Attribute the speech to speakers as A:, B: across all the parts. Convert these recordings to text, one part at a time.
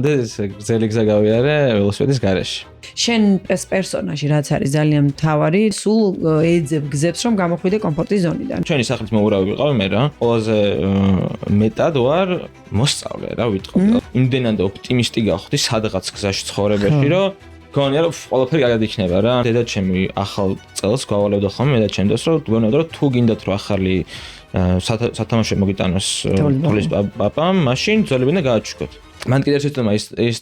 A: და გრძელი გზა გავიარე ველოსიპედის გარეშე.
B: შენ ეს პერსონაჟი რაც არის ძალიან მთავარი, სულ ეძებ გზებს რომ გამოხვიდე კომფორტის ზონიდან.
A: ჩვენი სახლის მოურავი ვიყავი მე რა. ყველაზე მეტად ვარ მოსწავლე რა ვიტყოდი. იმდენად ოპტიმისტი გავხდი სადღაც გზაში ცხოვრებაში რომ გონია რომ ყველაფერი კარგად იქნება რა. დედა ჩემი ახალ წელს გავალევდა ხოლმე მე და ჩემ დას რომ გონიოდა რომ თუ გინდათ რომ ახალი სათამაშო მოგიტანოს თოლის პაპამ, მაშინ ძვლებიდან გააჩუქოთ. მან კიდევ შეცდომა ის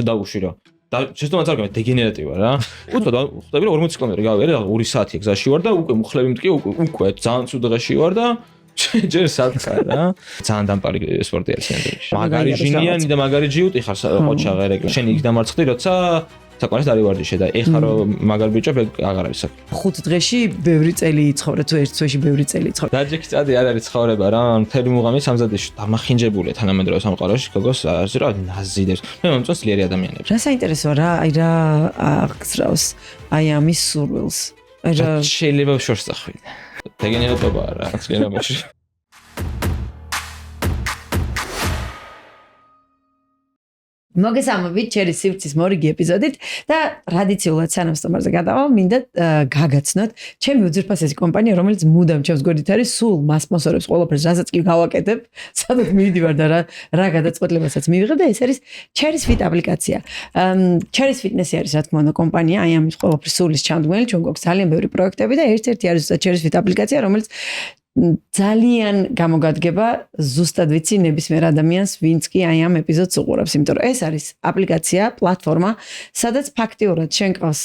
A: დაუშვი რომ და შეცდომა წარგა დეგენერატი ვარ რა. უცბად ხვდები რომ 40 კილომეტრი გავიარე, 2 საათი გზაში ვარ და უკვე მუხლები მტკი უკვე ძალიან ცუდ დღეში ვარ და ჯერ სათხარ რა. ძალიან დამპალი სპორტი არის ენდებში. მაგარი ჟინიანი და მაგარი ჯიუტი ხარ ყოჩაღერე. შენ იქ დამარცხდი როცა საკმარისად არ ვარდიშე და ეხლა რომ მაგარ ბიჭო აღარ არის საქმე. 5
B: დღეში ბევრი წელი იცხოვრე თუ ერთ თვეში ბევრი წელი იცხოვრე.
A: დაჯექი წადი არ არის ცხოვრება რა. მთელი მუღამი სამზადისში დამახინჯებულია თანამედროვე სამყაროში, გოგოს არის რა ნაზიდებს. მე მომწონს ძლიერი ადამიანები.
B: რა საინტერესოა რა, აი რა აღწრავს აი ამის სურვილს. აი რა
A: შეიძლება შორს წახვიდე. დეგენერატობაა რა, ცდილობაში.
B: მოგესალმებით ჩერის სივრცის მორიგი ეპიზოდით და ტრადიციულად სანამ სტუმარზე გადავალ, მინდა გაგაცნოთ ჩემი უძვირფასესი კომპანია, რომელიც მუდამ ჩემს გვერდით არის, სულ მასპონსორებს ყველაფერს, რასაც კი გავაკეთებ, სადაც მივიდივარ და რა გადაწყვეტილებასაც მივიღებ და ეს არის ჩერის ფიტ აპლიკაცია. ჩერის ფიტნესი არის რა თქმა უნდა კომპანია, აი ამის ყველაფრის სულის ჩამდგმელი, ჩვენ გვაქვს ძალიან ბევრი პროექტები და ერთ-ერთი არის ზუსტად ჩერის ფიტ აპლიკაცია, რომელიც ძალიან გამოგადგება ზუსტად ვიცი ნებისმიერ ადამიანს, ვინც კი აი ამ ეპიზოდს უყურებს, იმიტომ რომ ეს არის აპლიკაცია, პლატფორმა, სადაც ფაქტიურად შენ ყავს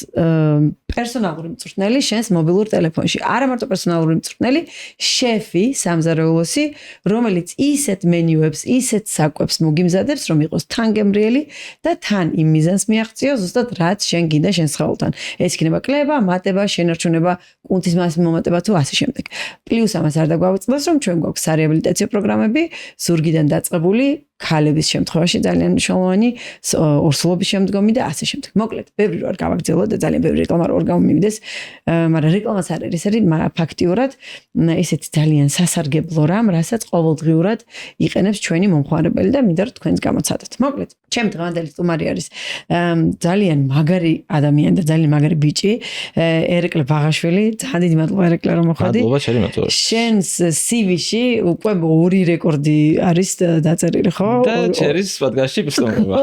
B: პერსონალური მწვრთნელი შენს მობილურ ტელეფონში. არა მარტო პერსონალური მწვრთნელი, შეფი, სამზარეულოსი, რომელიც ისეთ მენიუებს, ისეთ საკვებს მოგიმზადებს, რომ იყოს თან-გემრიელი და თან იმ მიზანს მიაღწიო, ზუსტად რაც შენ გინდა შენ სხეულთან. ეს იქნება კლება, მატება, შენარჩუნება, კუნთის მომატება თუ ასე შემდეგ. პლუს ამას არ დაგვაუწყდეს, რომ ჩვენ გვაქვს სარეაბილიტაციო პროგრამები, ზურგიდან დაწყებული, ქალების შემთხვევაში ძალიან მნიშვნელოვანი, ორსულობის შემდგომი და ასე შემდეგ. მოკლედ, ბევრი რო არ გავაგრძელო და ძალიან ბევრი რეკლამა რო არ გამომივიდეს, მაგრამ რეკლამაც არ არის, ფაქტიურად ესეთი ძალიან სასარგებლო რამ, რასაც ყოველდღიურად იყენებს ჩვენი მომხმარებელი და მინდა რომ თქვენს გამოცადოთ. მოკლედ, ჩემი დღევანდელი სტუმარი არის ძალიან მაგარი ადამიანი და ძალიან მაგარი ბიჭი, ერეკლე ბაღაშვილი. ძალიან დიდი მადლობა ერეკლე რომ მოხვედი.
A: მადლობა შენი მადლობა.
B: შენს CV-ში უკვე 2 რეკორდი არის დაწერილი, ხო?
A: და ჩერის პოდკასტში ვსწავლობა.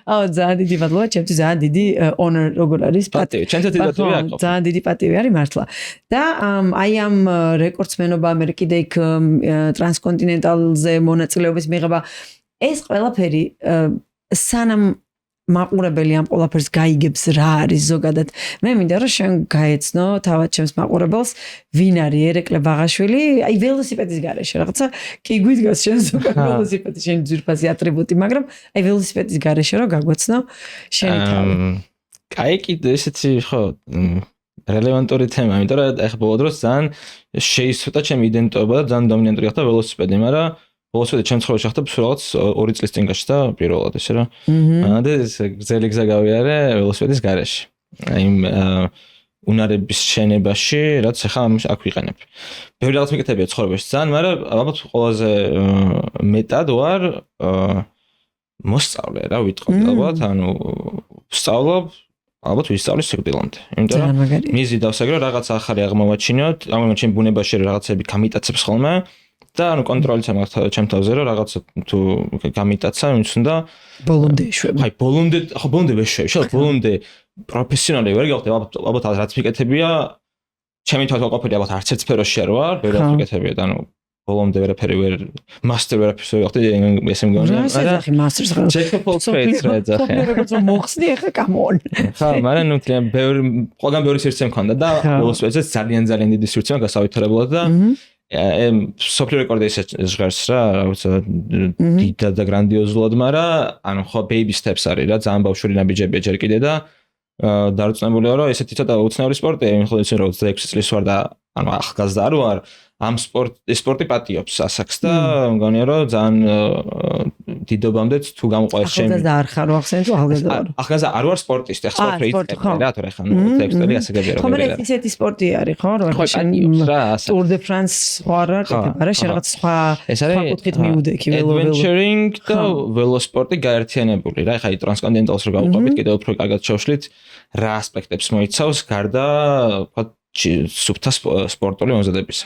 B: აუ ძალიან დიდი მადლობა, ჩემთვის ძალიან დიდი honor როგორ არის
A: პატივი. ჩემთვის დიდი პატივი აქვს.
B: ძალიან დიდი პატივი არის მართლა. და აი ამ რეკორდსმენობა ამერიკიდან იქ ტრანსკონტინენტალზე მონაწილეობის მიღება ეს ყველაფერი სანამ მაყურებელი ამ ყველაფერს გაიგებს რა არის ზოგადად. მე მინდა რომ შენ გაეცნო თავად ჩემს მაყურებელს ვინ არის ერეკლე ბაღაშვილი, აი ველოსიპედის გარეშე რაღაცა კი გვიდგას შენ ზოგადად ველოსიპედის შენი ძვირფასი ატრიბუტი, მაგრამ აი ველოსიპედის გარეშე რომ გაგვეცნო შენი თავი.
A: კაი კიდე ესეთი ხო რელევანტური თემა, იმიტომ რომ ახლა ბოლო დროს ძალიან შეიცვალა ჩემი იდენტობა და ძალიან დომინანტური გახდა ველოსიპედი, მაგრამ ველოსიპედი ჩემ ცხოვრებაში ხდება რაღაც 2 წლის წინ გაშდა პირველად ესე რა. და გრძელი გზა გავიარე ველოსიპედის გარეშე. აი უნარების შენებაში, რაც ახლა აქ ვიყენებ. ბევრი რაღაც მიკეთებია ცხოვრებაში ძალიან, მაგრამ ალბათ ყველაზე მეტად ვარ მოსწავლე რა ვიტყოდი ალბათ, ანუ ვსწავლობ ალბათ ვისწავლი სიკვდილამდე. იმიტომ რომ მიზი დავსაგრო რაღაც ახალი აღმოვაჩინოთ, აღმოვაჩინე ბუნებაში რაღაცები გამიტაცებს ხოლმე. და ანუ კონტროლიც ამაქვს ჩემ თავზე რომ რაღაცა თუ გამიტაცა, იმის უნდა
B: ბოლომდე ეშვება.
A: აი ბოლომდე ვეშვები, შეიძლება ბოლომდე პროფესიონალი ვერ გავხდე, ალბათ რაც მიკეთებია, ჩემი თავყოფილი ალბათ არც ერთ სფეროში არ ვარ, ვერ მიკეთებია და ანუ ბოლომდე ვერაფერი ვერ მასტერ ვერაფერს ვერ გავხდი, ესე მგონია,
B: მაგრამ მასტერს ხარ.
A: ჩეკოფოლ ტრეიდს რა ძახე.
B: როგორც მოხსნი ახლა კამონ.
A: ხა, მაგრამ ნუ ყველგან ბევრი სივრცე მქონდა და ველოსიპედზე ძალიან დიდი სივრცე მაქვს გასავითარებლად და სოფლიო რეკორდი ისე ჟღერს რა, რაღაცა დიდად და გრანდიოზულად, მაგრამ ანუ ხო baby steps არის რა, ძალიან ბავშვური ნაბიჯებია ჯერ კიდე და დარწმუნებულია რომ ესეთი ცოტა უცნაური სპორტია, იმიტომ რომ 26 წლის ვარ და ანუ ახალგაზრდა არ ვარ, ამ სპორტი პატიობს ასაკს და მგონია რომ დიდობამდე თუ გამოყვეს ჩემი
B: ახალგაზრდა არ ხარ ახსენე თუ ახალგაზრდა ვარ
A: ახალგაზრდა არ ვარ სპორტისტი ახლა სპორტი რა თორე ხან ტექსტები გასაგებია
B: რომ მე ისეთი სპორტი არის ხო რომ Tour de France ხარ არა რაღაც სხვა კუთხით მიუდექი
A: adventuring და ველოსპორტი გაერთიანებული რა ხა ტრანსკონტინენტალს რო გავუყვებით კიდევ უფრო კარგად შევშლით რა ასპექტებს მოიცავს გარდა ვთქვათ სუფთა სპორტული მომზადებისა.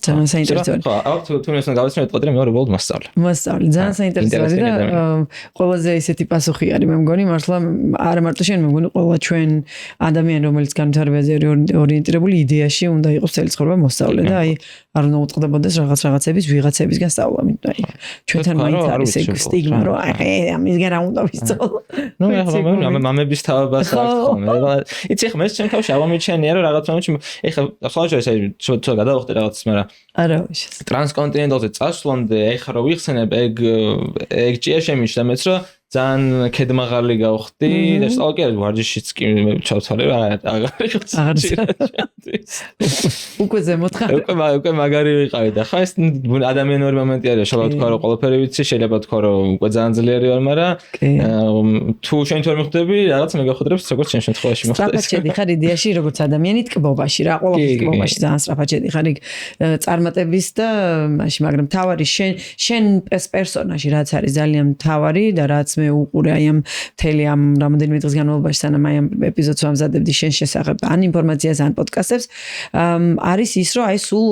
B: ძალიან საინტერესოა.
A: ხო, ალბათ თუ მე უნდა გავიცნო მეტყოდე მეორე ბოლოდ მასწავლე.
B: მასწავლე, ძალიან საინტერესოა და ყველაზე ისეთი პასუხი არის მე მგონი, მართლა არა მარტო შენ მე მგონი ყველა ჩვენ ადამიანი რომელიც განვითარებაზე ორიენტირებული იდეაში უნდა იყოს წელი ცხოვრება მოსწავლე და აი არ უნდა უწყდებოდეს რაღაცების ვიღაცებისგან სწავლა, იმიტომ აი ჩვენთან მაინც არის ეგ სტიგმა რომ აი ამისგან რა უნდა ვისწავლო.
A: ნუ ახლა მე მამების თავებას აქვს ხოლმე. იცი ხომ ეს ჩემ თავში აღმოჩენია რომ რაღაც ეხლა ხალხს აი ცოტა გადავხდი რაღაც მაგრამ
B: არა
A: ტრანსკონტინენტალზე წასვლამდე ეხლა რო ვიხსენებ ეგ ჭია შემიშლა მეც რომ ძალიან ქედმაღალი გავხდი და სტალკერი ვარჯიშიც კი ჩავთვალე რა აღარ იყო
B: უკვე ზემოთ ხარ
A: უკვე მაგარი ვიყავი და ხა ეს ადამიანური მომენტი არის შეიძლება თქვა რომ ყველაფერი ვიცი შეიძლება თქვა რომ უკვე ძალიან ძლიერი ვარ მაგრამ თუ შენ თუ არ მიხვდები რაღაც მე გახვდრებს როგორც შენ შემთხვევაში მოხდეს
B: სწრაფად შედიხარ იდეაში როგორც ადამიანი ტკბობაში რა ყველაფრის ტკბობაში ძალიან სწრაფად შედიხარ იქ წარმატების და მაშინ მაგრამ თავარი შენ პერსონაჟი რაც არის ძალიან თავარი და რაც მე უყურე აი ამ მთელი ამ რამოდენიმე დღის განმავლობაში სანამ აი ამ ეპიზოდს ვამზადებდი შენ შესახებ ან ინფორმაციას ან პოდკასტებს არის ის რომ აი სულ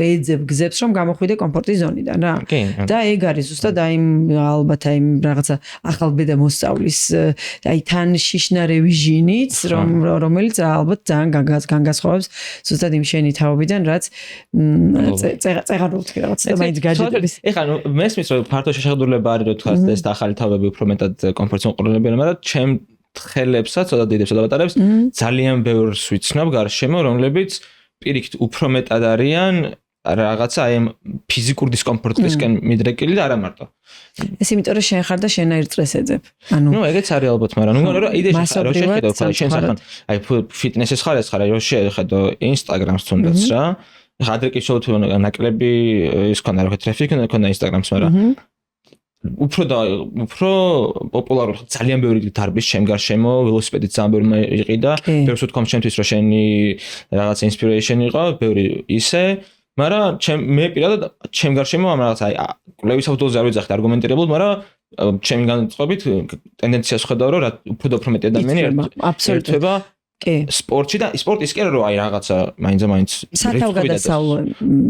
B: ეძებ გზებს რომ გამოხვიდე კომფორტის ზონიდან რა და ეგ არის ზუსტად აი ალბათ აი რაღაცა ახალბედა მოსწავლის აი თან შიშნარევი ჟინიც რომელიც ალბათ ძალიან განგასხოვებს ზუსტად იმ შენი თაობიდან რაც წეღარ ვთქვი რაღაც და მაინც გაჯდების
A: ეხლა მესმის რომ ფართო შეხედულება არის რომ თქვა ეს ახალი თავები უფრო მეტად კომფორტს უყურებენ, მაგრამ ჩემ ხელებსაც, ცოტა დიდებს და პატარებს ძალიან ბევრს ვიცნობ გარშემო, რომლებიც პირიქით უფრო მეტად არიან რაღაცა აი ამ ფიზიკურ დისკომფორტისკენ მიდრეკილი და არა მარტო.
B: ეს იმიტომ რომ შენ ხარ და შენაირ წრეს ეძებ. ანუ
A: ნუ ეგეც არის ალბათ, მაგრამ ნუ მგონი რომ იდეაში რა შეხედავ შენ სახან აი ფიტნესის ხარ ეს ხარ რა შეხედო Instagram-ს თუნდაც რა. ხა ადრე კი შევთვი ნაკლები ის ქონა რა ტრაფიკი ქონა Instagram-ს, მაგრამ უფრო პოპულარული ძალიან ბევრი დარბის ჩემ გარშემო ველოსიპედით ძალიან ბევრი იყიდა ბევრს ვთქვამ ჩემთვის რომ შენი რაღაც inspiration იყო ბევრი ისე მაგრამ მე პირადად ჩემ გარშემო ამ რაღაც აი კვლევის ავტოზე არ ვიძახით არგუმენტირებულად მაგრამ ჩემი განწყობით ტენდენციას ხედავ რომ უფრო და უფრო მეტი ადამიანი ერთვება სპორტში და სპორტის კი რომ აი რაღაცა მაინც
B: სათავგადასავლო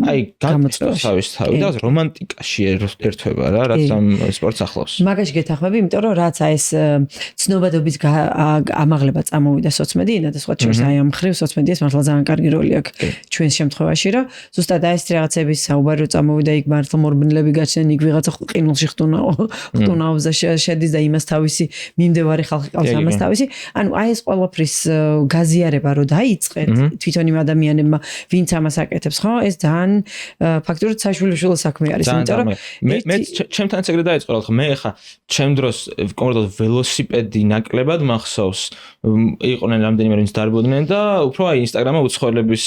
A: აი გამოწვევს თავი და რომანტიკაში ერთვება რა რაც ამ სპორტს ახლავს
B: მაგაში გეთახმები იმიტომ რომ რაც აი ეს ცნობადობის ამაღლება წამოვიდა სოციმედიიდან და სხვა შორის აი ამ ხრივ სოციმედიას მართლა ძალიან კარგი როლი აქვს ჩვენს შემთხვევაში რომ ზუსტად აი ეს რაღაცების საუბარი რო წამოვიდა იქ მართლა მორბნლები გაჩნდნენ იქ ვიღაცა ყინულში ხტუნაობს და შედის და იმას თავისი მიმდევარი ხალხი ყავს ამას თავისი ანუ აი ეს ყველაფრის გაზიარება რო დაიწყეთ თვითონ იმ ადამიანებმა ვინც ამას აკეთებს ხო ეს ძალიან ფაქტურად საშვილიშვილო საქმე არის იმიტომ რომ
A: მე ჩემთანაც ეგრე დაიწყო რა მე ხა ჩემ დროს კონკრეტულად ველოსიპედი ნაკლებად მახსოვს იყვნენ რამდენიმე ვინც დარბოდნენ და უფრო აი Instagram-მა უცხოელების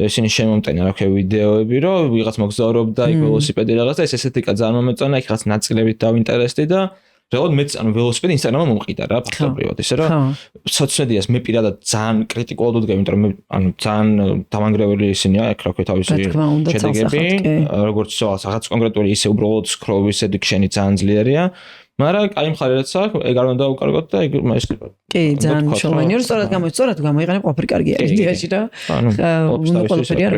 A: ისინი შემომტენა რა ქვია ვიდეოები რომ ვიღაც მოგზაურობდა იქ ველოსიპედი რაღაც და ეს ესეთიკა ძალიან მომეწონა იქ რაღაც ნაწილებით დავინტერესდი და რეალურად მეც ანუ ველოსიპედი Instagram-მა მომყიდა რა ფაქტობრივად ისე რომ სოციალ-მედიას მე პირადად ძალიან კრიტიკულად ვდგები იმიტომ რომ მე ანუ ძალიან დამანგრეველი ისინია აქ რა ქვია თავისი შედეგები როგორც რაღაც კონკრეტული ისე უბრალოდ scroll-ის addiction-ი ძალიან ძლიერია მაგრამ აი მხარე რაც აქვს ეგ არ უნდა დავუკარგოთ და ეგ მაისება
B: კი ძალიან მნიშვნელოვანია რომ სწორად გამოიყენებ ყოფილი კარგი არის იდეაში რა უნდა ყოფილი არ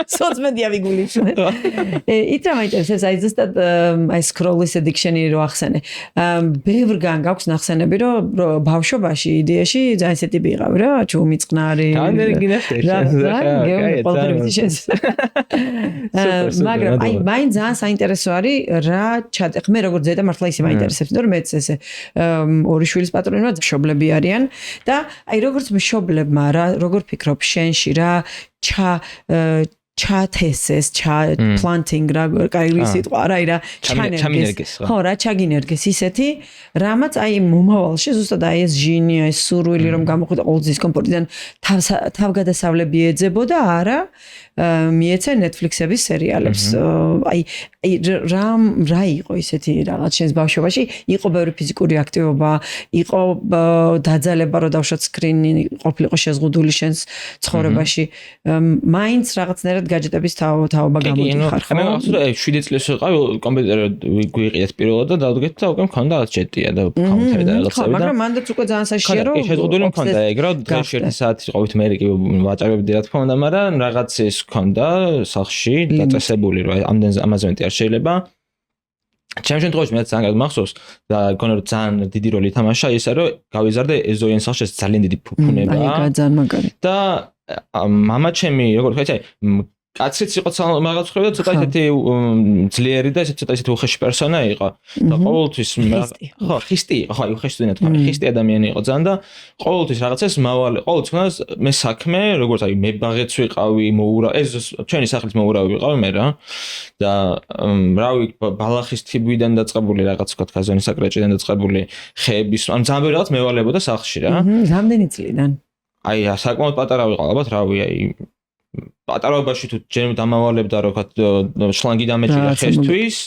B: სოციალ-მედია ვიგულიშ ითრა მაინტერესებს აი ზუსტად აი scroll-ის addiction-ი რო ახსენე ბევრგან გაქვს ნახსენები რომ ბავშვობაში იდეაში ძალიან ისეთი ვიყავი რა ჩუმი წყნარი მაგრამ აი მაინც ძალიან საინტერესო არის რა მე როგორც ზედა მართლა ისე მაინტერესებს იმიტომ რომ მეც ესე ორი შვილის პატრონი ვარ მშობლები არიან და აი როგორც მშობლებმა რა როგორ ფიქრობ შენში რა ჩათესეს, planting რა კაირი სიტყვა რა ირა ჩანერგეს. ხო, რა ჩაგინერგეს ისეთი, რამაც აი მომავალში ზუსტად აი ეს ჟინი, ეს სურვილი რომ გამოხვიდა ყოველთვის დისკომფორტიდან თავგადასავლები ეძებოდა, არა მიეცა Netflix-ების სერიალებს. აი რა იყო ისეთი რაღაც შენს ბავშვობაში? იყო ბევრი ფიზიკური აქტივობა, იყო დაძალება, რომ დავშოთ სკრინი, ყოფილიყო შეზღუდული შენს ცხოვრებაში. მაინც რაღაცნაირად გაჯეტების თაობა გამოდიხარ, ხო?
A: მე ახსოვს 7 წლის ვიყავი, კომპიუტერი გვიყიდეს პირველად და დავდგეთ და უკვე მქონდა რაღაც ჩეტია და კაუნტერი და რაღაცები და
B: მაგრამ მანდაც უკვე ძალიან საშიშია რომ
A: შეზღუდული მქონდა ეგ რა, დღეში 1 საათი ყოფით მე კი ვაჭარებდი რა თქმა უნდა, მაგრამ რაღაც ის მქონდა სახლში დაწესებული რომ ამაზე მეტი არ შეიძლება. ჩემ შემთხვევაში მეც ძალიან მახსოვს და მგონი რომ ძალიან დიდი როლი ითამაშა ისე რომ გავიზარდე ეზოიან სახლში ძალიან დიდი ფუფუნება.
B: აი ძალიან მაგარი.
A: და მამა ჩემი როგორ ხეჭი კაციც იყო რაღაც ხრება და ცოტა ისეთი ძლიერი და ცოტა ისეთი უხეში პერსონა იყო და ყოველთვის ხო ხისტი იყო ხო უხეში ძინა თქვა ხისტი ადამიანი იყო ძალიან და ყოველთვის რაღაცას მავალე ყოველთვის ხონას მე საქმე როგორც აი მე ბაღეც ვიყავი მოურა ეს ჩვენი სახლის მოურავი ვიყავი მე რა და რავი ბალახის თიბვიდან დაწყებული რაღაც თქვა კაზონის საკრეჭიდან დაწყებული ხეების ან ძალიან ბევრი რაღაც მევალებოდა სახლში რა
B: რამდენი წლიდან
A: აი საკმაოდ პატარა ვიყავ ალბათ რავი აი პატარობაში თუ ჯერ დამავალებდა რომ ვთქვა შლანგი დამეჭირა ხესთვის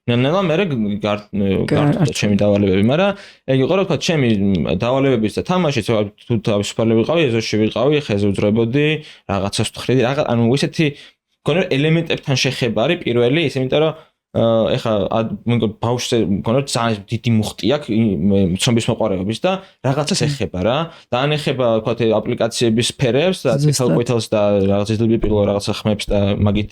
A: ნელა მე გარტო ჩემი დავალებები მაგრამ ეგ იყო რომ ვთქვა ჩემი დავალებების და თამაშიც თუ თავისუფალი ვიყავი ეზოში ვიყავი ხეზე ვძრებოდი რაღაცას ვთხრიდი რაღაც ანუ ისეთი მგონი ელემენტებთან შეხება არის პირველი ის იმიტომ რომ ეხა ბავშვზე მგონი ძალიან დიდი მუხტი აქვს ცნობის მოყარების და რაღაცას ეხება რა და ან ეხება ვთქვათ აპლიკაციების სფეროებს და ცალკევითელს და რაღაცის დიპილო რაღაცა ხმებს და მაგით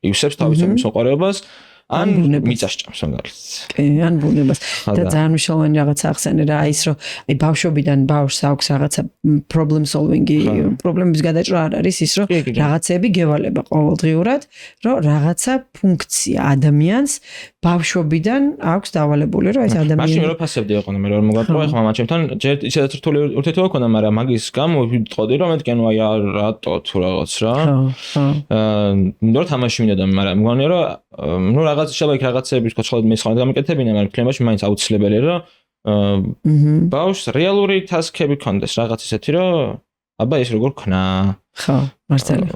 A: ივსებს თავის ცნობის მოყარებას ან მიწას ჭამს მაგალითად.
B: კი, ან ბუნებას. და ძალიან მნიშვნელოვანი რაღაცა ახსენე რა, ის რომ აი ბავშვობიდან ბავშვს აქვს რაღაცა problem solving-ი, პრობლემების გადაჭრა არ არის ის რომ რაღაცები გევალება ყოველდღიურად, რომ რაღაცა ფუნქცია ადამიანს ბავშვობიდან აქვს დავალებული, რომ ეს ადამიანი
A: მაშინ რო ფასებდი იყო მე რომ მოგატყვა ხმა მაჩემთან ჯერ ისედაც რთული ურთიერთობა ქონდა, მაგრამ მაგის გამო ვიტყოდი რომ მეთქი ანუ აი რატო თუ რაღაც რა. ნუ თამაში მინდოდა, მაგრამ მგონი რომ ნუ რაღაც შეიძლება იქ რაღაცები თქო ხოლმე მესხმად გამიკეთებინა, მაგრამ კლიმაში მაინც აუცილებელია რომ ბავშვს რეალური ტასკები კონდეს რაღაც ისეთი რომ აბა ეს როგორ ქნა.
B: ხო, მართალია.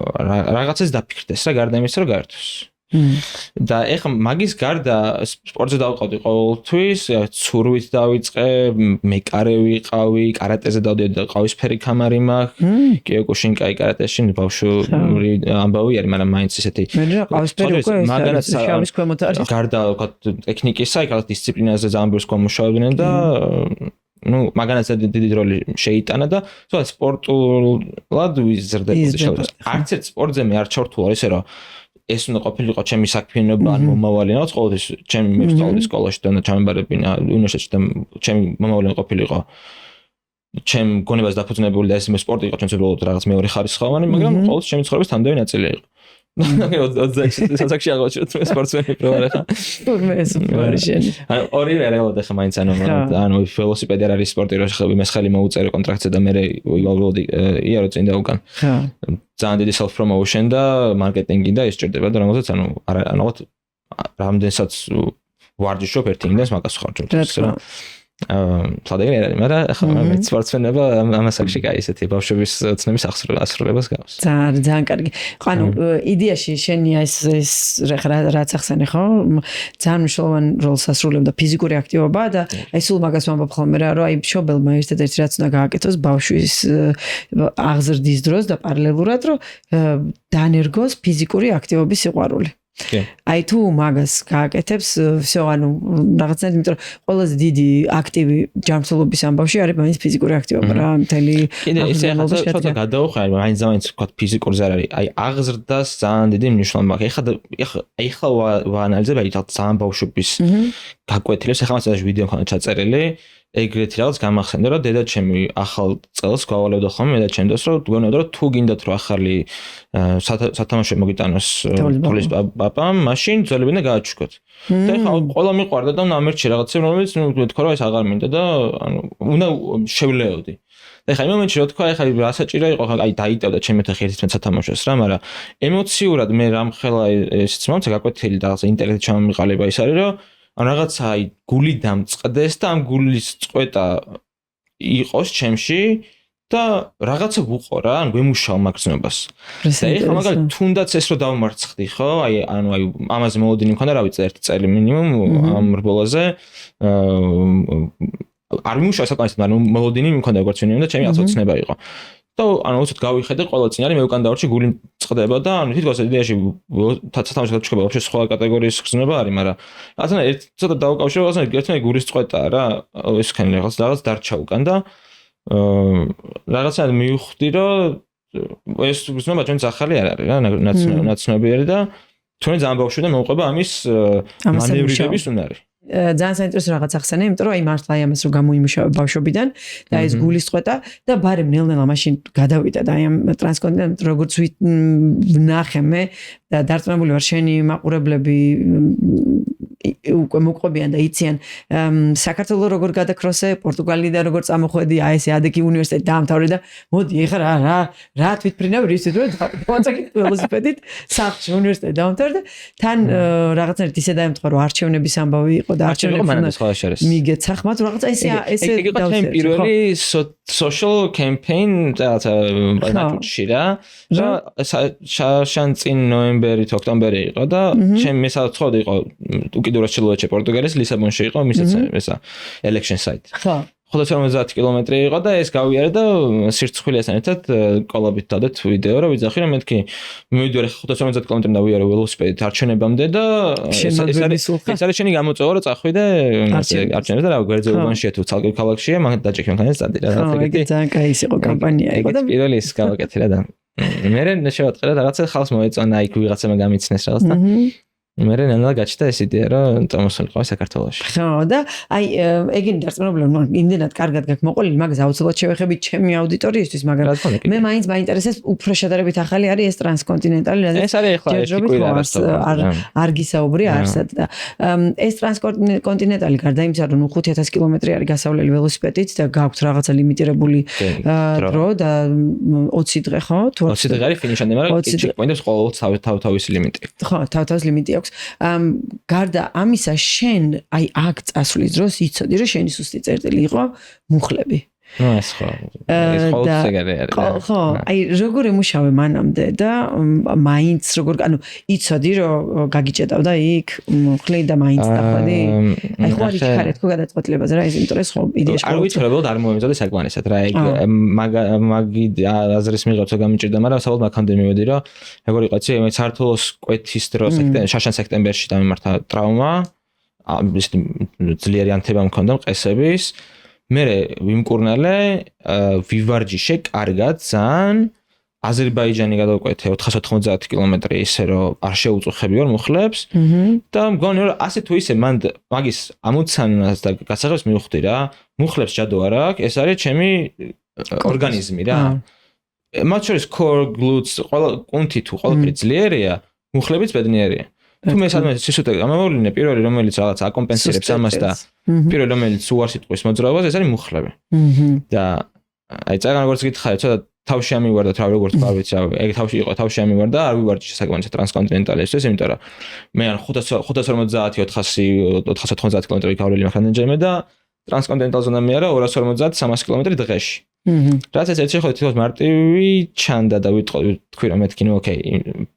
A: რაღაცას დაფიქრდეს რა გარდა იმისა რომ გაერთოს. და ეხლა მაგის გარდა სპორტზე დავყავდი ყოველთვის, ცურვით დავიწყე, მეკარე ვიყავი, კარატეზე დავდიოდი და ყავისფერი კამარი მაქვს. კიოკუშინკაი კარატეში ბავშვური ამბავი არის, მაგრამ მაინც ისეთი.
B: მე რა ყავისფერი უკვე
A: მაგალითად
B: შავის ქვემოთ არის.
A: გარდა ვთქვათ ტექნიკისა, იქ დისციპლინაზე ძალიან ბევრს გამუშავებდნენ და ну, მაგალითად დიდი როლი შეიტანა და თქო სპორტულად ვიზრდებოდი შევიდა. არც ერთ სპორტზე მე არ ჩავრთულა ისე რომ ეს უნდა ყოფილიყო ჩემი საქმიანობა ან მომავალი რაღაც ყოველთვის ჩემი მევსწავლე სკოლაში და ჩამებარებინა უნივერსიტეტში და ჩემი მომავალი ყოფილიყო ჩემ გონებას დაფუძნებული და ეს მე სპორტი იყო ჩემს უბრალოდ რაღაც მეორე ხარისხოვანი მაგრამ ყოველთვის ჩემი ცხოვრების თანდაი ნაწილი იყო. საქმეში აღოჩერეთ მე სპორტსმენი პროვარ ხა.
B: მე სპორტშენი.
A: ანუ ორივე რეალურად ხა მაინც ანუ ველოსიპედი არ არის სპორტი რომ ხები მე ხელი მოუწერე კონტრაქტზე და მე უბრალოდ იარო წინ და უკან. ხა. ძალიან დიდი self promotion და მარკეტინგი და ეს ჭირდება და რომელზეც ანუ რაღაც რამდენსაც ვარჯიშობ ერთი იმდენს მაგას ხარჯობ რა. თადაგენ არის, მაგრამ ახლა მე სპორტსმენება ამას აქ შეგაი ესეთი ბავშვების ცნების ასრულებას გავს.
B: ძალიან კარგი. ანუ იდეაში შენია ეს რაც ახსენე ხო? ძალიან მნიშვნელოვან როლს ასრულებდა ფიზიკური აქტივობა და აი სულ მაგას ვამბობ ხოლმე რა, რომ აი მშობელმა ერთადერთი რაც უნდა გააკეთოს ბავშვის აღზრდის დროს და პარალელურად რომ დაანერგოს ფიზიკური აქტივობის სიყვარული. აი თუ მაგას გააკეთებს, всё, ანუ რაღაცნაირად, იმიტომ რომ ყველაზე დიდი აქტივი ჯანმრთელობის ამბავში არის მაინც ფიზიკური აქტივობა რა, მთელი
A: კიდე ესე ახლა გადაუხარ, მაინც ვთქვათ ფიზიკურზე არ არის, აი აღზრდას ძალიან დიდი მნიშვნელობა აქვს. ეხლა ვაანალიზებ აი ძალიან ბავშვების გაკვეთილებს, ახლა მასწავლებლად ვიდეო მქონდა ჩაწერილი, ეგრეთი რაღაც გამახსენდა, რომ დედაჩემი ახალ წელს გავალებდა ხოლმე დედაჩემს, რომ გონებდა რომ თუ გინდათ რომ ახალი სათამაშო მოგიტანოს თოლის პაპამ, მაშინ ძველები უნდა გააჩუქოთ. და ხა ყველა მიყვარდა და ნამერჩი რაღაცა რომელიც თქვა რომ ეს აღარ მინდა და ანუ უნდა შევლეოდი. და ხა იმ მომენტში რო თქვა ხა რა საჭირო იყო აი დაიტევდა ჩემი ოთახი ერთის სათამაშოს რა, მაგრამ ემოციურად მე რამხელა ესეც მომცა გაკვეთილი და რაღაცა ინტელექტი ჩამომიყალიბა ის არის რომ ან რაღაცა აი გული დამწყდეს და ამ გულის წყვეტა იყოს ჩემში და რაღაცა ვუყო რა, ან ვემუშაო მაგზნობას. და ეხლა მაგალითად თუნდაც ეს რო დავმარცხდი, ხო? აი ანუ აი ამაზე მოლოდინი მქონდა, რა ვიცი, 1 წელი მინიმუმ ამ რბოლაზე. არ მიმუშავა საკმაოდ, მაგრამ მოლოდინი მქონდა როგორც ვინმე და ჩემი აცოცხლება იყო. და ანუ უცოდ გავიხედე ყველა წინარი მე უკან დავარჩი გული წყდება და ანუ თითქოს იდეაში სათამაშო ჩქება ვაფშე სხვა კატეგორიის გზნობა არის, მაგრამ რაღაცა ერთ ცოტა დავუკავშირე, რაღაცა ერთმანეთს გულის წყვეტაა რა, ეს ქანი რაღაც დარჩა უკან და რაღაცა მივხვდი რომ ეს გზნობა ჩვენც ახალი არ არის რა, ნაცნობიერი და თქვენ ძალიან ბავშვიდან მოუყვება ამის მანევრირების უნარი.
B: ძალიან საინტერესო რაღაც ახსენე, იმიტომ რომ აი მართლა აი ამას რო გამოიმუშავა ბავშვობიდან და ეს გულის წყვეტა და ბარემ ნელ-ნელა მაშინ გადავიდა და აი ამ ტრანსკონტინენტ როგორც ვნახე მე და დარწმუნებული ვარ შენი მაყურებლები უკვე მოყვებიან და იციან საქართველოს როგორ გადაქროსე, პორტუგალიდან როგორ წამოხვედი, აი ესე ადეკი უნივერსიტეტი დაამთავრე და მოდი ეხლა რა თვითფრინავ რისით რომ დავაწაკით ველოსიპედით სახლში უნივერსიტეტი დაამთავრე და თან რაღაცნაირად ისე დაემთხვა რომ არჩევნების ამბავი იყო და არჩევნებში მიგეცა ხმად რაღაცა ესე
A: დავწერე პირველი social campaign რაღაცა ნატურში რა შანწინ ნოემბერი თუ ოქტომბერი იყო და ჩემ მე საწყოდ იყო უკიდურეს ჩრდილოეთში პორტუგალიის ლისაბონში იყო მისაც ესა election site. ხო. 550 კილომეტრი იყო და ეს გავიარე და სირცხვილესთან ერთად კოლობით დავდეთ ვიდეო რომ ვიძახი რომ მეთქი მივიდოდი 550 კილომეტრამდე დავიარე ველოსიპედით არჩევნებამდე და ეს არის შენი გამოწვევა რომ წახვიდე არჩევნებს და რა გვერდზე უბანშია თუ ცალკე ქალაქშია მაგ დაჭექი მანქანას წადი რა
B: ეგეთი ძალიან კაი იყო კამპანია იყო და
A: პირველი ის გავაკეთე რა და მე შევატყრა რაღაცა ხალხს მოეწონა იქ ვიღაცამ გამიცნეს რაღაც და მე რენალა გაჩნდა ეს იდეა რომ წამოსულიყო საქართველოში.
B: ხო და აი ეგენი დარწმუნებული ვარ იმდენად კარგად გაქვს მოყოლილი მაგას აუცილებლად შევეხებით ჩემი აუდიტორიისთვის, მაგრამ მე მაინც მაინტერესებს უფრო შედარებით ახალი არის ეს ტრანსკონტინენტალი,
A: ეს არის ახლა ეს
B: არ გისაუბრე არსად და ეს ტრანსკონტინენტალი გარდა იმისა რომ 5000 კილომეტრი არის გასავლელი ველოსიპედით და გაქვთ რაღაცა ლიმიტირებული დრო და 20 დღე ხო?
A: 20 დღე არის ფინიშამდე, მაგრამ ჩეკპოინტებს ყოველთვის თავის ლიმიტი.
B: ხო, თავის ლიმიტი აქვს. გარდა ამისა შენ აი აქ წასვლის დროს იცოდი რომ შენი სუსტი წერტილი იყო მუხლები.
A: ნუ ეს ხო. ეს ყოველთვის ეგრე არის.
B: ხო, აი როგორ ემუშავე მანამდე და მაინც როგორ ანუ იცოდი რომ გაგიჭედავდა იქ მუხლი და მაინც დახვედი. აი ხო არის ხარ თქო გადაწყვეტილებაზე რა ის იმიტომ ეს ხო იდეაში
A: არ ვიცოლებოდ არ მოემზადე საკმარისად რა ეგ მაგი აზრის მიღებს რომ გამიჭირდა, მაგრამ საბოლოოდ მაქამდე მივედი რომ როგორ იყო იცი მე საქართველოს კვეთის დროს შაშან სექტემბერში დამემართა ტრავმა ის ძლიერი ანთება მქონდა მყესების მე ვიმკურნალე ვივარჯიშე კარგად ძალიან აზერბაიჯანი გადავკვეთე 490 კილომეტრი ისე რომ არ შეუწუხებიო მუხლებს და მგონი რომ ასე თუ ისე მან მაგის ამოცანას და გასაღებს მივხვდი რა მუხლებს ჯადო არ აქვს ეს არის ჩემი ორგანიზმი რა მათ შორის core glutes ყველა კუნთი თუ ყველაფერი ძლიერია მუხლებიც ბედნიერია თუ მე სადმე სისუსტე გამომავლინე პირველი რომელიც რაღაც აკომპენსირებს ამას და პირველი რომელიც უარს იტყვის მოძრაობას ეს არის მუხლები და აი წაგან როგორც გითხარი ცოტა თავში ამივარდა რა როგორც თქვა ვიცი ეგ თავში იყო თავში ამივარდა არ ვივარჯიშე საკმაოდ ტრანსკონტინენტალისთვის იმიტომ რომ მე ან 550-490 კილომეტრი გავლილი მახანჯერმე და ტრანსკონტინენტალ ზონა მე არა 250-300 კილომეტრი დღეში რაც ეს ერთი ხო თითქოს მარტივი ჩანდა და ვიტყვი რომ მეთქი ნუ ოკეი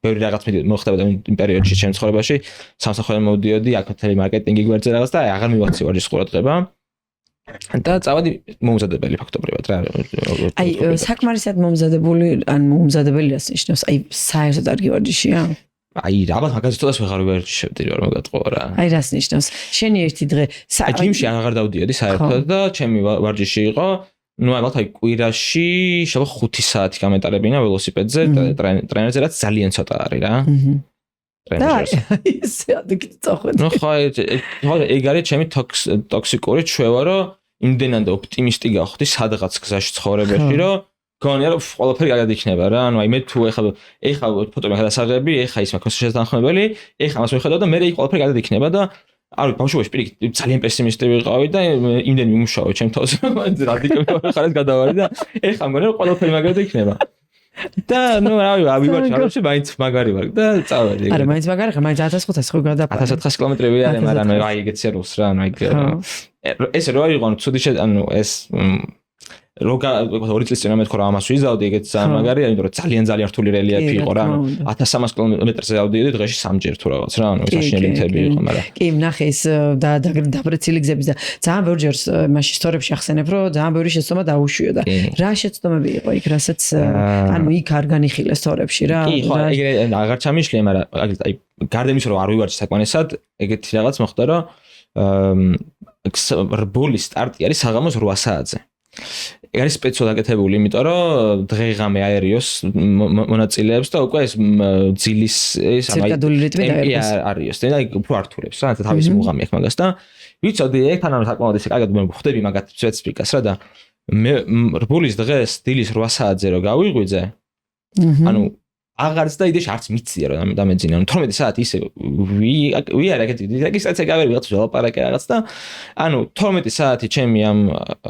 A: ბევრი რაღაც მოხდებოდა იმ პერიოდში ჩემ ცხოვრებაში სამსახურიდან მოვდიოდი აქ მთელი მარკეტინგი გვერდზე რაღაც და აღარ მივაქცი ვარჯიშის ყურადღება და წავედი მომზადებელი ფაქტობრივად რა
B: აი საკმარისად მომზადებული ან მომზადებელი რას ნიშნავს აი საერთოდ არ გივარჯიშია
A: აი რაბათ მაგაზე თოდას ვეღარ ვერჯიშებდი რა მოგატყო რა
B: აი რას ნიშნავს შენი ერთი დღე
A: აი ჯიმში აღარ დავდიოდი საერთოდ და ჩემი ვარჯიში იყო ну ალბათ აი კვირაში შეიძლება 5 საათი გამეტარებინა ველოსიპედზე და ტრენერზე რაც ძალიან ცოტა არის რა
B: ტრენერზე ისე ადიქით წახვედი
A: ну ხო ეგ არის ჩემი ტოქსიკური ჩვევა რომ იმდენად ოპტიმისტი გავხდი სადღაც გზაში ცხოვრებაში, რომ გონია რომ ყველაფერი კარგად იქნება რა. ანუ აი მე თუ ეხლა ფოტოები გადასაღები, ეხლა ის მაქვს შესაძლებელი, ეხლა მას ვიხედავ და მე იქ ყველაფერი კარგად იქნება და არ ვიცი, ბავშვობაში პირიქით ძალიან პესიმისტი ვიყავი და იმდენი ვიმუშაო ჩემ თავს, რადიკალურად ხარეს გადავარი და ეხლა მგონია რომ ყველაფერი მაგარად იქნება. და ნუ ავივარჩი, მაინც მაგარი ვარ და წავედი.
B: არა, მაინც მაგარი ხარ, მაინც 1500 ხო გადაფარე.
A: 1500 კილომეტრები არის, მაგრამ აი ეგეც ეროს რა, ანუ ეს რო იყო, ანუ ცუდი ანუ ეს როგა 2 წლის წინ მეთქო რა ამას ვიზავდი, ეგეც ძალიან მაგარია, იმიტომ რომ ძალიან რთული რელიეფი იყო რა, ანუ 1300 კილომეტრზე ავდიოდი დღეში 3ჯერ თუ რაღაც რა, ანუ საშინელი მთები იყო, მაგრამ
B: კი, ნახე ის დაბრეცილი გზების და ძალიან ბევრჯერ მაშინ ისტორიებში ახსენებ, რომ ძალიან ბევრი შეცდომა დაუშვია და რა შეცდომები იყო იქ, რასაც ანუ იქ არ განიხილეს ისტორიებში რა.
A: კი, ხო, ეგრე აღარ ჩამიშლია, მაგრამ აი გარდა იმისა, რომ არ ვივარჩი საკმანესად, ეგეთი რაღაც მოხდა, რომ რბოლის სტარტი არის საღამოს 8 საათზე. ეგ არის სპეციალურად გაკეთებული, იმიტომ რომ დღეღამე აერიოს მონაწილეებს და უკვე ეს ძილის ეს
B: ცირკადული რიტმი
A: აერიოს და უფრო ართულებს რა, თავისი მუღამი აქვს მაგას და ვიცოდი ეგ თან საკმაოდ ესე კარგად მე ხვდები მაგათ სპეციფიკას რა და მე რბოლის დღეს დილის 8 საათზე რო გავიღვიძე, ანუ აღარც და იდეაში არც მიცია რომ დამეძინა. 12 საათი ისე ვი არა ეგეთი რეგისტრაცია გავერი ვიღაც ველაპარაკე რაღაც და ანუ 12 საათი ჩემი ამ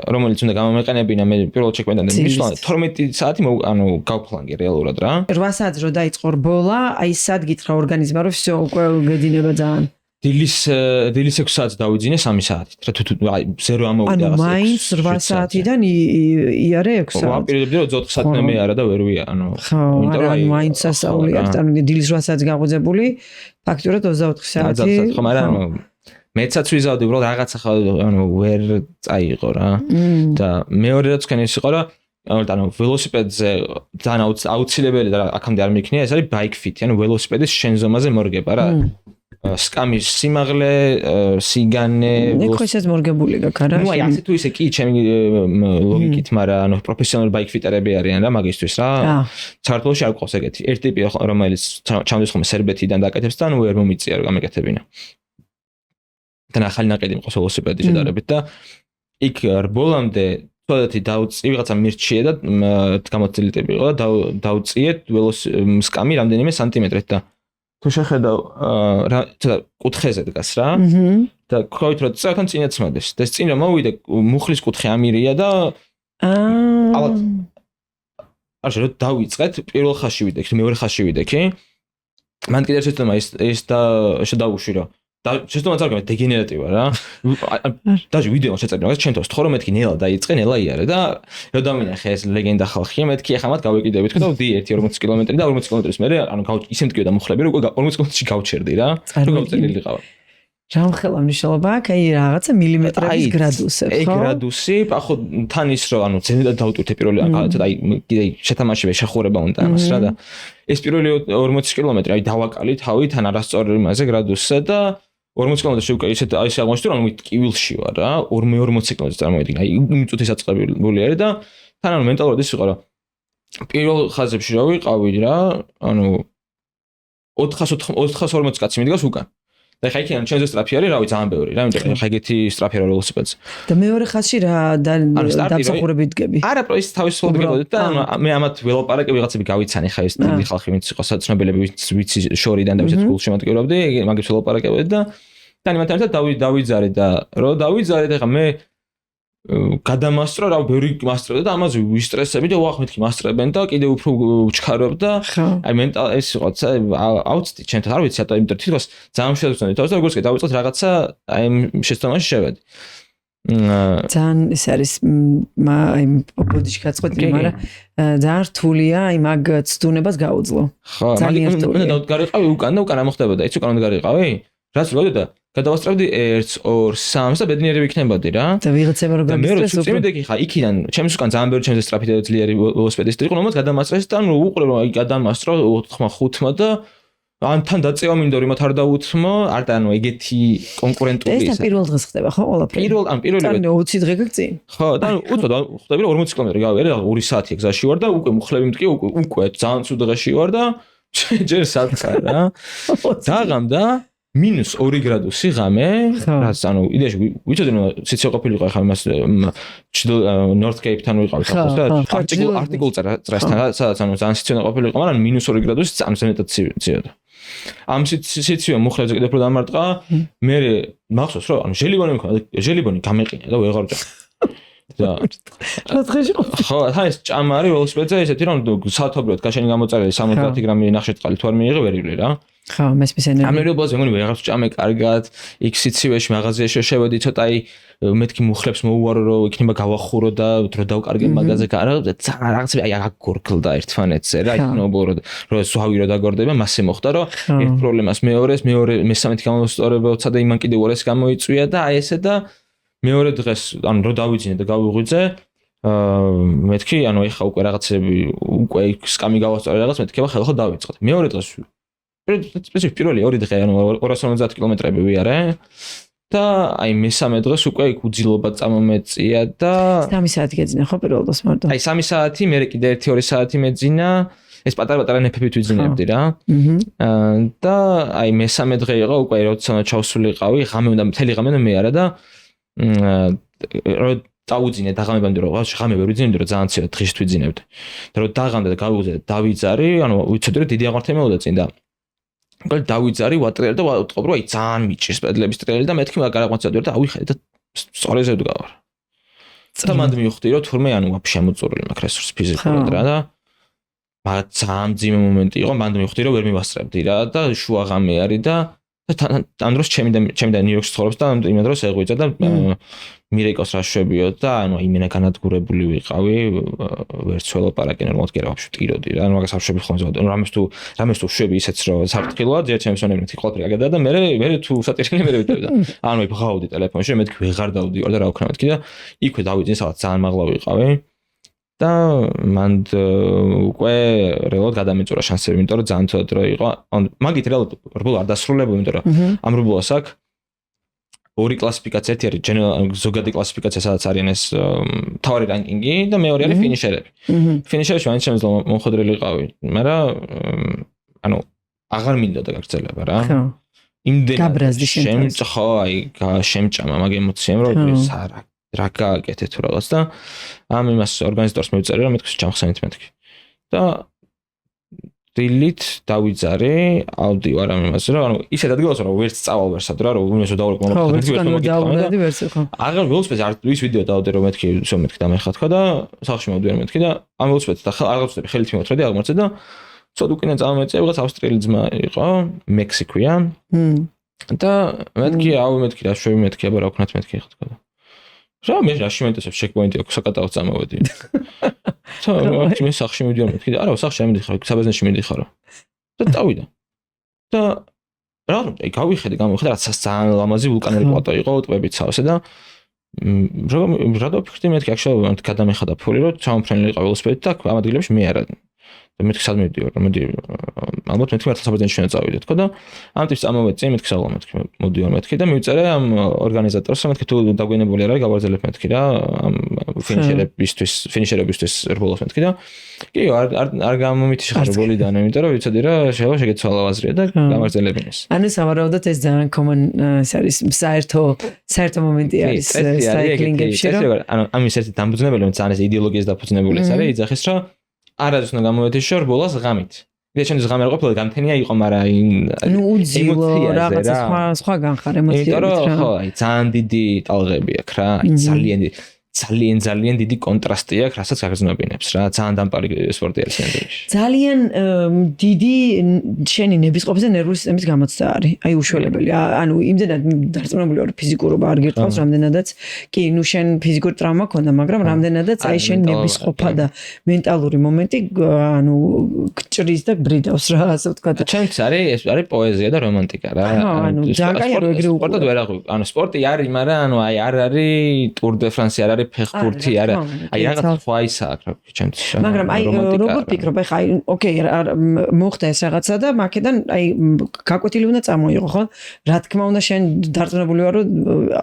A: რომელიც უნდა გამომეყენებინა მე პირველ ჩექმედან და მისვლა 12 საათი ანუ გავფლანგე რეალურად რა.
B: 8 საათზე რო დაიწყო რბოლა, აი სად გითხრა ორგანიზმმა რომ всё უკვე გედინება ძალიან.
A: დილის 6 საათს დავიძინე 3 საათით. რა თუ აი ზერო ამოვიდა
B: რაღაც. ანუ მაინც 8 საათიდან იარე 6 საათი.
A: ვაპირებდი რომ 4 საათი მე არა და ვერ ვია, ანუ
B: იმიტომ რომ მაინც სასწაული არის. ანუ დილის 8 საათს გაღვიძებული, ფაქტურად 24 საათი.
A: ხო, მაგრამ მეცაც ვიზავდი უბრალოდ რაღაცა ხო ანუ ვერ წაიღო რა. და მეორე რაც თქვენ ის იყო რა ანუ ველოსიპედზე ძალიან აუცილებელი და აქამდე არ მიქნია, ეს არის bike fit, ანუ ველოსიპედის შენზომაზე მორგება რა. სკამის სიმაღლე, სიგანე,
B: ნიქო ისეც მორგებული გაქვს არა?
A: ნუ აი ასე თუ ისე კი ჩემი ლოგიკით, მაგრამ ანუ პროფესიონალი bike fit-ები არიან რა მაგისთვის რა. საქართველოში არ გვყავს ეგეთი. ერთ ტიპი რომელიც ჩამოდის ხოლმე სერბეთიდან დაკეთებს და ნუ ვერ მომიწია რომ გამეკეთებინა. და ახალი ნაკედი მყავს ველოსიპედის შედარებით და იქ რბოლამდე თვალეთი დაუწი ვიღაცა მირჩია და გამოწილი ტიპი იყო და დაუწიეთ სკამი რამდენიმე სანტიმეტრით და თუ შეხედავ რა კუთხეზე დგას რა და ხოით რომ წათან წინაც მოდის და ეს წინ რომ მოვიდე მუხლის კუთხე ამირია და ალბათ არ შეიძლება დავიწყეთ პირველ ხაზში ვიდექ მეორე ხაზში ვიდექი მან კიდევ შეცდომა ის და შედაუშვი რომ და შეცდომა წარგა დეგენერატივა რა დაჟე ვიდეო შეწერე მაგას ჩემ თავს 12 ნელა დაიწყე ნელა იარე და რო დამინახე ეს ლეგენდა ხალხია მეთქი ახლა მათ გავეკიდებით და ვდი 1-40 კილომეტრი და 40 კილომეტრის მერე ანუ ისე მткиო და მუხლები რომ უკვე 40 კილომეტრში გავჩერდი რა რო გავწერილი ყავა
B: ჯამხელა მნიშვნელობა აქვს აი რაღაცა მილიმეტრების გრადუსებს ხო?
A: ეგ გრადუსი, ახო თან ის რომ ანუ ზედმეტად დავტვირთე პირველი აი კიდე შეთამაშება შეხურება უნდა ამას რა და ეს პირველი 40 კილომეტრი აი დავაკალი თავი თან არასწორი იმაზე გრადუსზე და 40 კილომეტრში უკვე ისეთ აი ეს აღმოჩნდა რომ ტკივილში ვარ რა 40 კილომეტრს წარმოვიდგინე აი მიწუთი საწყებული არის და თან ანუ მენტალურად ის იყო რომ პირველ ხაზებში რა ვიყავი რა ანუ 440 კაცი მიდგას უკან და ხა იქიდან ჩემზე სტრაფი არის, რავი, ძალიან ბევრი, რა, იმიტომ ხა ეგეთი სტრაფი არის ველოსიპედზე.
B: და მეორე ხაზში რა დამსახურები დგები?
A: არა, პრო ის თავის სულ დგებოდი და მე ამათ ველოპარაკები ვიღაცები გავიცანი ხა ეს დიდი ხალხი ვინც იყო საცნობელები ვიცი შორიდან და ვიცი სკოლში შემოდგებოდი, მაგებს ველოპარაკებოდი და თან იმათ ერთად დავიძარე და რო დავიძარე და ხა მე გადამასწრო რა ბევრი მასწრებდა და ამაზე ვისტრესები და ვახ მეთქი მასწრებენ და კიდე უფრო ვჩქარებ და აი მენტალ ეს იყო აუცდი ჩემთან არ ვიცი იმიტომ რომ თითქოს ძალიან შეძვენდი თავს და როგორც კი დავიწყოთ რაღაცა აი შეცდომაში შევედი
B: ძალიან ეს არის აი ბოდიში გაწყვეტილი მაგრამ ძალიან რთულია აი მაგ ცდუნებას გაუძლო
A: ხო მაგრამ უნდა დავდგარიყავი უკან და უკან ამოხდებოდა ის უკან უნდა გარიყავი რაც ვიგავდი და გადავასწრებდი 1 2 3 და ბედნიერი ვიქნებოდი რა
B: და ვიღაცება რო
A: გამისტრეს და მე წვიმდი ხა იქიდან ჩემს უკან ძალიან ბევრი ჩემზე სტრაფი და ძლიერი ველოსიპედისტი იყო რომელიც გადამასწრეს და ნუ უყურე რომ აი გადამასწრო 4-5 და ან თან დაწევა მინდა რომ იმათ არ დაუთმო არ და ანუ ეგეთი კონკურენტული
B: ეს და პირველ დღეს ხდება ხო ყველაფერი
A: პირველი
B: 20 დღე გაგწინ
A: ხო და უცოდ ხვდები რომ 40 კილომეტრი გავიარე 2 საათი გზაში ვარ და უკვე მუხლები მткиო უკვე ძალიან ცუდ დღეში ვარ და ჯერ სათხარ რა დაღამ და -2 გრადუსი ღამე, რაც ანუ იდეაში ვიცოდი რომ სიცი ყოფილიყო ახლა მას North Cape-თან ვიყავით ახლა და არტიკულ წერასთან სადაც ანუ ძალიან სიცივე ყოფილიყო, მაგრამ -2 გრადუსი ძალიან ზემოთ ცივდა. ამ სიცივე მუხლებზე კიდევ უფრო დამარტყა, მე მახსოვს რომ ანუ ჟელიბონი გამეყინა და ვეღარ ვჭამ. და
B: რა დღეში ყოფილი?
A: ხო, ეს ჭამა არის ველოსიპედზე ესეთი რომ საათობრივად გაშენი გამოწერილი 70 გრამი ნახშირწყალი თუ არ მიიღე ვერ ივლი რა.
B: ხო, მესმის ენერგია.
A: ამ ნერვებაზე მგონი ვეღარ ვჭამე კარგად, იქ სიცივეში მაღაზიაში შევედი ცოტა მეთქი მუხლებს მოუვარო რომ იქნება გავახურო და დრო დავკარგე მაღაზიაზე რა ძალიან რაღაცები აგორგლდა ერთმანეთზე რა იქნება რომ სვავი რო დაგორდება მასე მოხდა რომ ერთ პრობლემას მესამეთი გამოსწორებელსა და იმან კიდევ ორეს გამოიწვია და აი ესე და მეორე დღეს ანუ რო დავიძინე და გავიღვიძე მეთქი ანუ ეხა უკვე რაღაცები უკვე სკამი გავასწორე რაღაც მეთქი ახლა ხო დავიწყოთ მეორე დღეს პირველი 2 დღე ანუ 250 კილომეტრები ვიარე და აი მესამე დღეს უკვე იქ უძილობა წამომეწია და
B: 3 საათი გეძინა ხო პირველ დღეს მარტო
A: აი 3 საათი მე კიდე 1-2 საათი მეძინა ეს პატარ-პატარა ნეფებით ვიძინებდი რა და აი მესამე დღე იყო უკვე როცა ჩავსულიყავი ღამე უნდა მთელი ღამე მე არა და რო დავუძინე და ღამებამდე რომ ღამე ვერ ვიძინებდი რომ ძალიან ცივად დღეში ვიძინებდი და რო დაღამდა და გავუძე და დავიძარი ანუ ვიცოდი რომ დიდი აღმართი მოვიდა წინ და გოლ დავიძარი ვატრიალ და ვატყობ რომ აი ძალიან მიჭირს პედლების ტრიალი და მეთქი მაგარაყვანცად ვერ და ავიხე და სწორეზე ვდგავარ. და მანდ მივხვდი რომ თურმე ანუ ვაფშე ამოწურული მაქვს რესურს ფიზიკურად რა და მაგ ძალიან ძიმე მომენტი იყო მანდ მივხვდი რომ ვერ მივასწრებდი რა და შუა ღამე არის და ამ დროს ჩემი და ნიუ-იორკში ცხოვრობს და იმ დროს ეღვიძა და მირეკოს რა შვებიო და ანუ იმენა განადგურებული ვიყავი ვერც ველოპარაკი ნორმალურად კი არა ვაფშე ტიროდი რა ანუ მაგას ავშვები ხოლმე ზოგადად რამეს თუ შვები ისეც რომ საფრთხილოა ძერ ჩემს ონებნეთი ყოველდღე აგედა და მე თუ სატირილი მე ვიტევი და ანუ ვიღავდი ტელეფონში მეთქი ვეღარ დავდივარ და რა ვქნა მეთქი და იქვე დავიძინე სადაც ძალიან მაღლა ვიყავი და მანდ უკვე რეალურად გადამეწურა შანსები, იმიტომ რომ ძალიან ცუდად რო იყო. მაგით რეალურად რბოლა არ დასრულებულა, იმიტომ რომ ამ რბოლას აქვს ორი კლასიფიკაცია, ერთი არის ზოგადი კლასიფიკაცია, სადაც არიან ეს თავარი რანკინგი და მეორე არის ფინიშერები. ფინიშერებში მაინც შემიძლია მომხდრილი ყავი, მაგრამ ანუ აღარ მინდა და გაგრძელება რა. იმდენად შემჭა, აი შემჭამა მაგ ემოციამ, რომ რა გააკეთე თუ რაღაც და ამ იმას ორგანიზატორს მივწერე რომ მეთქი ჩამხსენით მეთქი და დილით დავიძარე ავდივარ ამ იმაზე რომ ანუ ისე დადგილოს რომ ვერც წავალ ვერსად რა რომ უნდაო დავყო მაგრამ აღარ ველოსიპედს არ ის ვიდეო დავდე რომ მეთქი დამეხა და სახში მოვდივარ მეთქი და ამ ველოსიპედს და არ გავწდები ხელით მიმოთრედი აღმოჩნდა და ცოტა უკინა წამომეწია რაღაც ავსტრიელი ძმა იყო მექსიკია და მეთქი მეთქი რა შვები მეთქი აბა რა ვქნათ მეთქი ხა თქვა რა მე რაში მეტესებ ჩეკპოინტი აქვს საკატაოს წამოვედი. და მე სახში მივდივარ მეთქი და არა სახში ამიდიხარ, საბაზნეში მიდიხარო. და დავიდა. და რა აი გავიხედე რაც ძალიან ლამაზი ვულკანური პლატო იყო, ტბებით სავსე და რა დავფიქრდი მეთქი აქ გადამეხადა ფული რომ ჩამოფრენილი იყო ველოსიპედით და ამ ადგილებში მე არა. და მეთქი სად მივდივარ, მოდი ალბათ მეთქი მართლა საბაზნეში უნდა წავიდე თქო და ამ ტიპს ამოვეწე მეთქი სალო მეთქი მოდივარ მეთქი და მივწერე ამ ორგანიზატორს რომ მეთქი თუ დაგვენებული არ არის გავაგრძელებ მეთქი რა ამ ფინიშერებისთვის რბოლოს მეთქი და კი არ გამომითიშ ხარ რბოლიდან იმიტომ რომ ვიცოდი რა შეიძლება შეგეცვალა აზრია და გავაგრძელებინე ეს. ანუ
B: სავარაუდოდ ეს ძალიან common ეს არის საერთო მომენტი არის საიკლინგებში რომ
A: ანუ ამის ერთი დამფუძნებელი ძალიან ეს იდეოლოგიის დაფუძნებული ეს არის იძახის რომ არასდროს უნდა გამოვეთიშო რბოლას ღამით. მე ჩემს ღამე არ ყოფილა განთენია იყო, მაგრამ
B: ნუ უძილო რაღაცა სხვა განხარ ემოციები რა.
A: ხო, აი ძალიან დიდი ტალღები აქვს რა, აი ძალიან დიდი კონტრასტი აქვს, რასაც გაგრძნობინებს რა, ძალიან დამპარი სპორტი არის ენდებში.
B: ძალიან დიდი შენი ნებისყოფის და ნერვული სისტემის გამოცდა არის. აი უშველებელი. ანუ იმდენად დარწმუნებული ვარ ფიზიკურობა არ გირთავს რამდენადაც კი, ნუ შენ ფიზიკური ტრავმა ქონდა, მაგრამ რამდენადაც აი შენ ნებისყოფა და მენტალური მომენტი ანუ გჭრის და ბრიდავს რა, ასე ვთქვა.
A: ჩემთვის არის ეს არის პოეზია და რომანტიკა რა.
B: ანუ ძალიან კაი რო ეგრე
A: სპორტად ვერ აღვი. ანუ სპორტი არის, მაგრამ ანუ აი არ არის ტურ დე ფრანსი არ არის ფეხბურთი არა. აი რაღაც სხვა ისა აქვს რა ჩემთვის.
B: მაგრამ აი როგორ ფიქრობ, ახლა აი ოკეი, მოხდა ეს რაღაცა და მაქედან აი გაკვეთილი უნდა წამოიღო, ხო? რა თქმა უნდა შენ დარწმუნებული ვარ, რომ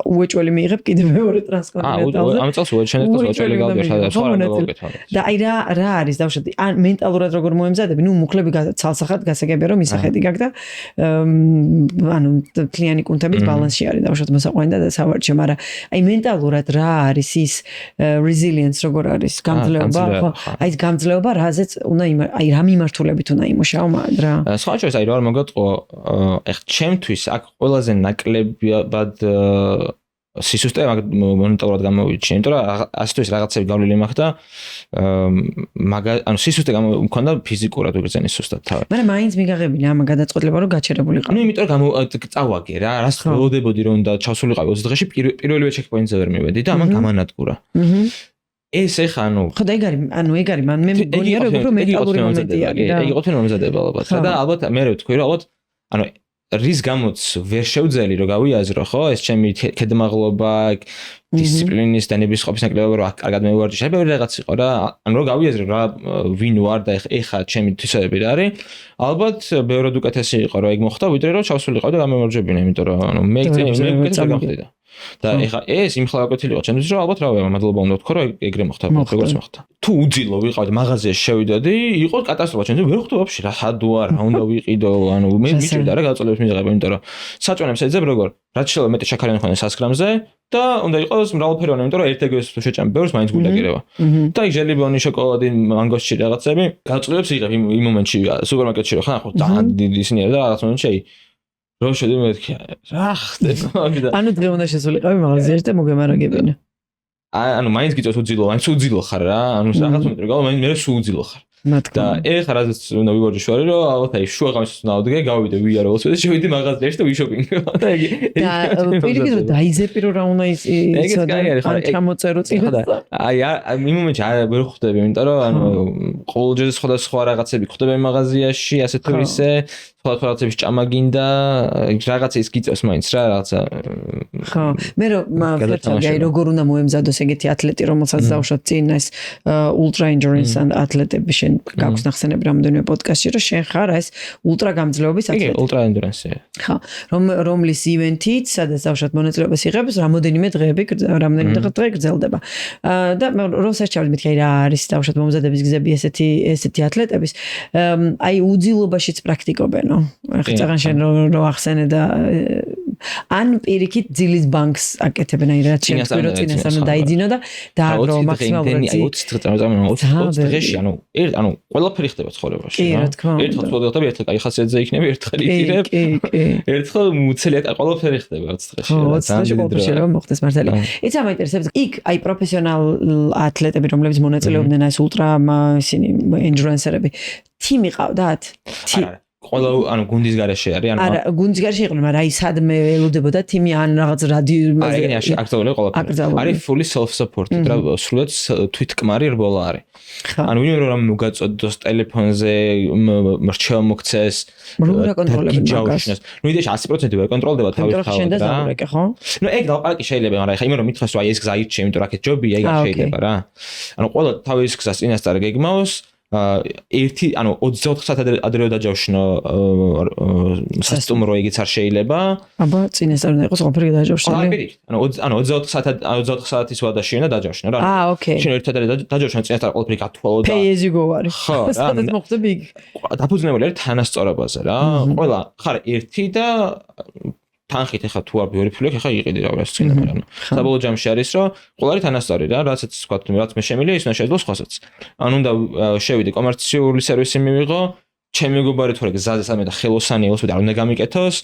B: უეჭველი მიიღებ კიდევ მეორე ტრანსკონტინენტალზე.
A: ამ წელს უეჭველი გავდივარ სადაც სხვა რა გავაკეთე.
B: და აი რა არის დავშოთ, ან მენტალურად როგორ მოემზადები, ნუ მუხლები ცალსახად გასაგებია რომ ისახედი გაქვს და ანუ თლიანი კუნთებით ბალანსში არის დავშოთ მოსაყვანი და სავარჯიშო, მაგრამ აი მენტალურად რა არის ის resilience როგორ არის გამძლეობა, ხო? აი ეს გამძლეობა რაზეც უნდა აი რა მიმართულებით უნდა იმუშაო რა.
A: სხვა შორის აი რა არ მოგატყო, ეხ ჩემთვის აქ ყველაზე ნაკლებად სისუსტე მონიტორად გამოვიჩინე, იმიტომ რომ ასეთუის რაღაცები გავლილი მაქვს და ანუ სისუსტე მქონდა ფიზიკურად უგრძენი სუსტად თავი.
B: მაგრამ მაინც მიგაღებინა ამ გადაწყვეტილება რომ გაჩერებულიყავ.
A: ნუ იმიტომ რომ წავაგე რა, რას ველოდებოდი რომ და ჩავსულიყავი 20 დღეში პირველივე ჩეკპოინტზე ვერ მივედი და ამან გამანადგურა. ეს ეხა ანუ
B: ხო და ეგ არის მან მე მგონია რომ უფრო მეტალური მომენტი არის რა.
A: იგი ყოფილი მომზადება ალბათ და ალბათ მე ვთქვი რომ ალბათ ანუ რის გამოც ვერ შევძელი რომ გავიაზრო ხო ეს ჩემი ქედმაღლობა დისციპლინის და ნებისყოფის ნაკლებობა რომ კარგად მევარჯიშე შეიძლება რაღაც იყო რა ანუ რომ გავიაზრო რა ვინ ვარ და ეხა ჩემი თვისებები რა არის ალბათ ბევრად უკეთესი იყო რომ ეგ მოხდა ვიდრე რომ ჩავსულიყავ და გამემარჯვებინა იმიტომ რომ ანუ მე გამხდიდა და ეხა ეს იმ ხალხად ყოფილიყო ჩემთვის რომ ალბათ რა მადლობა უნდა ვთქვა რომ ეგრე მოხდა როგორც მოხდა თუ უძილო ვიყავდი მაღაზიაში შევიდოდი იყო კატასტროფა ჩემთვის ვერ ხვდები ვაფშე რა ხადო არ რა უნდა ვიყიდო ანუ მე მიჭირდა რა გაწოლების მიღება იმიტომ რომ საჭმელებს ეძებ როგორ რაც შეიძლება მეტი შაქარი მქონდეს 100 გრამზე და უნდა იყოს მრავალფეროვანი იმიტომ რომ ერთ ეგრეს თუ შეჭამ ბევრს მაინც გულაგირება და იქ ჟელიბონი შოკოლადი მანგოსში რაღაცები გაწოლებს იღებ იმ მომენტში სუპერმარკეტში რო ხან ხო ძალიან დიდი ისინი და რაღაც მომენტში რო შედი მეთქი რა ხდება
B: ანუ დღე უნდა შესულიყავი მაღაზიაში და მოგემარაგებინა
A: ანუ მაინც გიწევს უძილო მაინც უძილო ხარ რა ანუ რაღაც მომენტი რო გავა მაინც მე სულ უძილო ხარ და ეხლა რაზეც უნდა ვიბორჯო შوارი რომ ალბათ აი შუა ღამის ნავდგე გავიდე ვიარო 20 და შევიდი მაღაზიაში და ვიშოპინგო და იგი
B: და პირიქით რომ დაიზეპი რომ რა უნდა იცოდა ან ჩამოწერო წინასწარ
A: აი იმ მომენტში ვერ ხვდები იმიტომ რომ ანუ ყოველჯერ სხვა რაღაცები ხვდები მაღაზიაში ასე თუ ისე სხვა რაღაცების ჭამა გინდა რაღაც ის გიწევს მაინც რა რაღაცა
B: ხო მე რომ ფერჩალი აი როგორ უნდა მოემზადოს ეგეთი ათლეტი რომელსაც დავუშვათ წინ ეს ultra endurance ათლეტები შენ გაქვს ნახსენები რამოდენიმე პოდკასტში რომ შენ ხარ ეს ultra გამძლეობის ათლეტი
A: კი ultra endurance
B: ხო რომლის ივენთით სადაც დავუშვათ მონაწილეობას იღებს რამოდენიმე დღე გრძელდება და რომ სერჩავდი მეთქი აი რა არის დავუშვათ მომზადების გზები ესეთი ათლეტების აი უძილობაშიც პრაქტიკობენ ახლა შენ რო ახსენე და ან პირიქით ძილის ბანკს აკეთებენ აი რაც შეგვირო წინასწარ დაიძინო და დააგრო მაქსიმალურად
A: 20 დღეში ანუ ყველაფერი ხდება ცხოვრებაში ერთხელ წოდოთ და ერთხელ კაი ხასიათზე იქნება ერთხელ იწირებ ერთხელ მუცელი ყველაფერი ხდება 20 დღეში
B: 20 დღეში ყველაფერი შეიძლება მოხდეს მართალი იცი მაინტერესებს იქ აი პროფესიონალ ათლეტები რომლებიც მონაწილეობდნენ ეს ultra ისინი endurance-ერები თიმი ყავდათ
A: ყველა ანუ გუნდის გარეშე არის ანუ
B: არა გუნდის გარეშე იყვნენ მაგრამ აი სადმე ველოდებოდა თიმი ან რაღაც
A: რადიო აქტუალური ყველაფერი არის fully self supported რა სრულად თვითკმარი რბოლა არის ანუ ვინმე რომ მოგაწოდოს ტელეფონზე მრჩევ მოგცეს
B: რა კონტროლები მაგას
A: ნუ იდეაში 100% ვერ კონტროლდება თავის თავად რა ნუ ეგ დავყარკი შეიძლება მაგრამ ხა იმე რომ მითხეს რომ აი ეს გზა ირჩე იმიტომ რომ აქეთ ჯობია ეგ არ შეიძლება რა ანუ ყველა თავის გზას წინასწარ გეგმავს ერთი ანუ 24 საათ ადრე დაჯავშნო სასტუმრო ეგეც არ შეიძლება
B: აბა წინასწარ უნდა იყოს ყველაფერი დაჯავშნილი
A: ანუ 24 საათის ვადაში უნდა დაჯავშნო რა
B: ოკეი
A: შენ ერთ ადრე დაჯავშნო წინასწარ ყველაფერი გათვალო და
B: pay as you go არის
A: ხო
B: სადაც მოხდები იქ
A: დაფუძნებული არის თანასწორობაზე რა ყველა ხარ ერთი და თანხით ეხა თუ არ ბევრი ფული ეხა იყიდი რა ვერას წინა მაგრამ საბოლოო ჯამში არის რომ ყველარი თანასწორი რა რასაც თქვა რაც მე შემილია ის უნდა შეძლოს სხვასაც ანუ უნდა შევიდე კომერციული სერვისი მივიღო ჩემი მეგობარი თუ რა გზაზე სამე და ხელოსანი ელოს და არ უნდა გამიკეთოს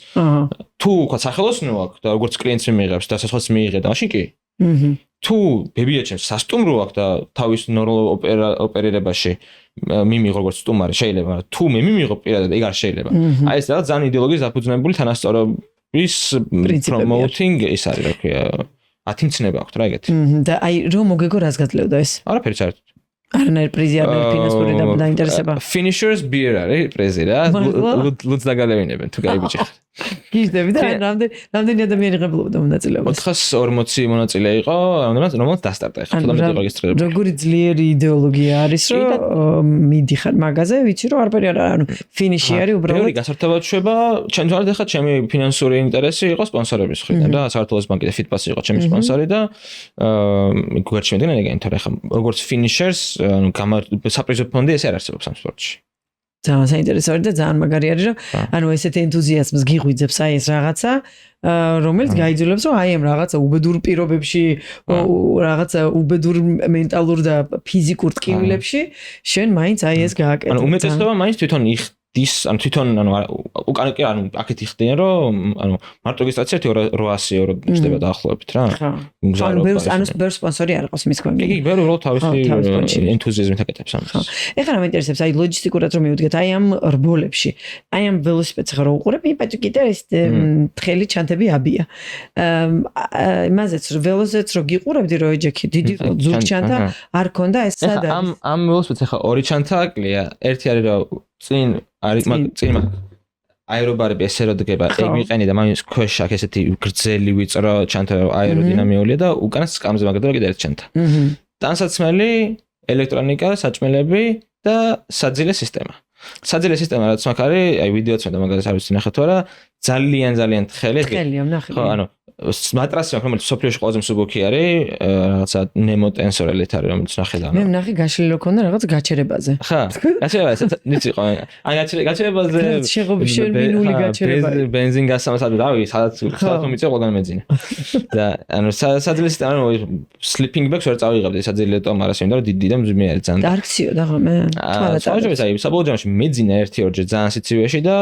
A: თუ თქვა სახელოსნო აქვს და როგორც კლიენტს მიიღებს და სასხვაც მიიღე და მაშინ კი თუ ბებია ჩემს სასტუმრო აქვს და თავის ნორმალ ოპერირებაში მიმიღო როგორც სტუმარი შეიძლება თუ მე მიმიღო პირადად ეგ არ შეიძლება აი ეს რა ძალიან იდეოლოგიის დაფუძნებული თანასწორობა ის promoting ის არის რა ქვია ათიმცნება აქვს რა ეგეთი
B: და აი რომ მოგეგო რას გაძლევდა ეს
A: არაფერი საერთოდ
B: არანაირ პრიზი არ ფინანსური დაინტერესება
A: finishers beer არის პრიზი რა ლუც დაგალევინებენ თუ გაიბიჭი ხარ
B: გიჟდები და რამდენი ადამიანი ღებულობდა მონაწილეობას?
A: 440 მონაწილე იყო, რომელიც დასტარტა ახლა თუნდაც იყო რეგისტრირებული.
B: როგორი ძლიერი იდეოლოგია არის, რომ მიდიხარ მაგაზე, ვიცი რომ არაფერი არ არის, ანუ ფინიში არის უბრალოდ.
A: ბევრი გასართობად შვება, ჩემ თვალად ახლა ჩემი ფინანსური ინტერესი იყო სპონსორების მხრიდან და საქართველოს ბანკი და ფიტპასი იყო ჩემი სპონსორი და გვერდჩემდნენ ეგენი, თორე ახლა როგორც ფინიშერს, ანუ საპრიზო ფონდი ეს არ არსებობს ამ სპორტში.
B: ძალიან საინტერესო და ძალიან მაგარი არის რომ ანუ ესეთ ენთუზიაზმს გიღვიძებს აი ეს რაღაცა რომელიც გაიძულებს რომ აი ამ რაღაცა უბედურ პირობებში რაღაცა უბედურ მენტალურ და ფიზიკურ ტკივილებში შენ მაინც აი ეს გააკეთე.
A: ანუ უმეტესობა მაინც თვითონ ანუ თვითონ ანუ უკან კი ანუ აქეთ იხდიან რომ ანუ მარტო რეგისტრაცია 800 ევრო ხდება დაახლოებით რა.
B: ანუ ბევრ სპონსორი არ ყავს მის ქვემოთ.
A: კი, ბევრი უბრალოდ თავისი ენთუზიაზმით აკეთებს ამას.
B: ეხლა რა მეინტერესებს აი ლოჯისტიკურად რომ მივდგეთ აი ამ რბოლებში. აი ამ ველოსიპედს ხარ უყურებ, იპატი კიდე ეს თხელი ჩანთები აბია. იმაზეც ველოსეც რო გიყურებდი რო ეჯექი დიდი ზურგ ჩანთა არ ქონდა ეს სად არის?
A: ამ ველოსიპედს ახლა ორი ჩანთა აკლია, ერთი არის რომ წინ არის წინ აერობარები ესე რო დგება, ეგ მიყენი და მაინც ქვეშ აქ ესეთი გრძელი ვიწრო ჩანთა აეროდინამიულია და უკანაც სკამზე მაგდროულად კიდე ერთი ჩანთა. ტანსაცმელი, ელექტრონიკა, საჭმელები და საძილე სისტემა. საძილე სისტემა რაც მაგ არის, აი ვიდეოც მე და მაგალითად არ ვიცი ნახეთ თუ არა, ძალიან თხელი.
B: თხელია, ნახე.
A: ხო, ანუ მატრასი აქვს, რომელიც სოფლიოში ყველაზე მსუბუქი არის, რაღაცა ნემო ტენსორელით არის, რომელიც ნახე და.
B: მე ვნახე გაშლილი ქონდა რაღაც გაჩერებაზე.
A: ხა, გაჩერებაზე, ნიცი ყო. აი გაჩერებაზე
B: შეღობშენმინული გაჩერება.
A: ბენზინ გასამოსად რავი, სადაც მიწე ყველგან მეძინა. და ანუ საძილე სისტემა, ანუ sleeping bags ვერ წავიღებდი საძილე ტომარას, იმიტომ რომ დიდი და მძიმე არის ძალიან.
B: დარქციო და მე.
A: თვალატა. აი, საბოლოო ჯამში მეძინა 1-2 ძალიან სიცივეში და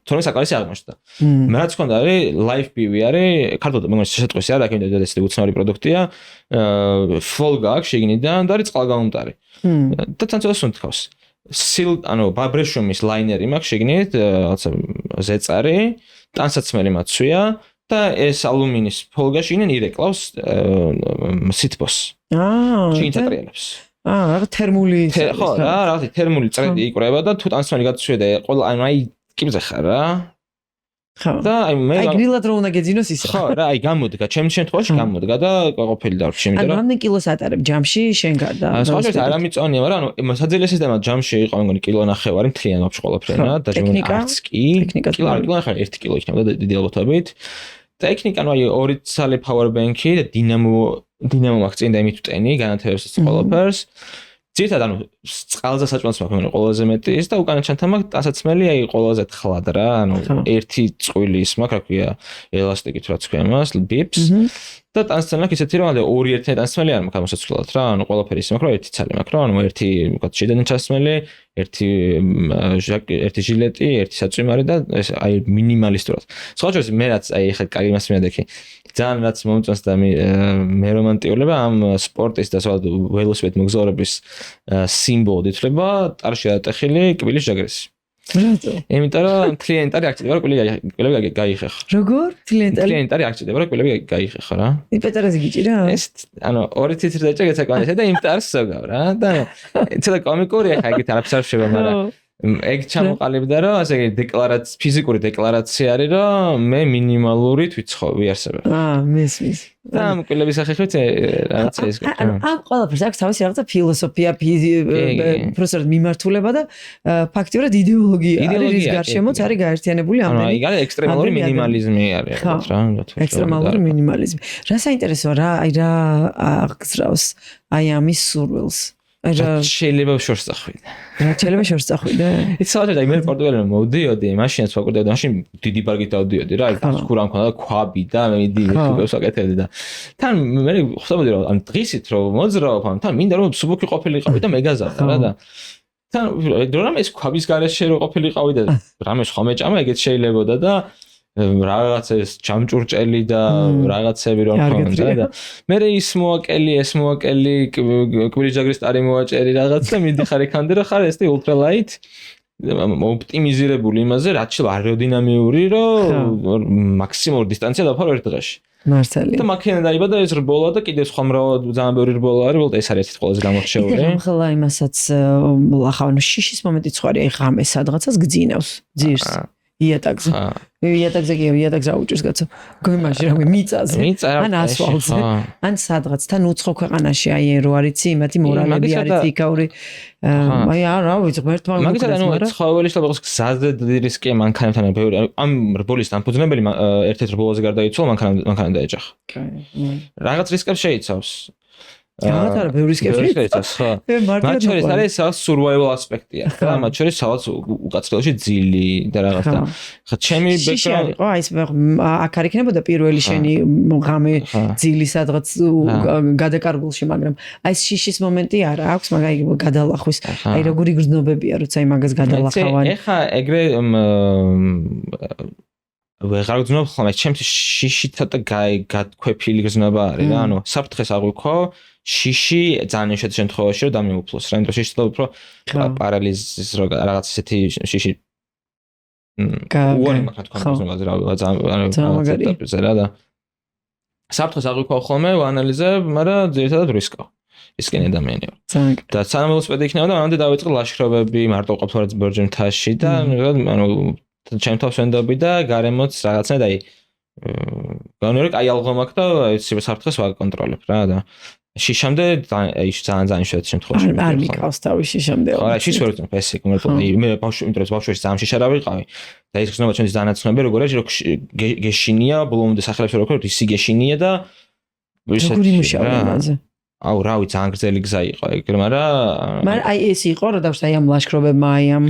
A: თორემ საკმარისი აღმოჩნდა. მე რაც მქონდა არის live PV არის, ქართულად მეგონა შეტყვისი არა, კიდევ ეს უცნაური პროდუქტია. ფოლგა აქვს შიგნიდან და არის წყალგამომტარი. და თანცოს უნთქავს. ანუ ვაბრეშუმის ლაინერი მაქვს შიგნით, რაღაცა ზეწარი, ტანსაცმელი მაცვია და ეს ალუმინის ფოლგა შიგნიდან ირეკლავს სითბოს. შიგნით ატრიალებს.
B: რაღაც თერმული
A: ხო, რაღაცა თერმული წრედი იკვრება და თუ ტანსაცმელი გაწვია და ყველა აი კიბზე ხარ რა.
B: ხო.
A: და აი მე
B: აი გრილად რო უნდა გეძინოს ისე.
A: ხო რა, აი გამოდგა, ჩემს შემთხვევაში გამოდგა და ყოფილი დავrxi, იმიტომ რომ
B: რამდენი კილოს ატარებ ჯამში შენ გარდა?
A: სხვაგვარად არ ამიწონია, მაგრამ ანუ საძილე სისტემა ჯამში იყო მეგონი კილო ნახევარი მთლიან ვაფშე ყველაფერი რა, დაჟინებული არც კი. კილო ნახევარი 1 კილო იქნება და დიდი ალბათობით. ტექნიკა, ანუ აი 2 ცალი power bank-ი და დინამო მაქვს წინ და იმით ვტენი, განათებებს ყველაფერს. ძირითადად ანუ წყალზე საჭმელს მაქვს მე ყველაზე მეტი ის და უკანა ჩანთა მაქვს ტანსაცმელი აი ყველაზე თხლად რა ანუ ერთი წყვილი ის მაქვს რა ქვია ელასტიკით რაც ქვია მას ბიპს და ტანსაცმელი მაქვს ისეთი რომ ორი ერთი ტანსაცმელი არ მაქვს მოსაცვლად რა ანუ ყველაფერი ის მაქვს რომ ერთი ცალი მაქვს რა ანუ ერთი ვთქვათ შედანი ჩასმელი ერთი ჟილეტი ერთი საწვიმარი და ეს აი მინიმალისტურად სხვაჯერს მე რაც აი ხა კაგი მას მიადექი ძალიან რაც მომწონს და მე რომანტიულება ამ სპორტის და სხვა ველოსიპედ მოგზაურობის სიმბოლოდ ითვლება ტარში ატეხილი კბილის ჟაგრესი.
B: რატო?
A: იმიტომ რომ კლიენტი არის აქცია რა კბილები გაიხეხა.
B: როგორ?
A: კლიენტი არის აქცია რა კბილები გაიხეხა რა.
B: იპეტრაზე გიჭირა?
A: ეს ანუ 2 თითრი დაჭა გასაკვალე და იმ ტარს სოგავ რა და ცოტა კომიკურია ხა ეგეთ არაფერს არ შევა მაგრამ ეგ ჩამოყალიბდა რომ ასე ფიზიკური დეკლარაცია არის რომ მე მინიმალურით ვიცხოვი არსებობ.
B: მესმის.
A: და ამ კბილების სახეშიც რაღაცა ის
B: ამ ყველაფერს აქვს თავისი რაღაცა ფილოსოფია, პროფესორად მიმართულება და ფაქტიურად იდეოლოგია არის რის გარშემოც არის გაერთიანებული
A: ამბები. ანუ აი ექსტრემალური მინიმალიზმი არის რა.
B: ექსტრემალური მინიმალიზმი. რა საინტერესოა რა აი რა აღგზრავს აი ამის სურვილს.
A: შეიძლება შორს წახვიდე.
B: რა შეიძლება შორს წახვიდე?
A: ის საერთოდ აი მე პორტუგალიიდან მოვდიოდი, მაშინაც ვაკეთებდი, მაშინ დიდი ბარგით დავდიოდი რა, აი გასკურა მქონდა და ქვაბი და მე ვიდეოს ვაკეთებდი და თან მე ხვდებოდი რომ ან დღისით რომ მოძრაობ, ან თან მინდა რომ სუბუქი ყოფილიყავი და მეგაზარდა რა და თან რომ ეს ქვაბის გარეშე რო ყოფილიყავი და რამე სხვა მეჭამა ეგეც შეიძლებოდა და რაღაცა ეს ჯამჭურჭელი და რაღაცები რომ ხონდა და მე ის მოაკელი კბილიჯაგრის ტარი მოაჭერი რაღაც და მიდიხარ იქამდე რომ ხარ ეს ultra light ოპტიმიზირებული იმაზე რაც შეიძლება აეროდინამიური რომ მაქსიმალურ დისტანცია დავფარო ერთ დღეში
B: მართალია
A: და მაქედან დაიბადა ეს რბოლა და კიდევ სხვა მრავალ ძალიან ბევრი რბოლა არის უბრალოდ ეს არის ყველაზე გამორჩეული
B: ახლა იმასაც ახლა შიშის მომენტიც ხარი აი ღამე სადღაცას გძინავს ძირს იატაკზე. იატაკზე კი იატაკზე აუჭირს კაცო. გოიმაში რა მიწაზე. ან ასფალტზე. ან სადღაც თან უცხო ქვეყანაში აი რო არიცი იმათი მორალები არის იქაური. აი რა ვიცი ღმერთმა
A: მაგისაც ანუ ცხოველის ლოგოს გზაზე რისკია მანქანებთან ბევრი ამ რბოლის დამფუძნებელი ერთ-ერთ რბოლაზე გარდაიცვალა მანქანა დაეჯახა. რაღაც რისკებს შეიცავს.
B: რა ბევრი რისკები
A: შეიცავს ხო? მათ შორის არის survival aspect-ია. ხა მათ შორის სადაც უკაცრიელში ძილი და რაღაცა. ხა ჩემი background
B: ხო აი ეს აქ არ იქნებოდა პირველი შენი ღამე ძილი სადღაც გადაკარგულში, მაგრამ აი ეს შიშის მომენტი არა აქვს, მაგრამ აი გადალახვის. აი როგორი გრძნობებია, როცა აი მაგას გადალახავანი.
A: ეხა ეგრე ვეღარ გძნობ ხოლმე, ჩემს შიში ცოტა გათქვეფილი გრძნობა არის რა, ანუ საფრთხეს აღვიქო შიში ძალიან შეთ შემთხვევაში რომ დამიმუფლოს რა, იმიტომ შიში უფრო პარალიზის რაღაც ესეთი შიში უარი მაქვს თქვენ გრძნობაზე რა და საფრთხეს აღვიქო ხოლმე ვანალიზებ, მაგრამ ძირითადად რისკავ. ისკენ ადამიანი ვარ. და სანამ ველოსიპედი იქნებოდა, მანამდე დავიწყე ლაშქრობები, მარტო ყოფილი ბორჯემთაში და ანუ ჩემ თავს ვენდობი და გარემოც რაღაცნაირად აი განვერი კაი ალღო მაქვს და ეს საფრთხეს ვაკონტროლებ რა და შიშამდე აი ძალიან შეეც შემთხვევაში
B: არ მიკავს თავის შიშამდე.
A: ხო, აი შიშს ვერ ვწნობ ეს მე ბავშვი იმიტომ ბავშვში ძალიან შიშ არ ავიყავი და ის გზნობა ჩვენს დანაცნობი როგორ არის რომ გეშინია ბოლომდე სახელებს რო ვქო ისი გეშინია და
B: როგორი მუშაობა ამაზე.
A: აუ რა ვიცი ძალიან გრძელი გზა იყო ეგ მაგრამ
B: აი ეს იყო რომ დავშ აი ამ ლაშქრობებმა აი ამ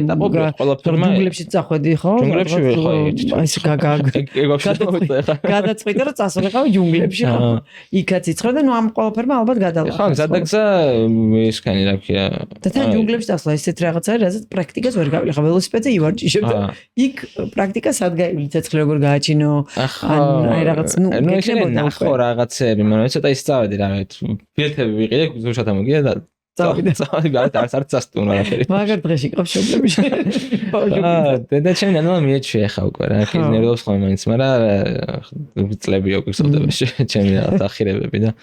A: ეტაპობრივ ყველაფერმა
B: ჯუნგლებში წახვედი ხო?
A: ჯუნგლებში ვიყავი
B: აი ეს გადაწყვიტე რომ წასულიყავი ჯუნგლებში ხო? იქაც იცხრა და ნუ ამ ყველაფერმა ალბათ გადალახა.
A: ხო გზადაგზა ისქანი რა ქვია
B: და თან ჯუნგლებში წასვლა ესეთ რაღაც არის რაზეც პრაქტიკას ვერ გავილი ხა ველოსიპედზე ივარჯიშებ და იქ პრაქტიკას სად გაივლი ცეცხლი როგორ გააჩინო ან აი რაღაც ნუ
A: ეკნებოდა ხო რაღაცები მაგრამ ცოტა ისწავედი რა ფილტები ვიყიდე გუშათა მოგია და წავიდე გარეთ არც ასტუნა რაფერი
B: მაგარ დღეში ყავშობლებში
A: და ჩემი ნანა მიეჩვია ხა უკვე რა ქიზნერდობს ხოლმე მაინც მაგრამ წლები უკვე გწოვდება ჩემი ახირებები და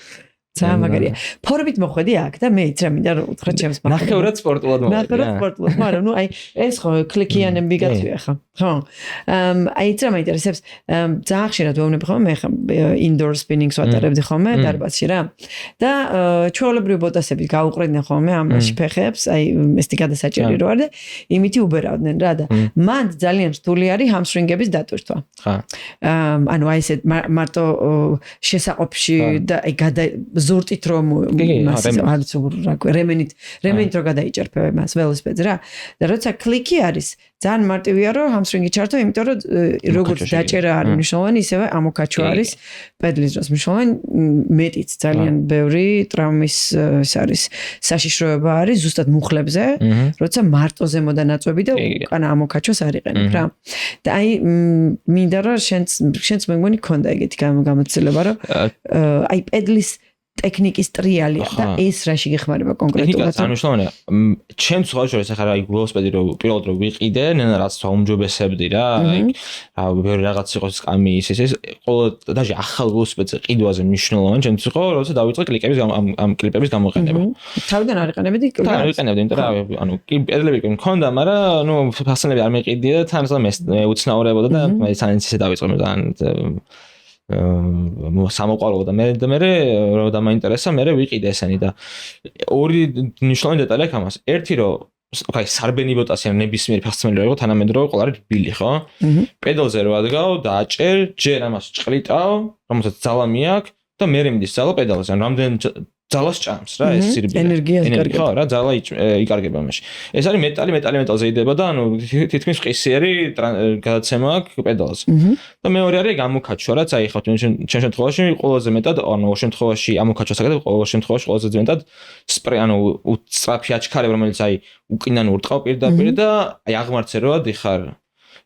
B: ძალიან მაგარია. ფორმით მოხვედი აქ და მე იცი რა მინდა რომ უთხრა ჩემს
A: მაგას. ნახევრად სპორტულად მოხვედი.
B: ნახევრად სპორტულად, მაგრამ ნუ აი ეს ხო კლიკიანები გაწვია ხა. ხო. აი იცი რა მაინტერესებს, ძალიან ხშირად ვეუბნები ხოლმე მე ხა indoor spinning-ს ვატარებდი ხოლმე დარბაზში რა. და ჩვეულებრივი ბოტასებით გაუყრედნენ ხოლმე ამ ფეხებს, აი ესეთი გადასაჭერი რო არის და იმითი უბერავდნენ რა და მან ძალიან რთული არის hamstring-ების დატვირთვა.
A: ხა.
B: ანუ აი ესე მარტო შესაყოფში და აი ზურტით რომ არც რა ქვია რემენით რო გადაიჭერფე მას ველოსიპედზე რა და როცა კლიკი არის ძალიან მარტივია რომ hamstring-ი ჩართო იმიტომ რომ როგორც დაჭერა არის მნიშვნელოვანი ისევე ამოქაჩო არის პედლის დროს მნიშვნელოვანი მეტიც ძალიან ბევრი ტრაუმის ეს არის საშიშროება არის ზუსტად მუხლებზე როცა მარტო ზემოდან ნაწვევი და უკანა ამოქაჩოს არ იყენებ რა და აი მინდა რომ შენც მეგონი ქონდა ეგეთი გამოცდილება რომ აი პედლის ტექნიკის ტრიალია და ეს რაში გეხმარება კონკრეტულად?
A: ტექნიკა მნიშვნელოვანია. ჩემს ხალხში ახლა აი ველოსიპედი რო პირველად რო ვიყიდე, ნენა რაც საუმჯობესებდი რა, აი რა ბევრი რაღაც იყო სკამი ის ყოველ დაჟე ახალ ველოსიპედზე ყიდვაზე მნიშვნელოვანი ჩემთვის იყო, როცა დავიწყე კლიკების ამ კლიპების გამოყენება.
B: თავიდან არ იყენებდი კლიპს?
A: არ იყენებდი, იმიტომ რომ ანუ პედლები კი მქონდა, მაგრამ ნუ ფასანები არ მეყიდია და თან მე უცნაურებოდა და მე ძალიან ისე დავიწყე მე ძალიან სამოყვარულო და მე რომ დამაინტერესა მე ვიყიდე ესენი და ორი მნიშვნელოვანი დეტალი აქვს ამას. ერთი რომ აი სარბენი ბოტასი ან ნებისმიერი ფეხსაცმელი რო იყო თანამედროვე ყველა არის ბილი ხო? პედალზე რო ადგავ და აჭერ, ჯერ ამას ჭყლიტავ, რომელსაც ძალა მიაქვს და მე მიდის ძალა პედალზე. ან რამდენ ძალას ჭამს რა ეს სირბილე.
B: ენერგიას
A: კარგია. ხო რა ძალა იკარგება მაშინ. ეს არის მეტალზე იდება და ანუ თითქმის ყისიერი გადაცემა აქვს პედალზე. და მეორე არის გამოკაჩვა რაც აი ხავთ ჩემ შემთხვევაში ყველაზე მეტად ანუ ორ შემთხვევაში ამოკაჩვას აკეთებ ყოველ შემთხვევაში ყველაზე მეტად სპრე ანუ უცრაფი აჩქარება რომელიც აი უკინან ურტყავ პირდაპირ და აი აღმარცე რო დიხარ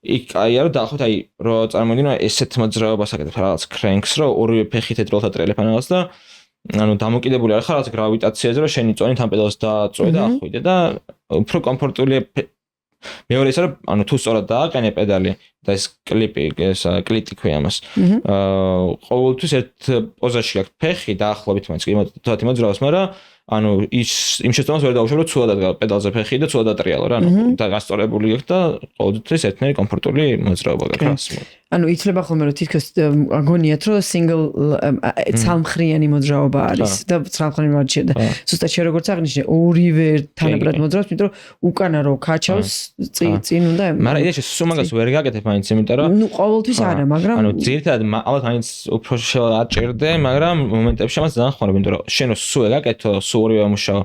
A: იქ აი არა დაახოთ აი რო წარმოგიდგენო ესეთ მოძრაობას აკეთებ რაღაც კრენკს რო ორივე ფეხით ედროლთა ტრელებ ანალს და ანუ დამოკიდებული არ ხარ რაღაც გრავიტაციაზე რომ შენი წონით ამ პედალს დააწვე და ახვიდე და უფრო კომფორტულია მეორე ის რომ ანუ თუ სწორად დააყენე პედალი და ეს კლიპი ეს კლიტი ქვია ამას ყოველთვის ერთ პოზაში აქვს ფეხი დაახლოებით მაინც კი თათი მოძრაობს მაგრამ ანუ იმ შეცდომას ვერ დაუშვებ, რომ ცუდად პედალზე ფეხი და ცუდად ატრიალო რა, ანუ და გასწორებული აქვს და ყოველთვის ერთნაირი კომფორტული მოძრაობა გაქვს.
B: ანუ ითვლება ხოლმე რომ თითქოს აგონიათ რომ single ცალმხრიანი მოძრაობა არის და ცალმხრიანი ვარჯიშია და ზუსტად შე როგორც აღნიშნე ორივე თანაბრად მოძრაობს, იმიტომ რომ უკანა რო ქაჩავს წინ უნდა
A: მაგრამ იდეაში სულ მაგას ვერ გაკეთებ მაინც, იმიტომ რომ
B: ნუ ყოველთვის არა, მაგრამ
A: ანუ ძირითადად ალბათ მაინც უფრო შეაჭერდე, მაგრამ მომენტებში ამას ძალიან ხმარობ, იმიტომ რომ შენ სულ ეკეთო, სულ ორივე ამუშაო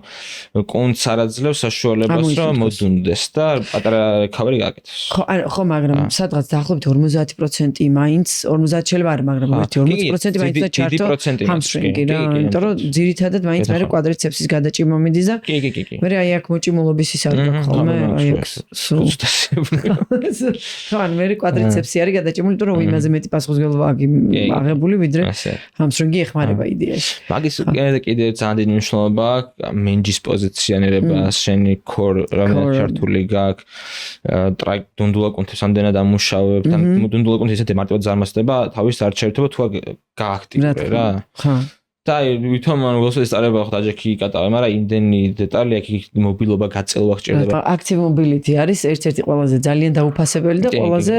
A: კუნც არ აძლევს საშუალებას რომ მოდუნდეს და პატარა recovery გაკეთოს.
B: ხო, მაგრამ სადღაც დაახლოებით 50% მაინც 50 შეიძლება არა, მაგრამ 40% მაინც და ჩართო hamstring-ი რა, იმიტომ რომ ძირითადად მაინც მე კვადრიცეპსის გადაჭიმა მიდის და მე აი აქ მოჭიმულობის ის არის ხოლმე, აი აქ სულ ხო, ან მე კვადრიცეპსი არის გადაჭიმული, იმიტომ რომ იმაზე მეტი პასუხისმგებლობა აღებული ვიდრე hamstring-ი ეხმარება იდეაში.
A: მაგის კიდე ძალიან დიდი მნიშვნელობა აქვს მენჯის პოზიციონირებას, შენი core რამდენად ჩართული გაქვს, დუნდულა კუნთის ამდენად ამუშავებ, თან დუნდულა კუნთი ისეთი მარტივად ზარმასდება, თავის არ შეერთება თუ გააქტიურე რა.
B: ხო.
A: და ვითომ ანუ ველოსიპედის წარება ხო დაჯექი იკატავე, მაგრამ იმდენი დეტალი აქ მობილობა გაწელვა გჭირდება.
B: Active mobility არის ერთ-ერთი ყველაზე ძალიან დაუფასებელი და ყველაზე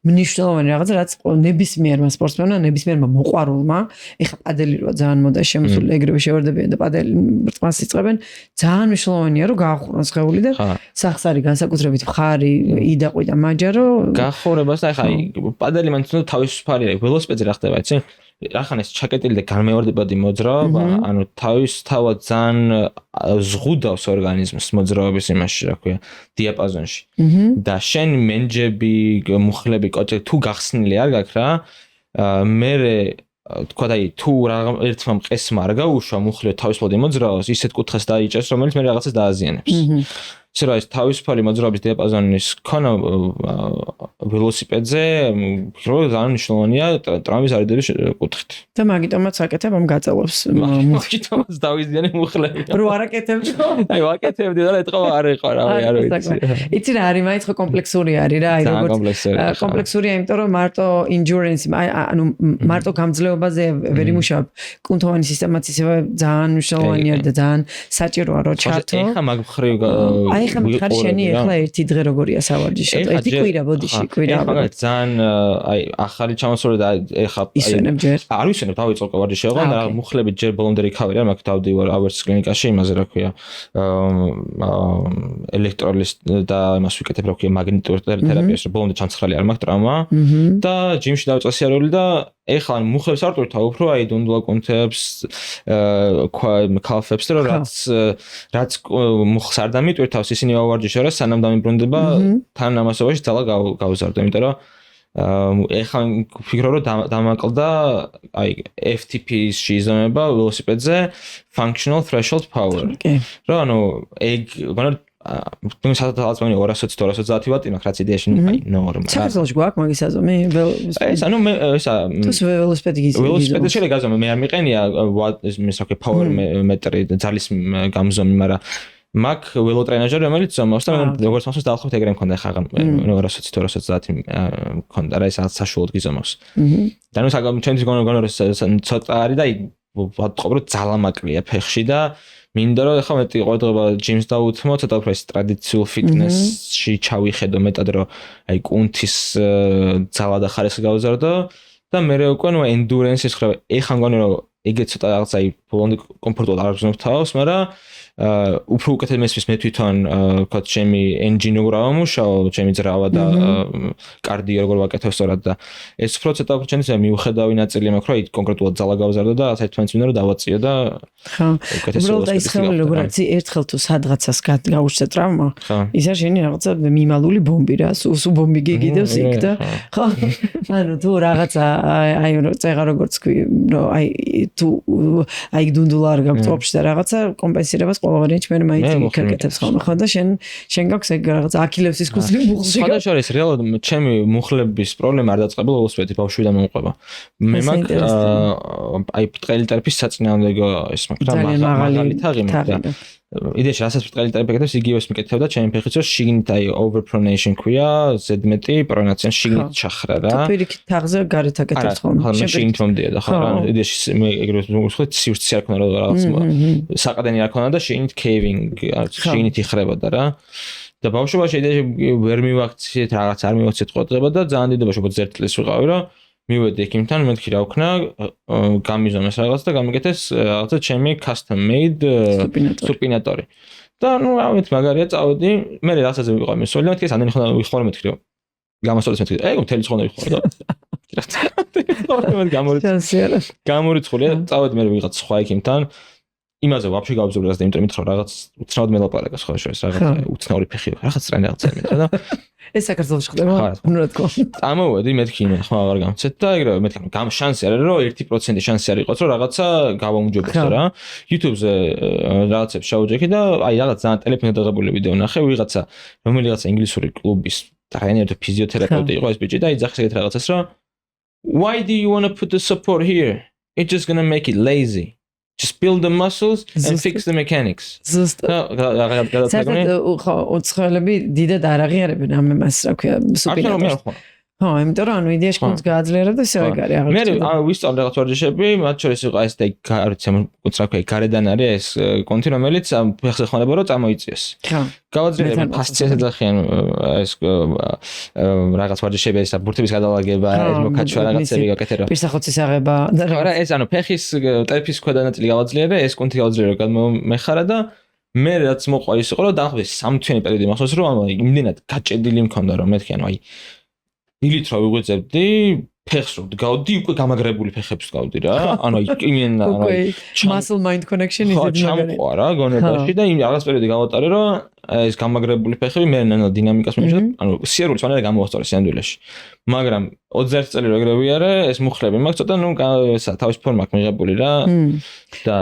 B: მნიშვნელოვანი რაღაცა, რაც ნებისმიერმა სპორტსმენმა, ნებისმიერმა მოყვარულმა, ეხლა პადელი როა ძალიან მოდა შემოსული ეგრევე შევარდებიან და პადელი ბრწყმას იწყებენ, ძალიან მნიშვნელოვანია რომ გაახურონ სხეული და სახს არის განსაკუთრებით მხარი, იდაყვი და მაჯარო.
A: გახურებას და ეხლა პადელი მაინც უნდა თავისუფალი არის. ველოსიპედზე რა ხდება, იცი? ახანეს ჩაკეტილი და განმეორდებადი მოძრაობა, ანუ თავისთავად ძალიან ზღუდავს ორგანიზმს მოძრაობის იმაში, რა ქვია, დიაპაზონში. და შენ მენჯები, მუხლები, კოჭე თუ გახსნილი არ გაქვს რა, მერე თქვა და თუ ერთმა მყესმა არ გაუშვა მუხლი თავისუფლად მოძრაობს, ისეთ კუთხეს დაიჭერს, რომელიც მე რაღაცას დააზიანებს. ისე რომ ეს თავისუფალი მოძრაობის დიაპაზონის ქონა ველოსიპედზე ძალიან მნიშვნელოვანია ტრავმის არიდების კუთხით.
B: და მაგიტომაც აკეთებ ამ გაწელვებს.
A: მაგიტომაც დავიზიანე მუხლები.
B: რო არ აკეთებდი?
A: აი ვაკეთებდი და ეთყო არ იყო რა, არ ვიცი.
B: იცი რა არის, მაინც ხო კომპლექსური არის რა, აი როგორც კომპლექსურია, იმიტომ რომ მარტო endurance, ანუ მარტო გამძლეობაზე ვერ იმუშავებ. კუნთოვანი სისტემაც ისევე ძალიან მნიშვნელოვანი არის და ძალიან საჭიროა რომ ჩართო.
A: ეხა მაგ მხრივ
B: ეხლა მითხარი შენი ეხლა ერთი დღე როგორია სავარჯიშო? ერთი კვირა ბოდიში კვირა.
A: ეხლა ძალიან აი ახალი ჩამოსული და ეხლა არ ვისვენებ დავიწყო ვარჯიში აღარ და მუხლები ჯერ ბოლომდე recovery არ მაქვს დავდივარ ავერს კლინიკაში იმაზე რა ქვია ელექტროლის და იმას ვიკეთებ რა ქვია მაგნიტურ თერაპიას რომ ბოლომდე ჩამცხრალი არ მაქვს ტრავმა და ჯიმში დავიწყე სიარული და ეხლა მუხლებს არ ტვირთავ უფრო აი დუნდულა კუნთებს კალფებს და რაც მუხლს არ დამიტვირთავს ისინი ავარჯიშო რა სანამ დამიბრუნდება თან ამასობაში ძალა გავზარდო იმიტომ რომ ეხლა ვფიქრობ რომ დამაკლდა აი FTP-ში იზომება ველოსიპედზე functional threshold power რა ანუ ეგ ნუ სადღაც 220-230 ვატი მაქვს რაც იდეაში აი ნორმა.
B: საქართველოში გვაქვს მაგის აზომი?
A: ეს ანუ მე ესა
B: თუ ველოსიპედი
A: ველოსიპედი შეიძლება გაზომე მე არ მიყენია ის რა power მეტრი ძალის გამზომი, მაგრამ მაქვს ველოტრენაჟერი რომელიც ზომავს და მე როგორც მასწავლე დაახლოებით ეგრე მქონდა ხა 220-230 მქონდა რა ეს საშუალოდ გიზომავს. და ნუ ჩემთვის გონორ ცოტა არის და ვატყობ რომ ძალა მაკლია ფეხში და მინდა რომ ახლა მეტი ყოდობა ჯიმს დაუთმო, ცოტა უფრო ეს ტრადიციულ ფიტნესში ჩავიხედო მეტად რომ აი კუნთის ძალა და ხარისხი გავზარდო და მე უკვე ნუ ენდურენსის ხრა ეხლა მგონი რომ ეგეც ცოტა რაღაც აი ბოლომდე კომფორტულად არ გზნობ თავს, მაგრამ უფრო უკეთად მესმის მე თვითონ ვთქვა ჩემი ენჯინი როგორ ამუშავო, ჩემი ძრავა და კარდიო როგორ ვაკეთებ სწორად და ეს უფრო ცოტა უფრო ჩემთვის მიუხედავი ნაწილი მაქვს რომ აი კონკრეტულად ძალა გავზარდო და საერთოდ მინდა რომ დავაწიო და
B: ხო უბრალოდ აი სხეული როგორ არის ერთხელ თუ სადღაცას გაუჩნდა ტრავმა ის არის შენი რაღაცა მიმალული ბომბი რა სუ ბომბი გიგიდებს იქ და ხო ანუ თუ რაღაცა აი წეღა როგორც თქვი რომ აი თუ აი დუნდულა არ გაქვს ოპშ და რაღაცა კომპენსირებას ყველა ვარიანტი მე მაინც იკეთებს ხოლმე ხო და შენ გაქვს ეგ რაღაც აქილევსის კუსლი მუხლში
A: ხადაშორის რეალურად ჩემი მუხლების პრობლემა არ დაწყებულა ველოსიპედით ბავშვიდან მომყვება მე მაქვს აი ბრტყელი ტერფის საწინააღმდეგო ის მაქვს რა მაღალი თაღი მაქვს იდეაში რასაც ბრტყელი ტაიპაკეთებს იგივეს მიკეთებდა ჩემი ფეხიც რომ შიგნით აი overpronation ქვია ზედმეტი პრონაცია შიგნით ჩახრა რა
B: თუ პირიქით თაღზე გარეთ აკეთებს ხოლმე
A: შიგნით მომდიოდა ხო რა იდეაში მე ეგრევე მოვიხოთ სივრცე არ ქონა რაღაც საყდენი არ ქონა და შიგნით caving შიგნით იხრებოდა რა და ბავშვობაში იდეაში ვერ მივაქციეთ რაღაც არ მივაქციეთ ყოწება და ძალიან დიდობაში უკვე 1 წლის ვიყავი რომ მივედი ექიმთან მეთქი რა ვქნა გამიზომეს რაღაც და გამიგეთეს რაღაცა ჩემი custom made სუპინატორი და ნუ ამით მაგარია წავედი მე რაღაცაზე ვიყავი მსველი მეთქი ამდენი ხომ ვიხმარე მეთქი რომ გამოსწორდეს მეთქი ეგ მთელი ცხონა ვიხმარე და გამორიცხული წავედი მე ვიღაც სხვა ექიმთან იმაზე ვაფშე გავბრძოლე და იმიტომ მითხრა რაღაც უცნაოდ მელაპარაკა სხვა შორის რაღაც უცნაური ფეხი რაღაც რანი რაღაცა მითხრა და
B: ეს საქართველოს ხდება ნუ რა თქმა უნდა
A: წამოვედი მეთქი იმენ ხმა აღარ გამცეთ და ეგრევე მეთქი გამ შანსი არის რომ 1% შანსი არ იყოს რომ რაღაცა გავაუმჯობესო რა YouTube-ზე რაღაცებს შევუჯექი და აი რაღაც ძალიან ტელეფონზე დაღებული ვიდეო ნახე ვიღაცა რომელიღაცა ინგლისური კლუბის ტრენერი და ფიზიოთერაპევტი იყო ეს ბიჭი და იძახეს ეგეთ რაღაცას რომ why do you want to put the support here it's just going to make it lazy just build the muscles and fix the mechanics.
B: საერთოდ უცხოელები დიდად არ აღიარებენ ამ მას რა ქვია სუპინატორს. ხო, იმიტომ რომ ანუ იდეაში კონც გააძლიერებდა ისე ეგ არის აღარ.
A: მე ვისწავლე რაღაც ვარჯიშები, მათ შორის იყო ეს და არც კონც რა ქვია გარედან არის ეს კონტი რომელიც ფეხზე ხმარება რომ წამოიწიოს.
B: ხო.
A: გავაძლიერებენ ფასციას ეძახიან ეს რაღაც ვარჯიშები ეს ბურთების გადალაგება, ეს მოკაჩვა რაღაცები გაკეთება.
B: პირსახოცის აღება და
A: რა ეს ანუ ფეხის ტეფის ქვედა ნაწილი გავაძლიერე, ეს კონტი გავაძლიერე გამომეხარა და მე რაც მოყვა ის იყო რომ დაახლოებით 3 თვიანი პერიოდი მახსოვს რომ იმდენად გაჭედილი მქონდა რომ მეთქი ანუ აი ილით რა ვიღვეძებდი ფეხს რომ დგავდი უკვე გამაგრებული ფეხებს დგავდი რა ანუ იმენ
B: muscle mind connection is it
A: ჩამყვა რა გონებაში და იმ რაღაც პერიოდი გავატარე რომ ეს გამაგრებული ფეხები მე ნანა დინამიკას მიეჭდა ანუ სიარულის მანერა გამოვასწორე სიანდვილეში მაგრამ 21 წელი რო ეგრევე ვიარე ეს მუხლები მაქვს ცოტა ნუ თავის ფორმა აქვს მიღებული რა და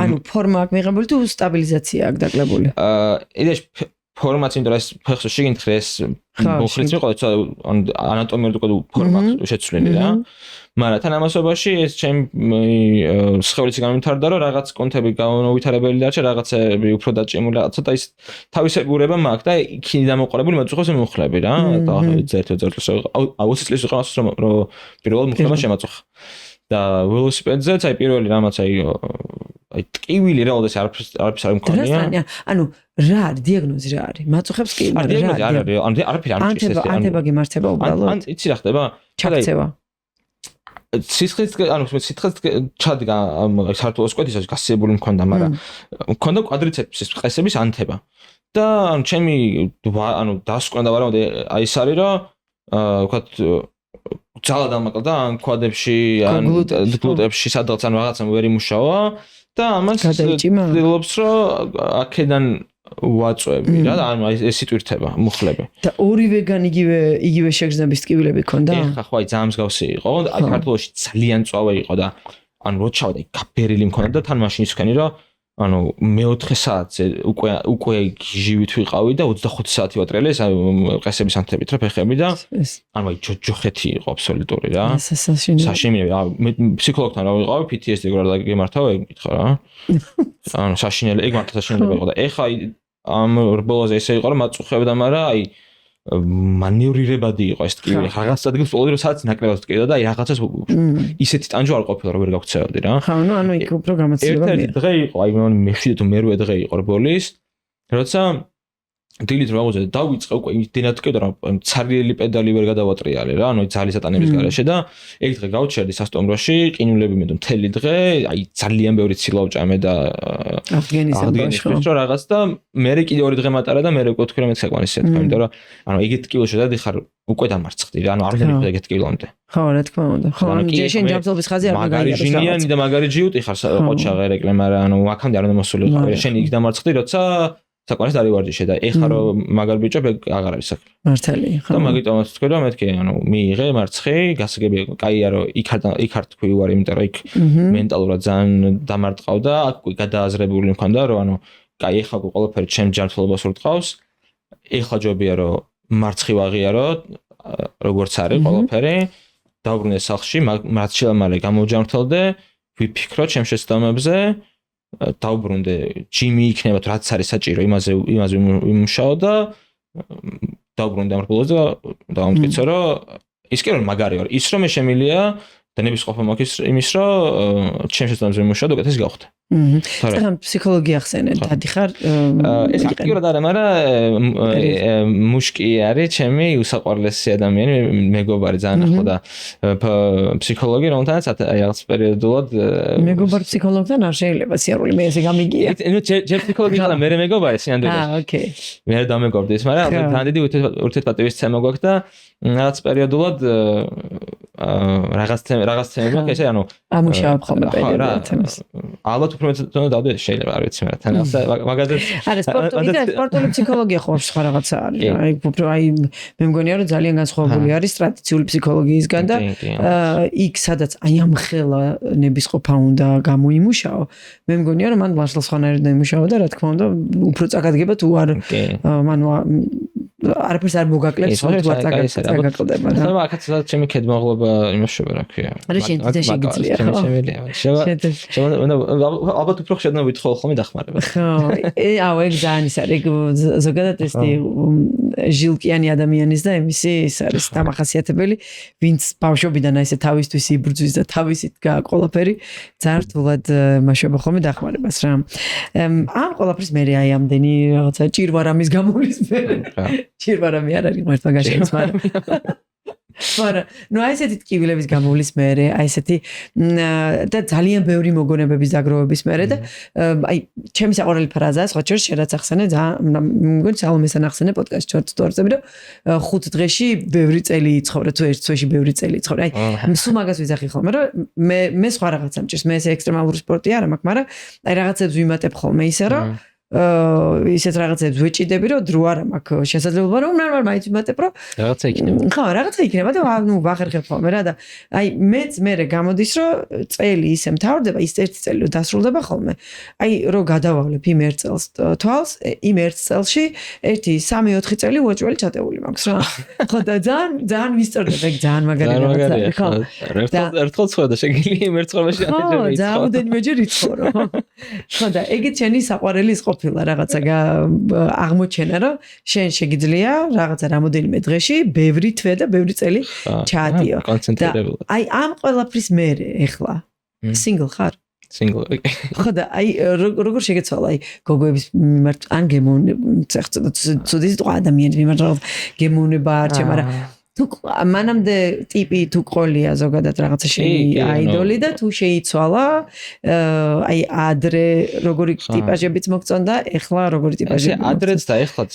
B: ანუ ფორმა აქვს მიღებული თუ სტაბილიზაცია აქვს დაკლებული
A: იდეაში ფორმაც იმიტომ რომ ეს ფეხს შეგინთ ხეს მუხლიც იყო ანატომიურად უკვე ფორმა აქვს შეცვლილი რა მაგრამ თან ამასობაში ეს ჩემი სხეულიც გამიმთავრდა რომ რაღაც კონტები გამოვითარებელი დარჩა რაღაცები უფრო დაჭიმული ცოტა ის თავისებურება მაქვს და იქიდან დამოყოლებული მოწუხოს მუხლები რა და 1 წელს 20 წლის ვიყავს რომ პირველ მუხლებას შემაწუხა და ველოსიპედზეც აი პირველი რამაც აი ტკივილი რა ოდესე არაფერს არ მქონია
B: ანუ რა არის დიაგნოზი რა არის მაწუხებს კი
A: რა არის ანუ არაფერი არ მჭირს ეს
B: ანთება გიმართება უბრალოდ
A: ან იცი რა ხდება
B: ჩაქცევა
A: სისხლის ანუ სისხლის ჩადგა საქართველოს კვეთისას გასიებული მქონდა მაგრამ მქონდა კვადრიცეპსის ყესების ანთება და ანუ ჩემი ანუ დასკვნა ვარაუდე აი ეს არის რომ ვქოთ ძალა დამაკლდა ან კვადებში ან გლუტებში სადღაც ან რაღაცა ვერ იმუშავა და ამას ვცდილობს რომ აქედან ვაწვევი რა ანუ ეს იტვირთება მუხლები
B: და ორივეგან იგივე შეგრძნების ტკივილები ქონდა
A: ეხა ხო აი ძალიან მსგავსი იყო აი საქართველოში ძალიან წვავე იყო და ანუ რო ჩავდა გაფერილი მქონდა და თან მაშინ ისქენი რომ ანუ მე-4 საათზე უკვე ჟივით ვიყავი და 25 საათი ვატრიალე ეს ყესების ანთებით რა ფეხები და ანუ აი ჯოხეთი იყო აბსოლუტური რა საშინელი მე ფსიქოლოგთან რა ვიყავი PTSD როგორ დაგემართავა ეგ მითხრა რა ანუ საშინელი ეგ მართლა საშინელი იყო და ეხა ამ რბოლაზე ესე იყო რომ მაწუხებდა მაგრამ აი მანევრირებადი იყო ეს ტკივილი რაღაც ადგილს ყოველ დრო საათს ნაკლებად ტკივდა და აი რაღაცას ისეთი ტანჯვა არ ყოფილა რომ ვერ გავქცევდი რა
B: ხო ანუ იქ უფრო გამოცდილება
A: ერთი დღე იყო აი მე-7 თუ მე-8 დღე იყო რბოლის როცა დილით რა ვუძე დავიწყე უკვე იმდენად ტკივდა რომ ცარიელი პედალი ვერ გადავატრიალე რა ანუ ძალის ატანების გარეშე და ეგ დღე გავჩერდი სასტუმროში ყინულები მე მთელი დღე აი ძალიან ბევრი ცილა ვჭამე და აღდგენის რო რაღაც და მე კიდე 2 დღე მატარა და მე უკვე თქვი რომ მეკსაკვალისია თქვა იმიტომ რომ ანუ ეგეთ ტკივილში დადიხარ უკვე დამარცხდი რა ანუ არ მივხვდი ეგეთ ტკივილამდე
B: ხო რა თქმა უნდა ხო ანუ ჯეშენ ჯამწობის ხაზი არ
A: მაგარი ჟინიანი და მაგარი ჯიუტი ხარ ყოჩა ღერეკლე მაგრამ ანუ აქამდე არ უნდა მოსულიყო შენ იქ დამარცხდი როცა საკმაოდ არის ვარჯიში და ეხა რომ მაგარ ბიჭებ აღარ არის საქმე.
B: მართალი ხო.
A: და მაგიტომაც თქვი რომ მეთქი ანუ მიიღე მარცხი, გასაგები კაია რომ იქ არ თქვი ვარ, იმიტომ რომ იქ მენტალურად ძალიან დამარტყავდა, აქ გადააზრებული მქონდა რომ ანუ კაი ეხა ყველაფერი ჩემ ჯანმრთელობას ურტყავს. ეხა ჯობია რომ მარცხი ვაღიარო, როგორც არის ყველაფერი, დავბრუნე სახლში, მათ შეიძლება მალე გამოვჯანმრთელდე, ვიფიქრო ჩემ შეცდომებზე დაუბრუნდე ჯიმი იქნება თუ რაც არის საჭირო იმაზე იმუშაო და დაუბრუნდე ამ რბოლოს და დავამტკიცო რომ ის კი რომ მაგარი ვარ ის რომ მე შემილია და ნებისყოფა მაქვს იმის რომ ჩემს შეცდომაზე ვიმუშაო და უკეთესი გავხდე.
B: ახლა ფსიქოლოგია ხსენე დადიხარ
A: ეს აქტიურად არა, მაგრამ მუშკი არის ჩემი უსაყვარლესი ადამიანი, მეგობარი ძალიან ახლო და ფსიქოლოგი რომელთანაც აი რაღაც პერიოდულად
B: მეგობარ ფსიქოლოგთან არ შეიძლება სიარული მე ესე გამიგია.
A: ნუ ჯერ ფსიქოლოგი ხარ და მე მეგობარი სინამდვილეში.
B: ოკეი.
A: მე დამეგობდი ის, მაგრამ თან დიდი ურთიერთპატივისცემა გვაქვს და რაღაც პერიოდულად რაღაც თემები აქვს ესე ანუ
B: ამუშავებ ხოლმე პერიოდულად.
A: ალბათ უფრო მეტად დავდე შეიძლება არ ვიცი მაგრამ თან მაგაზე
B: არა სპორტული ფსიქოლოგია ხო სხვა რაღაცა არის. აი მე მგონია რომ ძალიან განსხვავებული არის ტრადიციული ფსიქოლოგიისგან და იქ სადაც აი ამ ხელა ნებისყოფა უნდა გამოიმუშაო მე მგონია რომ მან ლაშლასხანაერად დაიმუშაო და რა თქმა უნდა უფრო წაგადგება თუ არ მანუ არაფერს არ მოგაკლებს თუ არ წაგაკლდება რა.
A: ახლა აქაც სადაც ჩემი ქედმაღლობა იმაშობა რა ქვია.
B: რა შენ და შეგიძლია ხო?
A: შევა ალბათ უფრო ხშირად ვითხოვ ხოლმე დახმარება.
B: ხო, აუ ეგ ძალიან ის არის. ზოგადად ეს ჟილკიანი ადამიანის და იმისი ის არის დამახასიათებელი, ვინც ბავშვობიდან აი ესე თავისთვის იბრძვის და თავისით გააყოლაფერი, ძალიან რთულად მაშობა ხოლმე დახმარებას რა. ამ ყოლაფრის მე აი ამდენი რაღაცა ჭირვარამის გამოვლის მე. ჭირვარამი არ არის მართლა გაშენს, მაგრამ ნუ აი ესეთი ტკივილების გამოვლის მერე, აი ესეთი და ძალიან ბევრი მოგონებების დაგროვების მერე და აი ჩემი საყვარელი ფრაზაა, სხვა შორს შედაც ახსენე, მგონი სალომესთან ახსენე პოდკასტში ჩორწდორწები, რომ 5 დღეში ბევრი წელი იცხოვრე, თუ ერთ თვეში ბევრი წელი იცხოვრე. აი სულ მაგას ვიძახი ხოლმე, რომ მე სხვა რაღაცა მჭირს, მე ეს ექსტრემალური სპორტი არ მაქვს, მაგრამ აი რაღაცებს ვიმატებ ხოლმე ისე რომ ისეთ რაღაცებს ვეჭიდები რომ დრო არ მაქვს შესაძლებლობა რომ ნორმალ მაინც ვიმატებ რომ
A: რაღაცა იქნება.
B: ხო, რაღაცა იქნება და ნუ ვახერხებ ხოლმე რა და აი მეც მერე გამოდის რომ წელი ისე მთავრდება ის ერთი წელი რომ დასრულდება ხოლმე. აი რომ გადავავლებ იმ ერთ წელს თვალს, იმ ერთ წელში 1-3-4 წელი უაჭველი ჩატეული მაქვს რა. ხო და ძალიან ვისწორებ ეგ ძალიან მაგარი რაღაცა ხო.
A: ერთხელ ცხრა და შეგილი იმ ერთ ცხოვრებაში ამჯერად
B: ხო, ძალიან უდენიმეჯერ იცხოვრო. ხო და ეგეც შენი საყვარელი ის ყოფილა რაღაცა აღმოჩენა რომ შენ შეგიძლია რაღაცა რამოდენიმე დღეში ბევრი თვე და ბევრი წელი ჩაადიო. აი ამ ყველაფრის მერე ეხლა სინგლ ხარ?
A: სინგლ.
B: ხო და აი როგორ შეგეცვალა აი გოგოების მიმართ ან გემოვნება ცუდი ადამიანების მიმართ გემოვნება არჩე, მაგრამ თუ მანამდე ტიპი თუ ყოლია ზოგადად რაღაცა შენი აიდოლი და თუ შეიცვალა აი ადრე როგორი ტიპაჟებიც მოგწონდა ეხლა როგორი ტიპაჟები
A: ადრეც და ეხლაც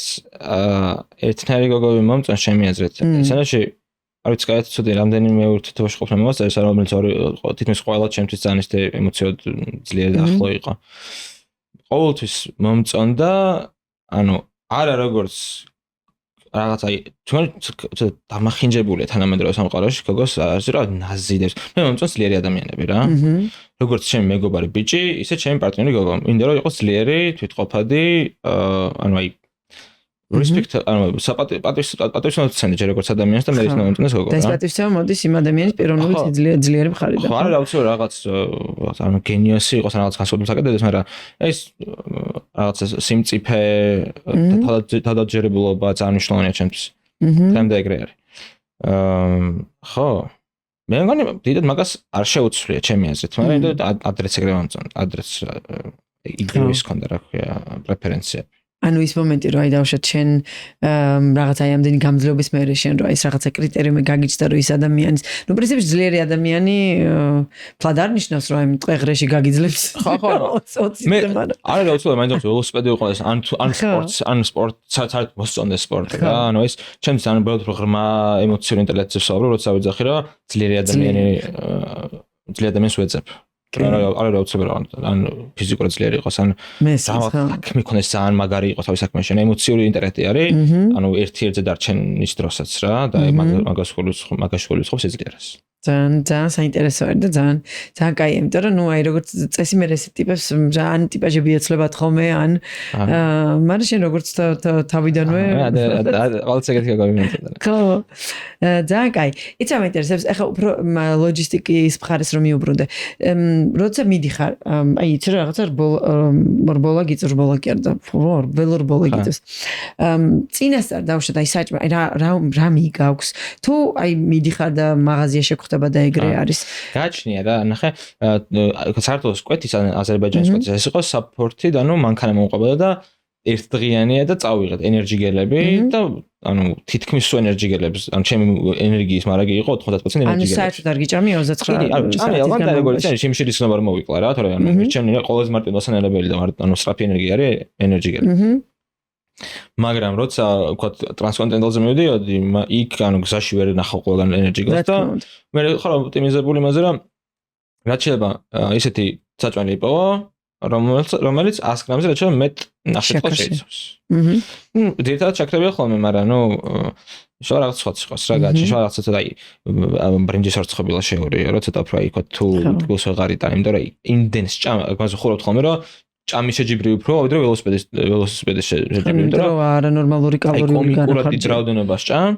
A: ერთნაირი გოგოები მომწონს ჩემი აზრით ისინი არ ვიცი კაი ცუდი რამდენიმე ურთიერთობაში ყოფნა მომწონს რომელიც თითქმის ყველა ჩემთვის ძალიან ისე ემოციოდ ძლიერი და ახლო იყო ყოველთვის მომწონდა ანუ არა როგორც რაღაც აი თქვენ დამახინჯებულია თანამედროვე სამყაროში გოგოს არის რა ნაზიდებს მე მომწონს ძლიერი ადამიანები რა როგორც ჩემი მეგობარი ბიჭი ისე ჩემი პარტნიორი გოგო მინდა რომ იყოს ძლიერი თვითყოფადი ანუ აი respect ანუ პატივისცემა ჯერ როგორც ადამიანს და მე ის მომწონს გოგო რა
B: და პატივისცემა მოდის იმ ადამიანის პიროვნებით ძლიერი მხარიდან
A: ხო არა აუცილებლად რაღაც ანუ გენიოსი იყოს რაღაც განსხვავებული საკითხებიც მაგრამ ეს რაღაც სიმწიფე თავდაჯერებულობა ძალიან მნიშვნელოვანია ჩემთვის დღემდე ეგრე არის ხო მე მგონი დიდად მაგას არ შეუცვლია ჩემი აზრით მაგრამ ადრეც ეგრე მომწონდა ადრეც იგივეს ქონდა რა ქვია პრეფერენციები
B: ანუ ის მომენტი რომ აი დავუშვათ შენ რაღაც აი ამდენი გამძლეობის მერე შენ რომ ის რაღაცა კრიტერიუმი გაგიჩნდა რომ ის ადამიანის ნუ პრინციპში ძლიერი ადამიანი ფლად არ ნიშნავს რომ აი მტყეღრეში გაგიძლებს
A: ხო მე არა გაუცილებლად მაინც ველოსიპედი უყურეს ან სპორტ მოსწონდეს სპორტი რა ანუ ეს ჩემს ძალიან ბევრ ღრმა ემოციური ინტელექტზე ვსაუბრობ როცა ვიძახი რომ ძლიერი ადამიანს ვეძებ არა აუცილებლად ან ფიზიკურად ძლიერი იყოს ან საქმე ქონდეს ძალიან მაგარი იყოს თავის საქმეში ემოციური ინტელექტი არის ანუ ერთ-ერთზე დარჩენის დროსაც რა და მაგას ხულს შეძლიერას
B: ძალიან საინტერესო არის და ძალიან კაი, იმიტომ რომ აი როგორც წესი მე ეს ტიპებს ან ტიპაჟები ეცლებათ ხოლმე ან მაგრამ შენ როგორც თავიდანვე
A: ყოველთვის ეგეთი გავიმეწოდა.
B: ხო. ძალიან კაი. იცი რა მაინტერესებს, ახლა უფრო ლოჯისტიკის მხარეს რომ მიუბრუნდე. როცა მიდიხარ, აი იცი რა რაღაცა რბოლა გიწევს, რბოლა კი არა და ველორბოლა გიწევს. წინასწარ დავუშვათ აი საჭმე, აი რა მიგაქვს. თუ აი მიდიხარ და მაღაზიაში ხდება და ეგრე არის.
A: გაჩნია რა, ნახე, საქართველოს კვეთის ან აზერბაიჯანის კვეთის ეს იყო საპორტი და ნუ მანქანა მომყვებოდა და ერთდღიანია და წავიღეთ ენერგიგელები და ანუ თითქმის სულ ენერგიგელებს, ანუ ჩემი ენერგიის მარაგი იყო 90% ენერგიგელები.
B: ანუ საერთოდ არ გიჭამი 29.
A: ანუ ჭამი ალბათ და როგორც არის, შემში რისკნობა არ მოვიკლა რა, თორე ანუ ჩემი ყველაზე მარტივ მოსანელებელი და ანუ სწრაფი ენერგია არის ენერგიგელები. მაგრამ როცა ვქოთ ტრანსკონტინენტალზე მივიდიოდი, იქ ანუ გზაში ვერ ნახავ ყველგან ენერგიგელს და მე ხარ ოპტიმიზებული იმაზე, რომ რაც შეიძლება ისეთი საჭმელი იპოვო, რომელიც 100 გრამზე რაც შეიძლება მეტ ნახევარს შეიცავს. ძირითადად ჩაქრებია ხოლმე, მაგრამ ნუ შეიძლება რაღაც სხვა იყოს რა გაჩი, შეიძლება რაღაც ცოტა აი ბრინჯის არცხობილა შეურია, რომ ცოტა უფრო აი ვქოთ თუ თბილს ვეღარ იტან, იმიტომ რომ იმდენს ჭამა, მაგას ხურავთ ხოლმე, რომ ჭამის შეჯიბრი უფრო, ვიდრე ველოსიპედის შეჯიბრი, იმიტომ რომ
B: არანორმალური კალორიული
A: განახარჯა. ეკონომიკურად რაოდენობას ჭამ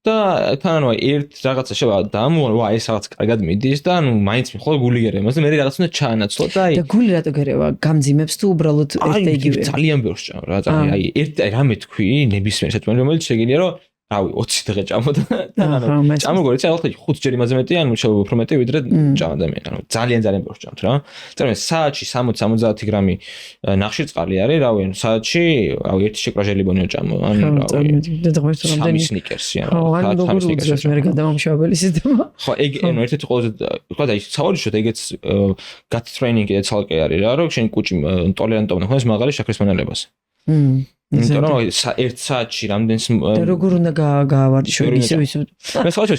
A: და თან აი ერთ რაღაცა შევა დამუარ, ვა ეს რაღაც კარგად მიდის და ანუ მაინც მიხვალ გული გერევას და მე რაღაც უნდა ჩაანაცვლო და აი
B: და გული რატო გერევა? გამძიმებს თუ უბრალოდ ეს და იგივე?
A: ძალიან ბევრს ჭამ რა, აი ერთ აი რამე თქვი, ნებისმიერ საჭმელი რომელიც შეგიძლია რომ რავი 20 დღე ჭამოდა და ანუ ჭამ როგორ იცი ალბათ 5 ჯერ იმაზე მეტი ანუ შეიძლება უფრო მეტი ვიდრე ჭამ ადამიანი ანუ ძალიან ბევრს ჭამთ რა წამე საათში 60-70 გრამი ნახშირწყალი არის რავი ანუ საათში რავი ერთი შეკვაჟელი ბონიო ჭამო ანუ რავი
B: და დღეს რამდენი
A: სნიკერსი ანუ
B: ხა სნიკერსი მე გადამამშავებელი სისტემა
A: ხო ეგ ანუ ერთ-ერთი ყველაზე თქვა და ის სავალიშოთ ეგეც gut training-ი ცალკე არის რა რომ შენ კუჭი ტოლერანტობა ხონდეს მაღალი შაქრის მონელებას იმიტომ რომ 1 საათში რამდენს
B: და როგორ უნდა გაავარჯიშო ისე
A: მე ხალხო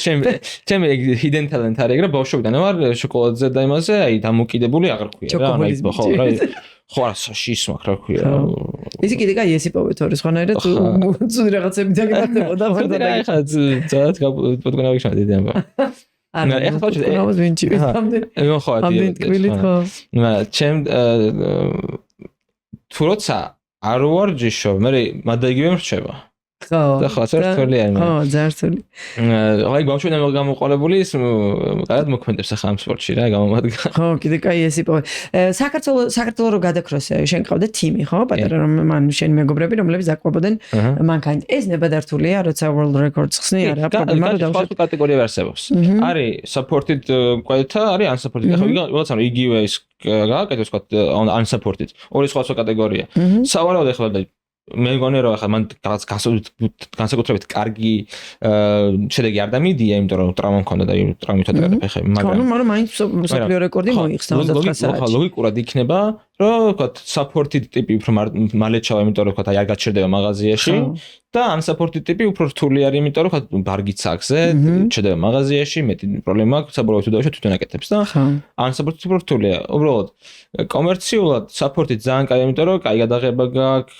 A: ჩემ hidden talent არის ეგრე ბავშვობიდან ვარ შოკოლადზე და იმაზე აი დამოკიდებული აღარ ქვია რა აი ხო რა ხო არაშიშ მაგ რა ქვია
B: ისი კიდე კაი ეს იპოვე თორე სხვანაირად ცუდი რაღაცები დაგეკეთებოდა მაგრამ
A: და ხა ძალიან პოდკასტი შევდი დიamba
B: არა ეხლა ხო ვინჩი
A: ამდენ ხო ჩემ თუ როცა არ ვარჯიშო, მე მადაგივე მრჩება.
B: ხო.
A: და ხო, წერთული არის.
B: ხო, ძართული.
A: აი ბავშვიდან გამოყოლებული ის კარგად მოქმედებს ახლა ამ სპორტში რა, გამომადგა.
B: ხო, კიდე კაი ეს იპოვე. საქართველოს რო გადაქროს, შენ ყავდა თიმი, ხო? პატარა რომ მან შენი მეგობრები, რომლებიც აკვებოდნენ მანქანით. ეს ნებადართულია, როცა world records ხსნი, არა პრობლემა რა
A: დავუშვათ კატეგორია არსებობს. არის supported quality, არის unsupported. ახლა ვიღაცა იგივე ის გააკეთოს თქვა unsupported. ორი სხვა კატეგორია. სავარაუდოდ ახლა მე მგონი რომ ახლა მან განსაკუთრებით კარგი შედეგი არ დამიდია, იმიტომ რომ ტრავმა მქონდა და ტრავმით ატარდა ფეხები,
B: მაგრამ მაინც მსოფლიო რეკორდი მოიხსნა 29 საათში.
A: ლოგიკურად იქნება, რომ ვთქვათ, supported ტიპი უფრო მალე ჩავა, იმიტომ რომ ვთქვათ, აი არ გაჩერდება მაღაზიაში და unsupported ტიპი უფრო რთული არის, იმიტომ რომ ვთქვათ, ბარგიც აქვს, ჩერდება მაღაზიაში, მეტი პრობლემა აქვს, საბოლოოდ დაუშვათ თვითონ აკეთებს და unsupported უფრო რთულია. უბრალოდ კომერციულად supported ძალიან კაი, იმიტომ რომ კაი გადაღება გაქვს,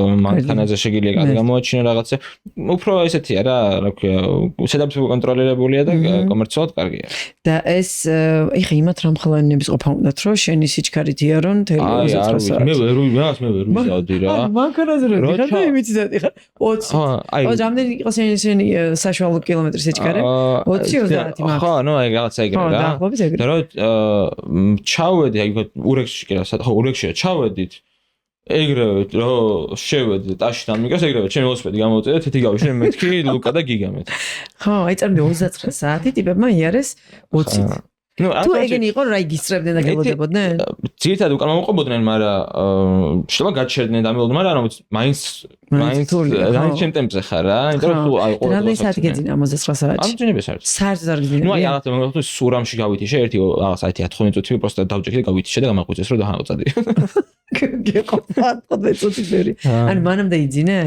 A: მანქანაზე შეგიძლია კარგი გამოაჩინო რაღაცა. უფრო ესეთია რა ქვია, შედარებით კონტროლირებულია და კომერციულად კარგია.
B: და ეს ეხა იმათ რამხელანების ყოფა უნდათ, რომ შენი სიჩქარითია რომ თელი 29 საათი.
A: მე ვერ ვიზავდი რა.
B: მანქანაზე რა ვიღაცა იმიციდადი ხარ 20. აი რამდენი იყო შენი საშუალო კილომეტრი სიჩქარე? 20-30 მაგ.
A: ხო, ნუ აი რაღაცა ეგრე რა. და რომ ჩავედი აი ურექსში კი რა, ხო ურექსში ჩავედით. ეგრევე რომ შევედი ტაში დამიგას ეგრევე ჩემი ველოსიპედი გამოვწერე თითი გავიშლე მეთქი ლუკა და გიგა მეთ.
B: ხო, აი წამდი 29 საათი ტიპებმა იარეს 20-ით. ნუ თუ ეგენი იყო რა იგისწრებდნენ და გელოდებოდნენ?
A: ძირითადად უკან მომყოფოდნენ, მაგრამ შეიძლება გაჩერდნენ და ამბობდნენ, მაგრამ მაინც ჩემ ტემპზე ხარ რა, იმიტომ რომ აი ყოველ
B: რამდენი საათი გეძინა 29 საათში?
A: ამჯერებს არის.
B: საერთოდ არ გეძინა.
A: ნუ აი რაღაცა მოგხდა სურამში გავითიშე ერთი რაღაც აი 10 წუთი პროსტა დავჭექი და გავითიშე და გამაღვიძეს რომ დაჰაუწადი. გეყოფათ წუთი. ან მანამდე იძინე?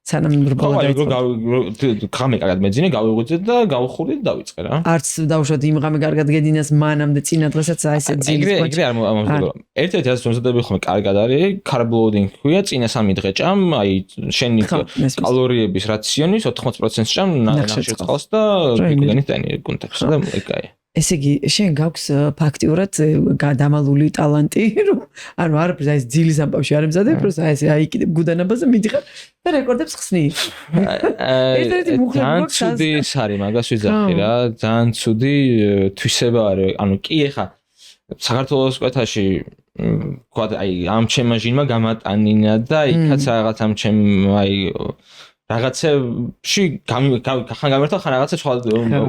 A: სანამ რბოლა დაიწყო. ხამე კარგად მეძინე, გავიღვიძე და გავხურდი და დავიწყე რა.
B: არც დავუშვათ იმ ღამე კარგად გედინას მანამდე წინა დღესაც აი ესე ძილის
A: პოჩი. ეგრე არ მომხდება. ერთ-ერთი ასე მომზადები ხომ კარგად არის, carb loading ქვია, წინა 3 დღე ჭამ, აი შენი კალორიების რაციონის 80% ჭამ ნახშირწყალს და გიგანით ტანი გუნდებს და ეგ კაი.
B: ესე იგი, შენ გაქვს ფაქტიურად გადამალული ტალანტი, რომ ანუ არაფერს აი ეს ძილის ამბავში არ ემზადებ, პროსა ესე აი კიდე გუდანაბაზე მიდიხარ და რეკორდებს ხსნი.
A: ძალიან ცუდი ის არის, მაგას ვიძახი რა, ძალიან ცუდი თვისება არის. ანუ კი ეხა საქართველოს კვეთაში ვქვა აი ამ ჩემმა ჟინმა გამატანინა და იქაც რაღაც ამ ჩემ აი რაღაცებში ხან გამერთა ხან რაღაცა სხვა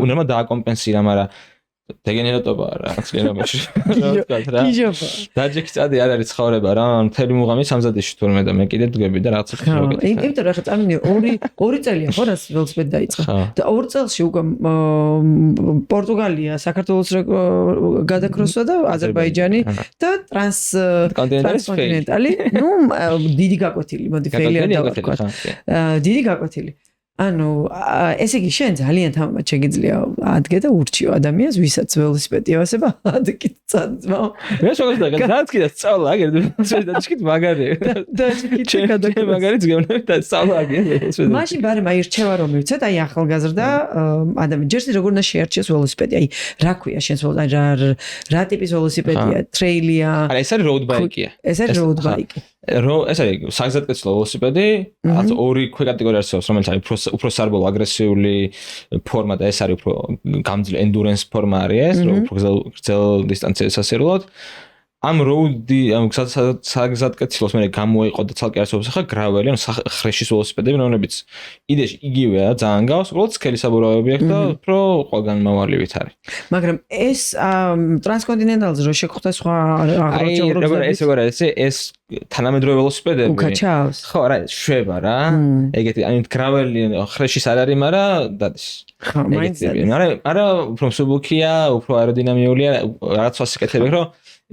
A: უნერმა დააკომპენსირა, მაგრამ დეგენერატობაა რა ცლიერებაში. დაჯექი წადი არ არის ცხოვრება რა, მთელი მუღამი 30-ში თურმე და მე კიდე დგები და რაღაცა ხდება.
B: იმიტომ რა ხა წარმოვიდგინე ორი წელია ხო რას ველოსიპედი დაიწყო. და ორ წელში უკვე პორტუგალია, საქართველოს გადაკროსვა და აზერბაიჯანი და ტრანსკონტინენტალი, ნუ დიდი გაკვეთილი, მოდი ფეილი არ დავარქვა. დიდი გაკვეთილი. ანუ ესე იგი შენ ძალიან თამამად შეგიძლია ადგე და ურჩიო ადამიანს ვისაც ველოსიპედი ავასება ადგე წაძმა.
A: მე შეგიძლია გადაცკიდა სწავლა აგერ დაჭიქით მაგარი.
B: დაჭიქით გადაკეთე
A: მაგარი ძგევნები და სწავლა აგერ.
B: მაშინ ბარემ აი რჩევა რომ მივცეთ აი ახალგაზრდა ადამიანი ჯერში როგორ უნდა შეარჩიოს ველოსიპედი აი რა ქვია შენს რა ტიპის ველოსიპედია ტრეილია
A: არა ეს არის road bike-ია
B: ეს არის road bike
A: ეს არის საგზადკეცილო ველოსიპედი ორი ქვეკატეგორია არსებობს რომელიც არის უფრო სარბოლო აგრესიული ფორმა და ეს არის უფრო გამძლე endurance ფორმა არის ეს რომ უფრო გრძელ დისტანციას ასრულოთ ამ road-ი ამ საგზადკეცილოს მე გამოიყო და ცალკე არსებობს ახლა გრაველი ანუ ხრეშის ველოსიპედები რომლებიც იდეაში იგივეა ძალიან გავს უბრალოდ სქელი საბურავები აქვს და უფრო ყველგან მავარლივით არის
B: მაგრამ ეს ტრანსკონტინენტალზე რო შეგხვდა სხვა
A: აღროჩოვრობები ეს როგორ არის ეს თანამედროვე ველოსიპედები
B: უკაჩავს
A: ხო არა შვება რა ეგეთი ანუ გრაველი ხრეშის არ არის მაგრამ დადის
B: ხო მაინც
A: არა უფრო მსუბუქია უფრო აეროდინამიულია რაღაც ასაკეთები რომ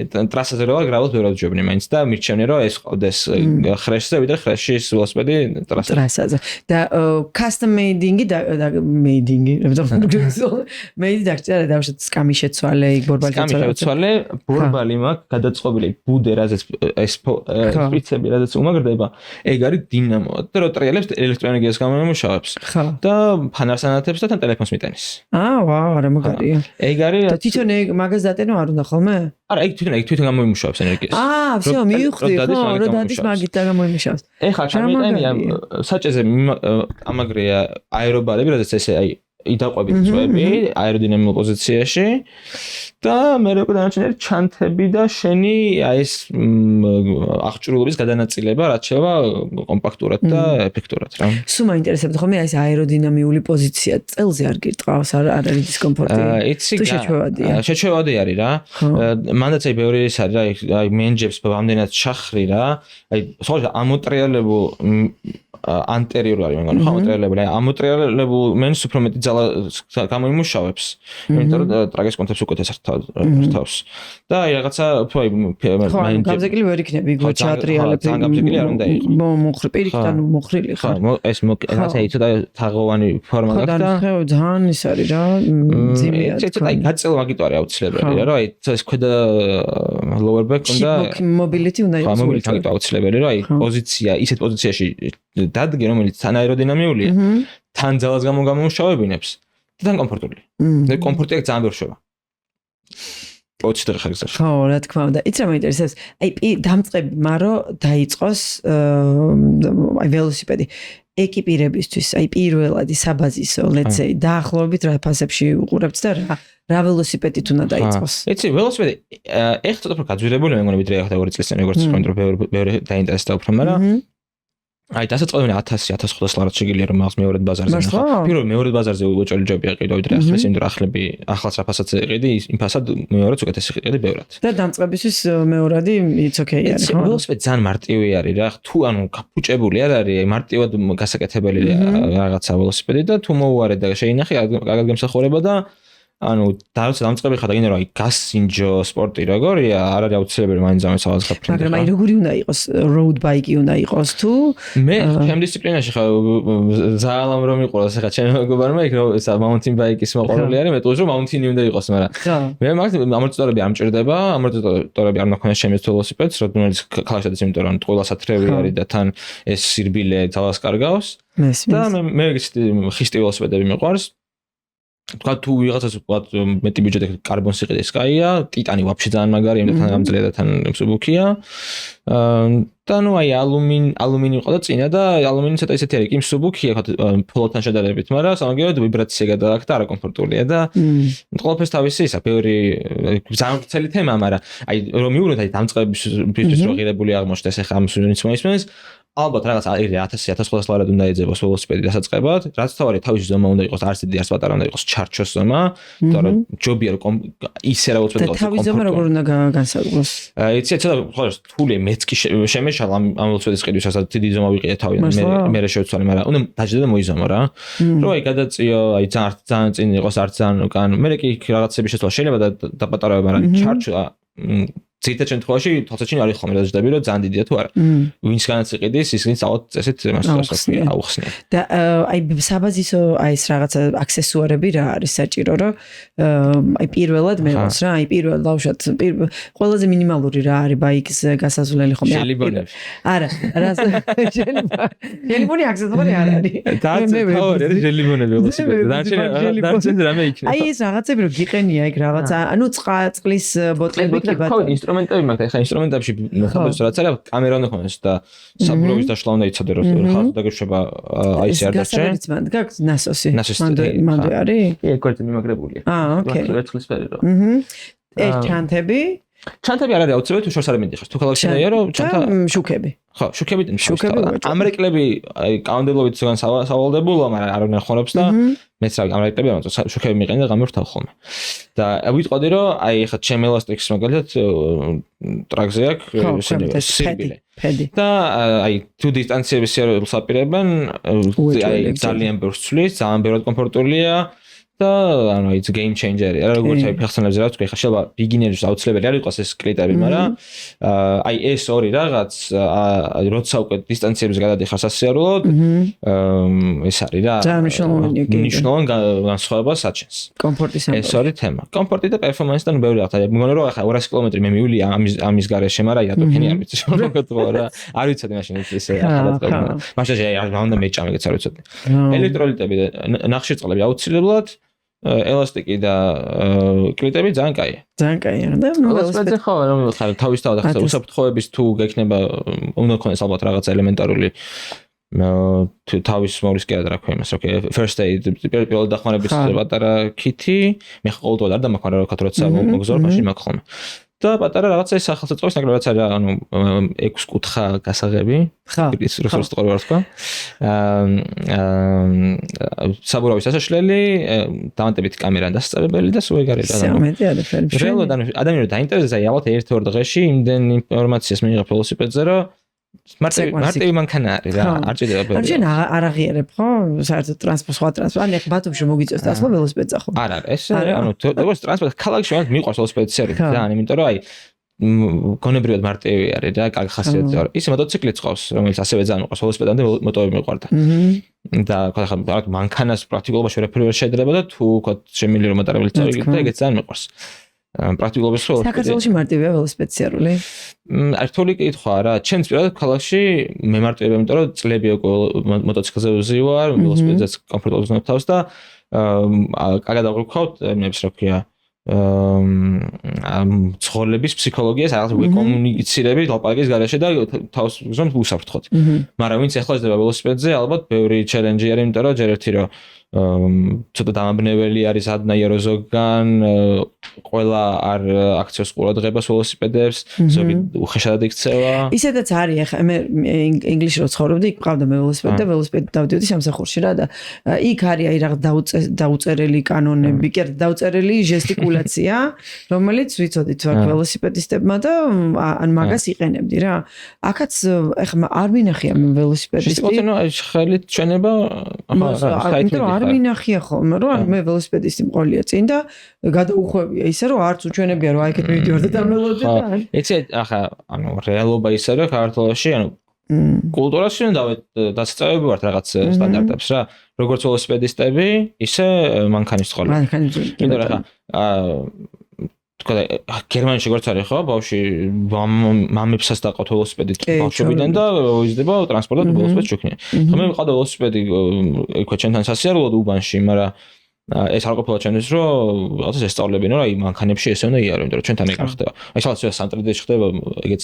A: ტრასაზე რა გრავად ვერ ვაძებნი მაინც და მირჩევნე რომ ეს ყავდეს ხრეშზე ვიდრე ხრეშის ველოსიპედი
B: ტრასაზე და custom made-ing და made-ing made დაგჭირა დავშეთ სკამი შეცვალე იქ ბორბალი
A: შეცვალე ბორბალი მაქვს გადაწყობილი ბუდე რაზეც ეს სპრიცები რაზეც უმაგრდება ეგ არის დინამო და რო ტრიალებს ელექტროენერგიას გამომუშავებს და ფანარს ანათებს და თან ტელეფონს მიტანის
B: ვა რა მაგარია
A: ეგ არის
B: და თვითონ მაგას დატენო არ უნდა ხოლმე
A: არა ეგ თვითონ გამოიმუშავებს ენერგიას.
B: всё, მივხვდი, ხო, რომ დადის მაგით და გამოიმუშავებს.
A: ეხლა ჩამიტანია საჭეზე ამაგრია აერობარები, რადგან ესე აი იდაყვებით წვები აეროდინამიურ პოზიციაში და მე როგორ დანარჩენები ჩანთები და შენი აი ეს აღჭურვილობის გადანაწილება რაც შევა კომპაქტურად და ეფექტურად რა.
B: სულ მაინტერესებდა ხოლმე აი ეს აეროდინამიული პოზიცია წელზე არ გირტყავს არ არის დისკომფორტი. თუ შეჩვევადია.
A: შეჩვევადი არის რა. მანდაც აი ბევრი ის არის რა აი მენჯებს ბამდენად ჩახრი რა. აი სწორედ ამოტრიალებულ ანტერიორ არის მაგალითად ამოტრიალებულ ამოტრიალებულ მენს უფრო მეტი ძალა გამოიმუშავებს იმიტომ რომ ტრაგეს კონტექსტს უკეთეს რთავს და აი რაღაცა უფრო აი
B: მაინც გამზეკილი ვერ იქნები გო ჩატრიალებ
A: გამზეკილი არ უნდა იყოს
B: მოხრ პირიქით ანუ მოხრილი ხარ
A: ხო ეს რაღაცა ცოტა თაღოვანი ფორმა გაქვს და
B: ხო ძალიან ის არის რა ძიმია
A: ცოტა აი გაწევა მაგიტო არის აუცილებელი რა რომ აი ეს ქვედა lower back უნდა
B: mobility უნდა
A: იყოს mobility მაგიტო აუცილებელი რა აი პოზიცია ისეთ პოზიციაში დადგე რომელიც თან აეროდინამიულია თან ძალას გამომუშავებინებს და თან კომფორტულია და კომფორტი აქ ძალიან ბევრ შევა 20 დღე ხარ გზაში
B: ხო რა თქმა უნდა იცი რა მაინტერესებს აი დამწყები მარო დაიწყოს აი ველოსიპედი ეკიპირებისთვის აი პირველადი საბაზისო let's say დაახლოებით რა ფასებში უყურებთ და რა ველოსიპედით უნდა დაიწყოს
A: იცი ველოსიპედი ეხლა ცოტა უფრო გაძვირებული მე მგონი ვიდრე ახლა 2 წელს წინ როგორც თქვენ რომ ბევრი დაინტერესდა უფრო მაგრამ აი დასაწყობი 1000-1500 ლარად შეგიძლია რომ მაგას მეორე ბაზარზე ნახო. პირველ მეორე ბაზარზე უოჭველი ჯობია ყიდო ვიდრე ახლა იმ დრახლები ახალს რა ფასადზე ყიდი იმ ფასად მეორეც უკეთესი ყიდი ბევრად.
B: და დამწყებისთვის მეორადი it's okay არის ხო?
A: ველოსიპედი ძალიან მარტივი არის რა. თუ ანუ გაფუჭებული არ არის მარტივად გასაკეთებელი რაღაცა ველოსიპედი და თუ მოუარე და შეინახე კარგად გემსახურება და ანუ დაუცე დამწყები ხარ და გინდა რომ აი გასინჯო სპორტი როგორია არ არის აუცილებელი მაინც ამას ავას გაფრინდა
B: მაგრამ აი როგორი უნდა იყოს road bike-ი უნდა იყოს თუ
A: მე ჩემ დისციპლინაში ხარ ზალამ რომ იყოლოს ახლა ჩემ მეგობარმა იქ რომ ესა mountain bike-ის მოყოლილი არის მეტყვის რომ mountain-ი უნდა იყოს მაგრამ მე მაგ ამორტიზატორები არ მჭირდება ამორტიზატორები არ უნდა ქონდეს ჩემს ველოსიპედს რომელიც ქალაქშიც იმიტომ რომ ყველას ათრევი არის და თან ეს სირბილე ძალას კარგავს და მე ხისტი ველოსიპედები მიყვარს თქვა თუ ვიღაცას ვთქვათ მეტი ბიუჯეტი კარბონ სიყიდეს კაია, ტიტანი ვაფშე ძალიან მაგარია, იმდან გამძლეა და თან მსუბუქია. და ნუ აი ალუმინი ყო და წინა და ალუმინი ცოტა ისეთი არის, კი მსუბუქია ფოლოდთან შედარებით, მაგრამ სამაგიეროდ ვიბრაცია გადააქვს და არაკომფორტულია და ყველაფერს თავისი ისა, ბევრი ძალიან ვრცელი თემაა, მაგრამ აი რომ მიუღოთ აი დამწყებისთვის რო ღირებული აღმოჩნდეს ახლა ამ სუნიც მოისმენს ალბათ რაღაც 1000-1500 ლარად უნდა ეძებოს ველოსიპედი დასაწყებად, რაც თავარი თავისი ზომა უნდა იყოს, არც დიდი არც პატარა უნდა იყოს ჩარჩოს ზომა, იმიტომ რომ ჯობია რომ ისე რა ველოსიპედი იყოს.
B: თავის ზომა როგორ უნდა განსაზღვროს?
A: იცი ცოტა რთული მეც კი შემეშალა ამ ველოსიპედის ყიდვის რასაც დიდი ზომა ვიყიდე თავიდან მე შევცვალე, მაგრამ უნდა დაждდა და მოიზომო რა. რომ აი გადაწიო, აი ძალიან წინ იყოს, არც ძალიან უკან. მე კი რაღაცები შეცვალა შეიძლება და პატარავა, მაგრამ ჩარჩო ცირთა შემთხვევაში თვალსაჩინო არის ხოლმე დაждები რომ ძალიან დიდია თუ არა. ვინც განაწიყიდის ისინი ალბათ წესით აუხსნია.
B: და აი საბაზისო აი ეს რაღაცა აქსესუარები რა არის საჭირო რომ აი პირველად მეყოს რა აი პირველ ბავშვად ყველაზე მინიმალური რა არის ბაიკის გასაზვლელი ხოლმე.
A: შელიბონები.
B: არა, რა შელიბონი აქსესუარი არ არის.
A: და შელიბონები ველოსიპედი. დარჩენილი რამე იქნება.
B: აი ეს რაღაცები რომ გიყენია იქ რაღაცა ანუ წყლის ბოთლები კი ბატონო.
A: ინსტრუმენტები მაგ ახლა ინსტრუმენტებში ხაბოს რაც არის კამერა უნდა ქონდეს და საბურავის დაშლა უნდა იცოდე რომ ხალხი დაგეშვება აი ეს არ დარჩე.
B: გაქვს ნასოსი. მანდე არის?
A: კი, ეგრეთზე მიმაგრებულია.
B: ოკეი.
A: ვერცხლისფერი რო.
B: ეს ჩანთები?
A: ჩანთები არ არის აუცილებელი თუ შორს არ მინდიხარ. თუ ქალაქშია რომ ჩანთა
B: შუქები.
A: ხო, შუქები ამერიკლები აი კაუნდებლობით ზოგან სავალდებულო, მაგრამ არ უნდა ხონობს და მეც რა ამერიკლები ამიტომ შუქები მიყენე და გამორთავ ხოლმე. და ვიტყოდი რომ აი ახლა ჩემ ელასტიკს მაგალითად ტრაკზე აქვს სირბილე. და აი თუ დისტანციების სიარულს აპირებენ აი ძალიან ბევრს ცვლის, ძალიან ბევრად კომფორტულია. და ანუ it's game changer-ია. რა როგორც აი ფეხსანებზე რა ვთქვი, ხა შეიძლება ბიგინერებს აუცილებელი არ იყოს ეს კრიტერიუმი, მაგრამ აი ეს ორი რაღაც როცა უკვე დისტანციებს გადადიხარ სასიარულოდ, ეს არის რა. მნიშვნელოვანი განსხვავება საჩენს.
B: კომფორტის
A: ეს ორი თემა. კომფორტი და პერფორმანსი და ბევრი რაღაცა. მგონი რომ ახლა 200 კილომეტრი მე მივული ამის გარეშე, მაგრამ რატო ფენი არ ვიცი, რომ გეტყვა რა. არ ვიცოდი მაშინ ესე ახლა და მაშინ რა უნდა მეჭამე, ეგეც არ ვიცოდი. ელექტროლიტები და ნახშირწყლები აუცილებლად ელასტიკი და კლიტები ძალიან კაია.
B: ძალიან კაია. და
A: ველოსიპედზე ხო, რომ ხარ თავისთავად ახლა უსაფრთხოების თუ გექნება უნდა ქონდეს ალბათ რაღაც ელემენტარული თუ თავის მოვლის კი არა რა ქვია იმას, okay, first aid, პირველ დახმარების პატარა კითი, მე ყოველდღე არ დამაქვს, მაგრამ როცა მოგზაურობ მაშინ მაქვს ხოლმე. და პატარა რაღაცა ეს სახელმწიფოს ნაკლებად არის ანუ 6 კუთხა გასაღები. ხო. ის რუსულ სწორი ვარ თქვა. საბურავის ასაშლელი, დამატებით კამერა დასწრებელი და სულ ეგ არის და.
B: სამეთი არის.
A: რეალურად ანუ ადამიანები დაინტერესდა აი ალბათ 1-2 დღეში იმდენ ინფორმაციას მიიღებ ველოსიპედზე რომ მარტივი მანქანა არის რა, არ ჭირდება ბევრი.
B: არ შენ არ აღიარებ ხო? საერთოდ ტრანსპორტ, სხვა ტრანსპორტ, ან ეხ ბათუმში მოგიწევს და ახლა ველოსიპედზე ხო?
A: არ არის. ანუ როგორც ტრანსპორტ ქალაქში მაგ მიყვარს ველოსიპედის სერვისი და იმიტომ რომ აი გონებრივად მარტივი არის და კარგი ხასიათი აქვს. ისე მოტოციკლიც ყავს, რომელიც ასევე ძალიან უყვარს ველოსიპედამდე მოტოები მიყვარდა. და ახლა მანქანას პრაქტიკულობაში ვერაფერი ვერ შეიძლება და თუ ვთქვათ შემიძლია რომ მატარებელი წავიგებ და ეგეც ძალიან მიყვარს. პრაქტიკულობის ხო
B: საქართველოში მარტივია ველოსიპედის სიარული?
A: რთული კითხვა რა. ჩემს პირადად ქალაქში მე მარტივია, იმიტომ რომ წლები უკვე მოტოციკლზე ვზივარ, ველოსიპედზეც კომფორტულად ვზნობ თავს და კარგად აღვიქავთ იმებს რა ქვია ცხოველების ფსიქოლოგიას, რაღაც კომუნიკაციები ლაპარაკის გარეშე და თავს ვზნობ უსაფრთხოდ. მაგრამ ვინც ახლა ზდება ველოსიპედზე, ალბათ ბევრი ჩელენჯი არის, იმიტომ რომ ჯერ ერთი რომ ცოტა დამაბნეველი არის ადნაირო ზოგან ყველა არ აქცევს ყურადღებას ველოსიპედებს, ზოგი უხეშად იქცევა.
B: ისედაც არის ახლა მე ინგლისში რო ცხოვრობდი, იქ ყავდა მე ველოსიპედი და ველოსიპედით დავდიოდი სამსახურში რა და იქ არის აი რაღაც დაუწერელი კანონები, კი არა დაუწერელი ჟესტიკულაცია, რომელიც ვიცოდით აქ ველოსიპედისტებმა და ან მაგას იყენებდი რა. აქაც ახლა არ მინახია მე ველოსიპედისტი.
A: ხელით ჩვენება
B: ახლა არ მინახია ხოლმე რომ მე ველოსიპედისტი მყოლია წინ და გადაუხვევია ისე რომ არც უჩვენებია რომ აი ეგეთ მივიდივარ და დამნელოდი და
A: იცი ახლა ანუ რეალობა ისე რომ საქართველოში ანუ კულტურაში დაწესებები ვართ რაღაც სტანდარტებს რა როგორც ველოსიპედისტები ისე მანქანის წყალი. იმიტომ რომ ახლა თქვა გერმანიაში როგორც არის ხო ბავში მამებსაც დაყავთ ველოსიპედით ბავშვობიდან და ვიზდება ტრანსპორტად ველოსიპედს ჩუქნიან. ხომ მე მყავდა ველოსიპედი იქ ჩვენთან სასიარულოდ უბანში, მაგრამ ეს არ ყოფილა ჩვენთვის რომ რაღაცას ესწავლებინო რა იმ მანქანებში ესე უნდა იარო იმიტომ რომ ჩვენთან ეგ ხდება აი სადაც სამტრედიაში ხდება ეგეც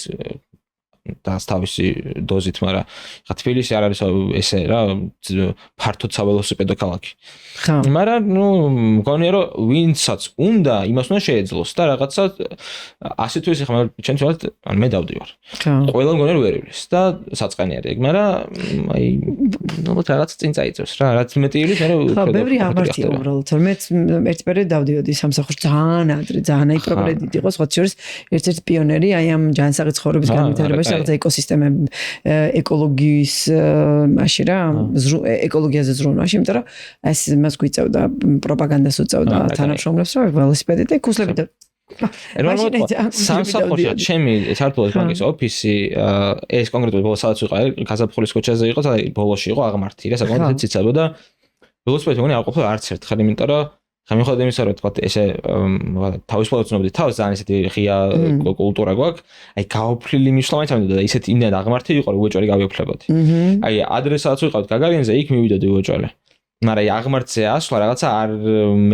A: და თავისი დოზით მაგრამ ხა თბილისი არ არის ესე რა ფართოდ საველოსიპედო ქალაქი მაგრამ ნუ მგონია რომ ვინცაც უნდა იმას უნდა შეეძლოს და რაღაცა ასე თუ ისე ხა ჩვენ თვალთ ან მე დავდივარ ყველა მგონია რომ ვერ ივლის და საწყენი არის ეგ მაგრამ აი ნუ რაღაც წინ წაიწევს რა რაც მეტი ივლის მე
B: ხო ბევრი ამართია უბრალოდ მე ერთ პერიოდში დავდიოდი სამსახურში ძალიან ადრე ძალიან აი პროგრედით იყო სხვა შორის ერთ-ერთი პიონერი აი ამ ჯანსაღი ცხოვრების განვითარებაში რაღაც ეკოსისტემები ეკოლოგიის მაშინ რა ეკოლოგიაზე ზრუნვაში იმიტომ რომ ეს მას გვიწევდა პროპაგანდას უწევდა თანამშრომლებს რომ ველოსიპედით და ქუსლები და
A: სამსახურში ჩემი საქართველოს ბანკის ოფისი ეს კონკრეტულად ბოლოს სადაც ვიყავი გაზაფხულის ქუჩაზე იყო და ბოლოში იყო აღმართი რა საკუთრებით ციცაბო და ველოსიპედი მგონი არ ყოფილა არც ერთხელ იმიტომ რომ ხა მიხედავთ იმისა რომ თქვა ესე თავისუფლად ვცნობდი თავს ძალიან ესეთი ღია კულტურა გვაქვს აი გაოფრილი მნიშვნელობით ამბობდა და ისეთი იმდენ აღმართი იყო რომ უეჭველი გავიოფლებოდი აი ადრე სადაც ვიყავთ გაგარიანზე იქ მივიდოდი უეჭველი მაგრამ აი აღმართზე ასვლა რაღაცა არ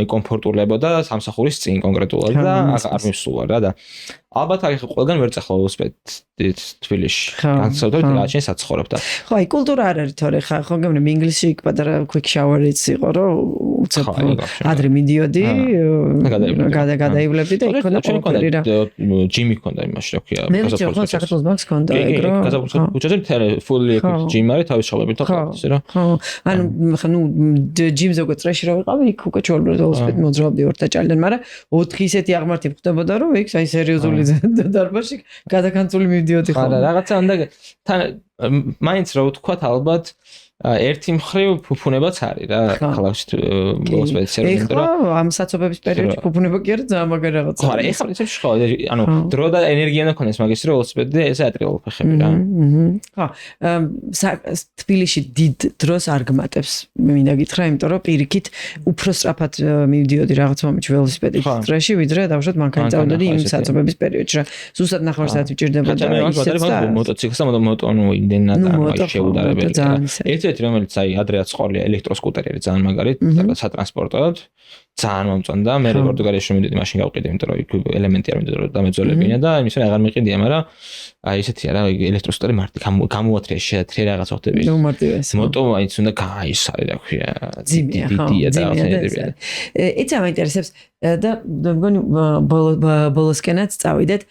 A: მეკომფორტულებოდა სამსახურის წინ კონკრეტულად და არ მივსულა რა და ალბათ აი ყველგან ვერ წახლა ველოსიპედით თბილისში განსაკუთრებით რაჩენ საცხოვრებ და
B: ხო აი კულტურა არ არის თორე ხა ხო გემნები ინგლისში იქ პატარა quick shower-იც იყო რომ უცებ ადრე მიდიოდი გადაივლები და იქ ქონდა რა
A: ჯიმი ქონდა იმაში რა ქვია
B: გაზაფხულს საქართველოს ბანკს ქონდა ეგ რა
A: გაზაფხულს ქუჩაზე fully equipped gym არის თავის შალებით და ეს რა
B: ხო ანუ ხა ნუ ჯიმზე უკვე წრეში რა ვიყავი იქ უკვე ჩორბლად ველოსიპედი მოძრაობდი ორთაჭალიდან მაგრამ 4 ისეთი აღმართი ხდებოდა რომ იქ აი სერიოზული დარბაზში გადაკანცული მივდიოდი ხო
A: არა რაღაცა უნდა თან მაინც რა ვთქვა ალბათ ერთი მხრივ ფუფუნებაც არის რა ქალაქში ველოსიპედის სერვისი
B: და ამ საცობების პერიოდში ფუფუნება კი არის ძალიან მაგარი რაღაცა
A: ხო არა ეხლა ისე ხო ანუ დრო და ენერგია უნდა ქონდეს მაგის რომ ველოსიპედი ესე ატრიალო ფეხები რა
B: ხო თბილისში დიდ დროს არ გმატებს მინდა გითხრა იმიტომ რომ პირიქით უფრო სწრაფად მივდიოდი რაღაც მომენტში ველოსიპედით წრეში ვიდრე დავუშვათ მანქანა წავდოდი იმ საცობების პერიოდში რა ზუსტად ნახევარსაათი ვჭირდებოდა
A: მოტოციკლს და მოტო ანუ იმდენად აი შეუდარებელი რომელიც აი ადრეაც ყოლია ელექტროსკუტერი არის ძალიან მაგარი სატრანსპორტოდ ძალიან მომწონდა მე პორტუგალიაში მივიდოდი მაშინ გავყიდე იმიტომ რომ იქ ელემენტი არ მინდოდა რომ დამეძოლებინა და იმის რა აღარ მიყიდია მაგრამ აი ესეთია რა ელექტროსკუტერი მარტი გამოათრია შეათრია რაღაც ხდები
B: ნუ მარტივეს
A: მოტო აიც უნდა გააისარი რა ქვია
B: ძიმია და ეცა მაინტერესებს და მგონი ბოლოსკენაც წავიდეთ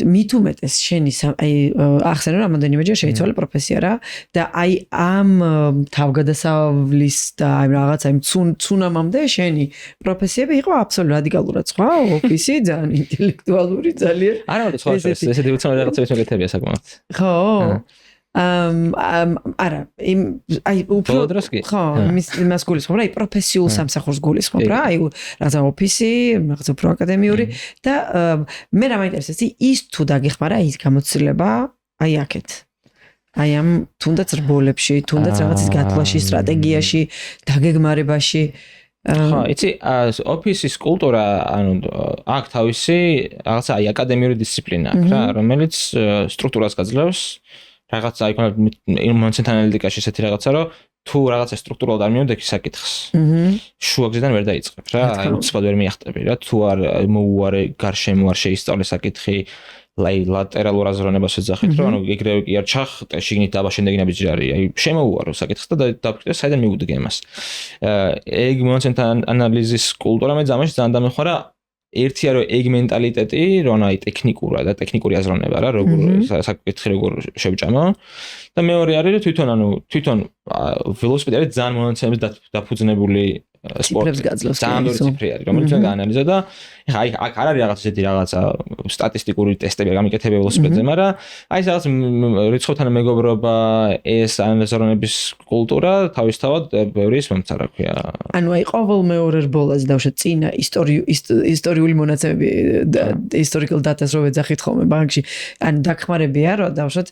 B: მით უმეტეს შენი აი ახსენე რომ რამდენიმეჯერ შეიცვალა პროფესია რა და აი ამ თავგადასავლის და აი რაღაც აი ცუნამამდე შენი პროფესიები იყო აბსოლუტურად რადიკალურად სხვა ოფისი ძალიან ინტელექტუალური ძალიან
A: არა სხვა ესეთი უცნაური რაღაცების მეკეთებია საკმაოდ
B: ხო არა აი უფრო ხო იმას გულისხმობ რა აი პროფესიულ სამსახურს გულისხმობ რა აი რაღაცა ოფისი რაღაცა უფრო აკადემიური და მე რა მაინტერესებს ის თუ დაგეხმარა ის გამოცდილება აი აქეთ აი ამ თუნდაც რბოლებში თუნდაც რაღაცის გათვლაში სტრატეგიაში დაგეგმარებაში
A: ხო იცი ოფისის კულტურა ანუ აქ თავისი რაღაცა აი აკადემიური დისციპლინა აქვს რა რომელიც სტრუქტურას გაძლევს რაღაცა აი მონცენთან ანალიტიკაში ესეთი რაღაცა რომ თუ რაღაცა სტრუქტურულად არ მიოდექი საკითხს შუაგზიდან ვერ დაიწყებ რა აი უცბად ვერ მიახტები რა თუ არ მოუარე გარშემო არ შეისწავლე საკითხი ლატერალურ აზროვნებას ეძახით რომ ანუ ეგრევე კი არ ჩახტე შიგნით დაბა შემდეგი ნაბიჯი არის აი შემოუარო საკითხს და დაფიქრე საიდან მივუდგე იმას ეგ მონცენთან ანალიზის კულტურა მე ძალიან დამეხმარა ერთია რომ ეგ მენტალიტეტი რომ აი ტექნიკურა და ტექნიკური აზროვნება რა როგორ საკითხი როგორ შევჭამო და მეორე არის რომ თვითონ ველოსიპედი არის ძალიან მონაცემების დაფუძნებული სპორტი ძალიან ბევრი ციფრი არის რომელიც უნდა გაანალიზო და ეხა აი აქ არ არის რაღაც ესეთი რაღაცა სტატისტიკური ტესტები გამიკეთებია ველოსიპედზე მაგრამ აი ეს რაღაც რიცხობთან მეგობრობა ეს ანალიზორების კულტურა თავისთავად ბევრი ის მომცა რა ქვია
B: ანუ აი ყოველ მეორე რბოლაზე დავშვა წინა ისტორიული მონაცემები historical data-ს რო ვეძახით ხოლმე ბანკში ან დაგხმარებია რომ დავშვათ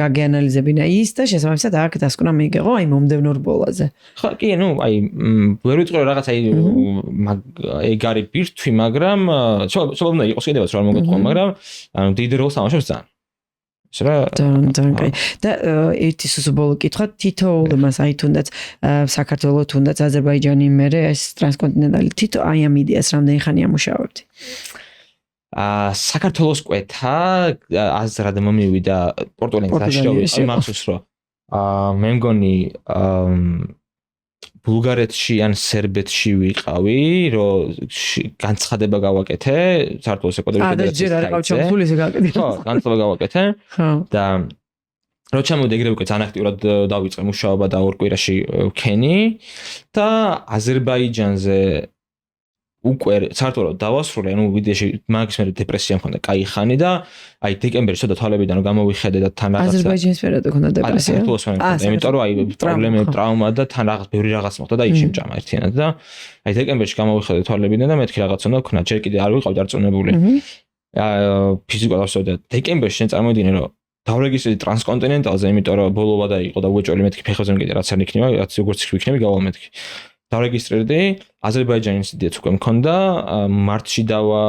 B: გაგეანალიზებინა ის და შესაბამისად აქ დასკვნა მიიღო აი მომდევნო რბოლაზე
A: ხო კი ნუ აი ვერ ვიტყვი რომ რაღაც აი ეგ არის ბირთვი მაგრამ შეიძლება იყოს კიდევაც რომ არ მოგეთხოვა მაგრამ ანუ დიდ როლს თამაშობს ძალიან ეს რა
B: ძალიან კაი. და ერთი სუსუბოლო კითხვა თითოეულ მას აი თუნდაც საქართველოს თუნდაც აზერბაიჯანი მერე ეს ტრანსკონტინენტალი თითო აი ამ იდეას რამდენი ხანი ამუშავებთ?
A: საქართველოს კვეთა აზრად მომივიდა პორტუგალიაში მახსოვს რომ მე მგონი ბულგარეთში ან სერბეთში ვიყავი რომ განცხადება გავაკეთე საქართველოს ეკონომიკის
B: და ჯერ არ ყავ ჩამოსული ესე გავაკეთე
A: ხო განცხადება გავაკეთე
B: ხო
A: და რო ჩამოვიდე ეგრევე უკვე ძალიან აქტიურად დავიწყე მუშაობა და ორ კვირაში ვქენი და აზერბაიჯანზე უკვე საერთოდ დავასრულე, ანუ ვიდეოში მაგის მე დეპრესია მქონდა, კაი ხანი და აი დეკემბერში ცოტა თვალებიდან გამოვიხედე და თან რაღაცა
B: აზერბაიჯანის პერიოდში მქონდა დეპრესია.
A: იმიტომ რომ აი პრობლემა, ტრავმა და თან რაღაც ბევრი რაღაც მოხდა და იქ შემჭამა ერთიანად და აი დეკემბერში გამოვიხედე თვალებიდან და მეთქი რაღაც უნდა ვქნა, ჯერ კიდე არ ვიყავ დარწმუნებული. ფიზიკურად ავსვდა დეკემბერში შენ წარმოვიდგინე რომ დავრეგისტრირდი ტრანსკონტინენტალზე, იმიტომ რომ ბოლოვა და იყო და უეჭველი მეთქი ფეხებზე კიდე რაც არ იქნება, რაც როგორც იქნები გავალ მეთქი. დავრეგისტრირდი აზერბაიჯანის იდეაც უკვე მქონდა მარტში დავა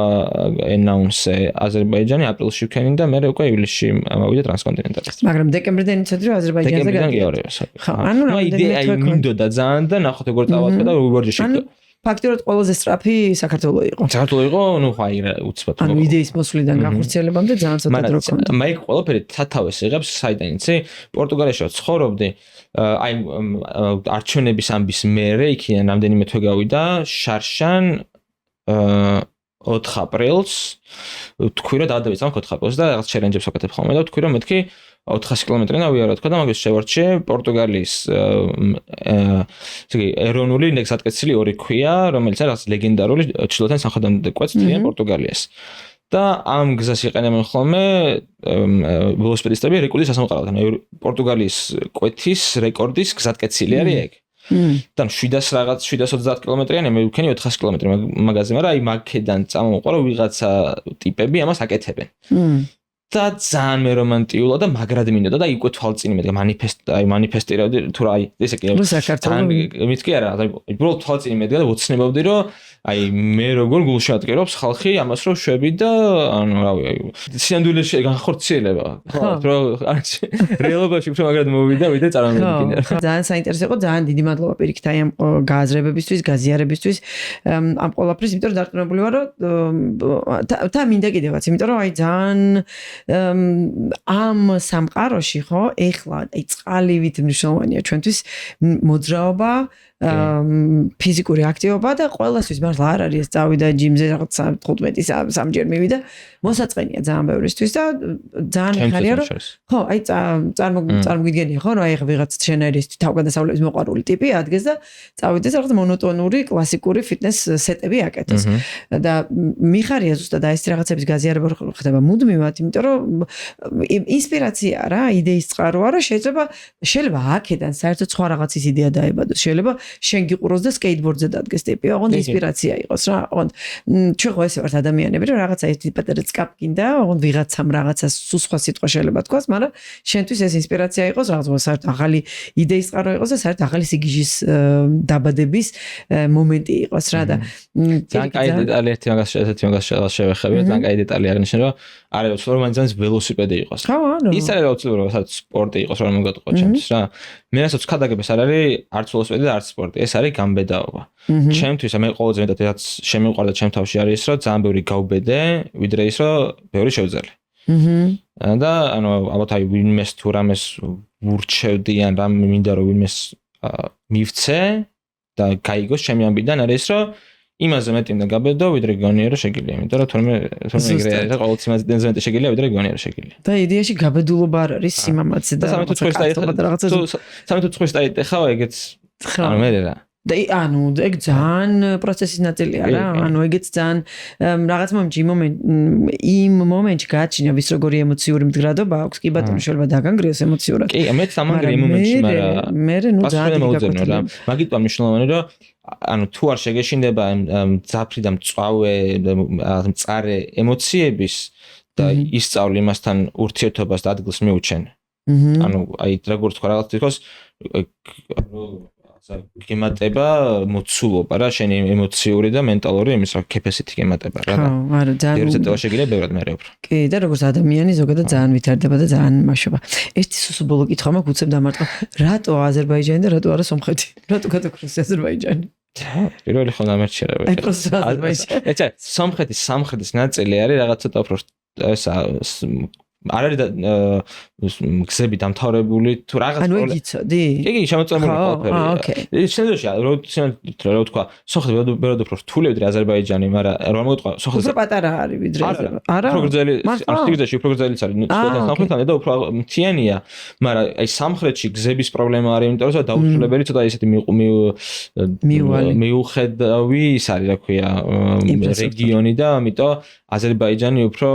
A: ენაუნსე აზერბაიჯანი აპრილში ვქენი და მე უკვე ივლისში მოვიდა ტრანსკონტინენტალისტი
B: მაგრამ დეკემბრიდან იცოდი რომ აზერბაიჯანზე
A: გადავიდა
B: ხო ანუ
A: იდეა მინდოდა ძალიან და ნახოთ როგორ წავაწყდა და როგორ შეშიქდა
B: ფაქტობრივად ყველაზე სწრაფი საქართველოს იყო
A: საქართველოს იყო ნუ ხაი უცბად
B: ანუ იდეის მოსვლიდან განხორციელებამდე ძალიან ცოტა დრო ჰქონდა
A: მაიქ ყველაფერი სათავეს იღებს საიდან იცი პორტუგალიაში ცხოვრობდი აი არჩევნების ამბის მერე იქიდან რამდენიმე თვე გავიდა შარშან 4 აპრილს თქვი რომ დავდივიწყავ 4 აპრილს და რაღაც ჩელენჯებს ვაკეთებ ხოლმე და თქვი რომ მეთქი 400 კილომეტრიდან ავიარა თქვა და მაგას შევარჩიე პორტუგალიის ისე ეროვნული ნეგზატკეცილი 2 ქვია რომელიც არის ლეგენდარული ჩრდილოეთიდან სამხრეთამდე კვეთს თლიან პორტუგალიას და ამ გზას იყენებენ ხოლმე ველოსიპედისტები რეკორდის სასამყაროდან პორტუგალიის კვეთის რეკორდის გზატკეცილი არის ეგ და 700 რაღაც 730 კილომეტრიანი მე ვქენი 400 კილომეტრი მაგაზე მაგრამ აი მაგედან წამოყვა რომ ვიღაცა ტიპები ამას აკეთებენ და ძალიან მე რომანტიულა და მაგრად მინდოდა და უკვე თვალწინებდი მანიფესტირებდი თუ რა აი ესე კი მითქი არა უბრალოდ თვალწინებდი და ვოცნებობდი რომ აი მე როგორ გულში ატკერობს ხალხი ამას რომ შვები და ანუ რავი სინამდვილეში განხორციელება ხო რომ რეალობაში უფრო მაგრად მოვიდა ვიდრე წარმოვიდგინე
B: ძალიან საინტერესო იყო ძალიან დიდი მადლობა პირიქით აი ამ გააზრებებისთვის გაზიარებისთვის ამ ყველაფრის იმიტომ რომ დარწმუნებული ვარ რომ და მინდა კიდევაც იმიტომ რომ აი ძალიან ამ სამყაროში ხო ეხლა აი წყალივით მნიშვნელოვანია ჩვენთვის მოძრაობა ფიზიკური აქტივობა და ყველასთვის მართლა არ არის ეს წავიდა ჯიმზე რაღაც 15 სამჯერ მივიდა მოსაწყენია ძალიან ბევრისთვის და ძალიან ხარია რომ ხო აი წარმოგიდგენია ხო რომ აი ვიღაც შენერის თავგადასავლების მოყვარული ტიპი ადგეს და წავიდეს რაღაც მონოტონური კლასიკური ფიტნეს სეტები აკეთოს და მიხარია ზუსტად აი ეს რაღაცების გაზიარება ხდება მუდმივად იმიტომ რომ ინსპირაცია რა იდეის წყაროა რა შეიძლება აქედან საერთოდ სხვა რაღაცის იდეა დაებადოს შეიძლება შენ გიყუროს და სკეიტბორდზე დადგეს ტიპი ოღონდ ინსპირაცია იყოს რა ოღონდ ჩვენ ხო ესე ვართ ადამიანები რომ რაღაცა ერთი პატარა წკაპკინდა ოღონდ ვიღაცამ რაღაცას სხვა სიტყვა შეიძლება თქვას მაგრამ შენთვის ეს ინსპირაცია იყოს რაღაცა საერთოდ ახალი იდეის წყარო იყოს და საერთოდ ახალი სიგიჟის დაბადების მომენტი იყოს რა და
A: ძალიან კაი დეტალი ერთი მაგას შევეხებია ძალიან კაი დეტალი აღნიშნე რომ არის რომ მაინც ველოსიპედი იყოს ის არის აუცილებლად სადაც სპორტი იყოს რომ მოგატყო ჩემთვის რა მე რასაც ხადაგებს არ არის არც ველოსიპედი და არც სპორტი ეს არის გამბედაობა ჩემთვის მე ყველაზე მეტად რაც შემიყვარდა ჩემ თავში არის ის რომ ძალიან ბევრი გავბედე ვიდრე ის რომ ბევრი შევძელე და ანუ ალბათ აი ვინმეს თუ რამეს ვურჩევდი ან რამ მინდა რომ ვინმეს მივცე და გაიგოს ჩემი ამბიდან არის რომ იმაზე მეტი უნდა გაბედო ვიდრე გონია რომ შეგიძლია იმიტომ რომ თორმე ეგრე არის და ყოველთვის იმაზე მეტი შეგიძლია ვიდრე გონია რომ შეგიძლია
B: და იდეაში გაბედულობა არ არის სიმამაცე და
A: 13 წუთს დაიტეხა ეგეც ანუ მე რა
B: და ანუ ეგ ძალიან პროცესის ნაწილია რა ანუ ეგეც ძალიან რაღაც იმ მომენტში გააჩინა ვის როგორი ემოციური მდგრადობა აქვს კი ბატონო შეიძლება დაგანგრიოს ემოციურად
A: კი მეც ამანგრია იმ მომენტში მაგრამ
B: მე ნუ ძალიან გაკეთდა
A: მაგით მნიშვნელოვანი რომ ანუ თუ არ შეგეშინდება მძაფრი და მწვავე მწარე ემოციების და ისწავლი იმასთან ურთიერთობას და ადგილს მიუჩენ ანუ აი როგორ თქვა რაღაც თქოს გემატება მოცულობა რა, შენი ემოციური და მენტალური იმის რა capacity გემატება რა.
B: ხო, არა, ძალიან.
A: ერთად შეგიძლია ბევრად მეორე უფრო.
B: კი, და როგორც ადამიანი ზოგადად ძალიან ვითარდება და ძალიან მაშობა. ერთი სუსუბოლო კითხვა მაქვს, უცებ დამარტყა. რატო აზერბაიჯანი და რატო არა სომხეთი? რატო გადაგქრეს აზერბაიჯანი?
A: პირველი ხო დამერჩერა.
B: აი პროცესი აზერბაიჯანი.
A: ეცა სომხეთის სამხრეთის ნაწილი არის რაღაც ცოტა უფრო ესა არ არის გზები დამთავრებული თუ რაღაც
B: ანუ ეგ იცოდი?
A: კი, შემოწმებული ყველაფერი. შემთხვევაში რა თქვა, სომხეთი ბევრად უფრო რთული ვიდრე აზერბაიჯანი, მაგრამ რა მოგეთქვა, სომხეთი
B: უფრო პატარა არის ვიდრე აზერბაიჯანი. არა?
A: უფრო გრძელი, არქიტექტურაში უფრო გრძელიც არის, სამხრეთთან და უფრო მთიანია, მაგრამ აი სამხრეთში გზების პრობლემა არის, იმიტომ რომ დაუსრულებელი ცოტა ისეთი მიუხედავი ის არის, რა ქვია, რეგიონი და ამიტომ აზერბაიჯანი უფრო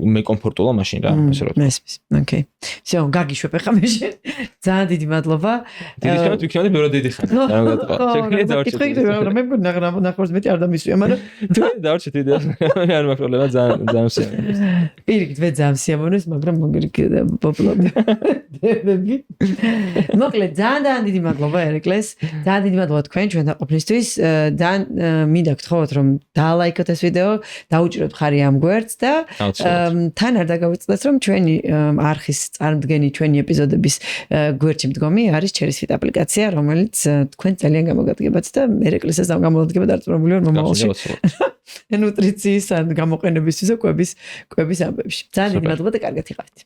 A: მეკომფორტულა მაშინ რა, ესე რომ.
B: მესმის. ოკეი. всё, გაგიშვებ ახლა მე შენ. ძალიან დიდი მადლობა.
A: დიდი ხანი ვიქნები ბევრად დიდი ხანი. რა მოგეთქვა. შეგიძლია დავარჩეთ.
B: მე მგონი ნახევარს მეტი არ დამისვია, მაგრამ
A: თუ დავარჩეთ იდეა. არ მაქვს პრობლემა, ძალიან სიამოვნებაა.
B: პირიქით მე ძალიან სიამოვნებს, მაგრამ მოგერიქე პოპულარული. მოკლედ, ძალიან დიდი მადლობა ერეკლეს. ძალიან დიდი მადლობა თქვენ ჩვენთან ყოფნისთვის. ძალიან მინდა გთხოვოთ რომ დალაიქოთ ეს ვიდეო, დაუჭიროთ ხარი ამ გვერდს და თან არ დაგავიწყდეთ რომ ჩვენი არხის წარმდგენი ჩვენი ეპიზოდების გვერდში მდგომი არის CherrySfit აპლიკაცია, რომელიც თქვენ ძალიან გამოგადგებათ და ერეკლესაც გამოგადგება დარწმუნებული ვარ მომავალში. ნუტრიციის ან გამოყენებისთვის და კვების ამბებში. ძალიან დიდი მადლობა და კარგად იყავით.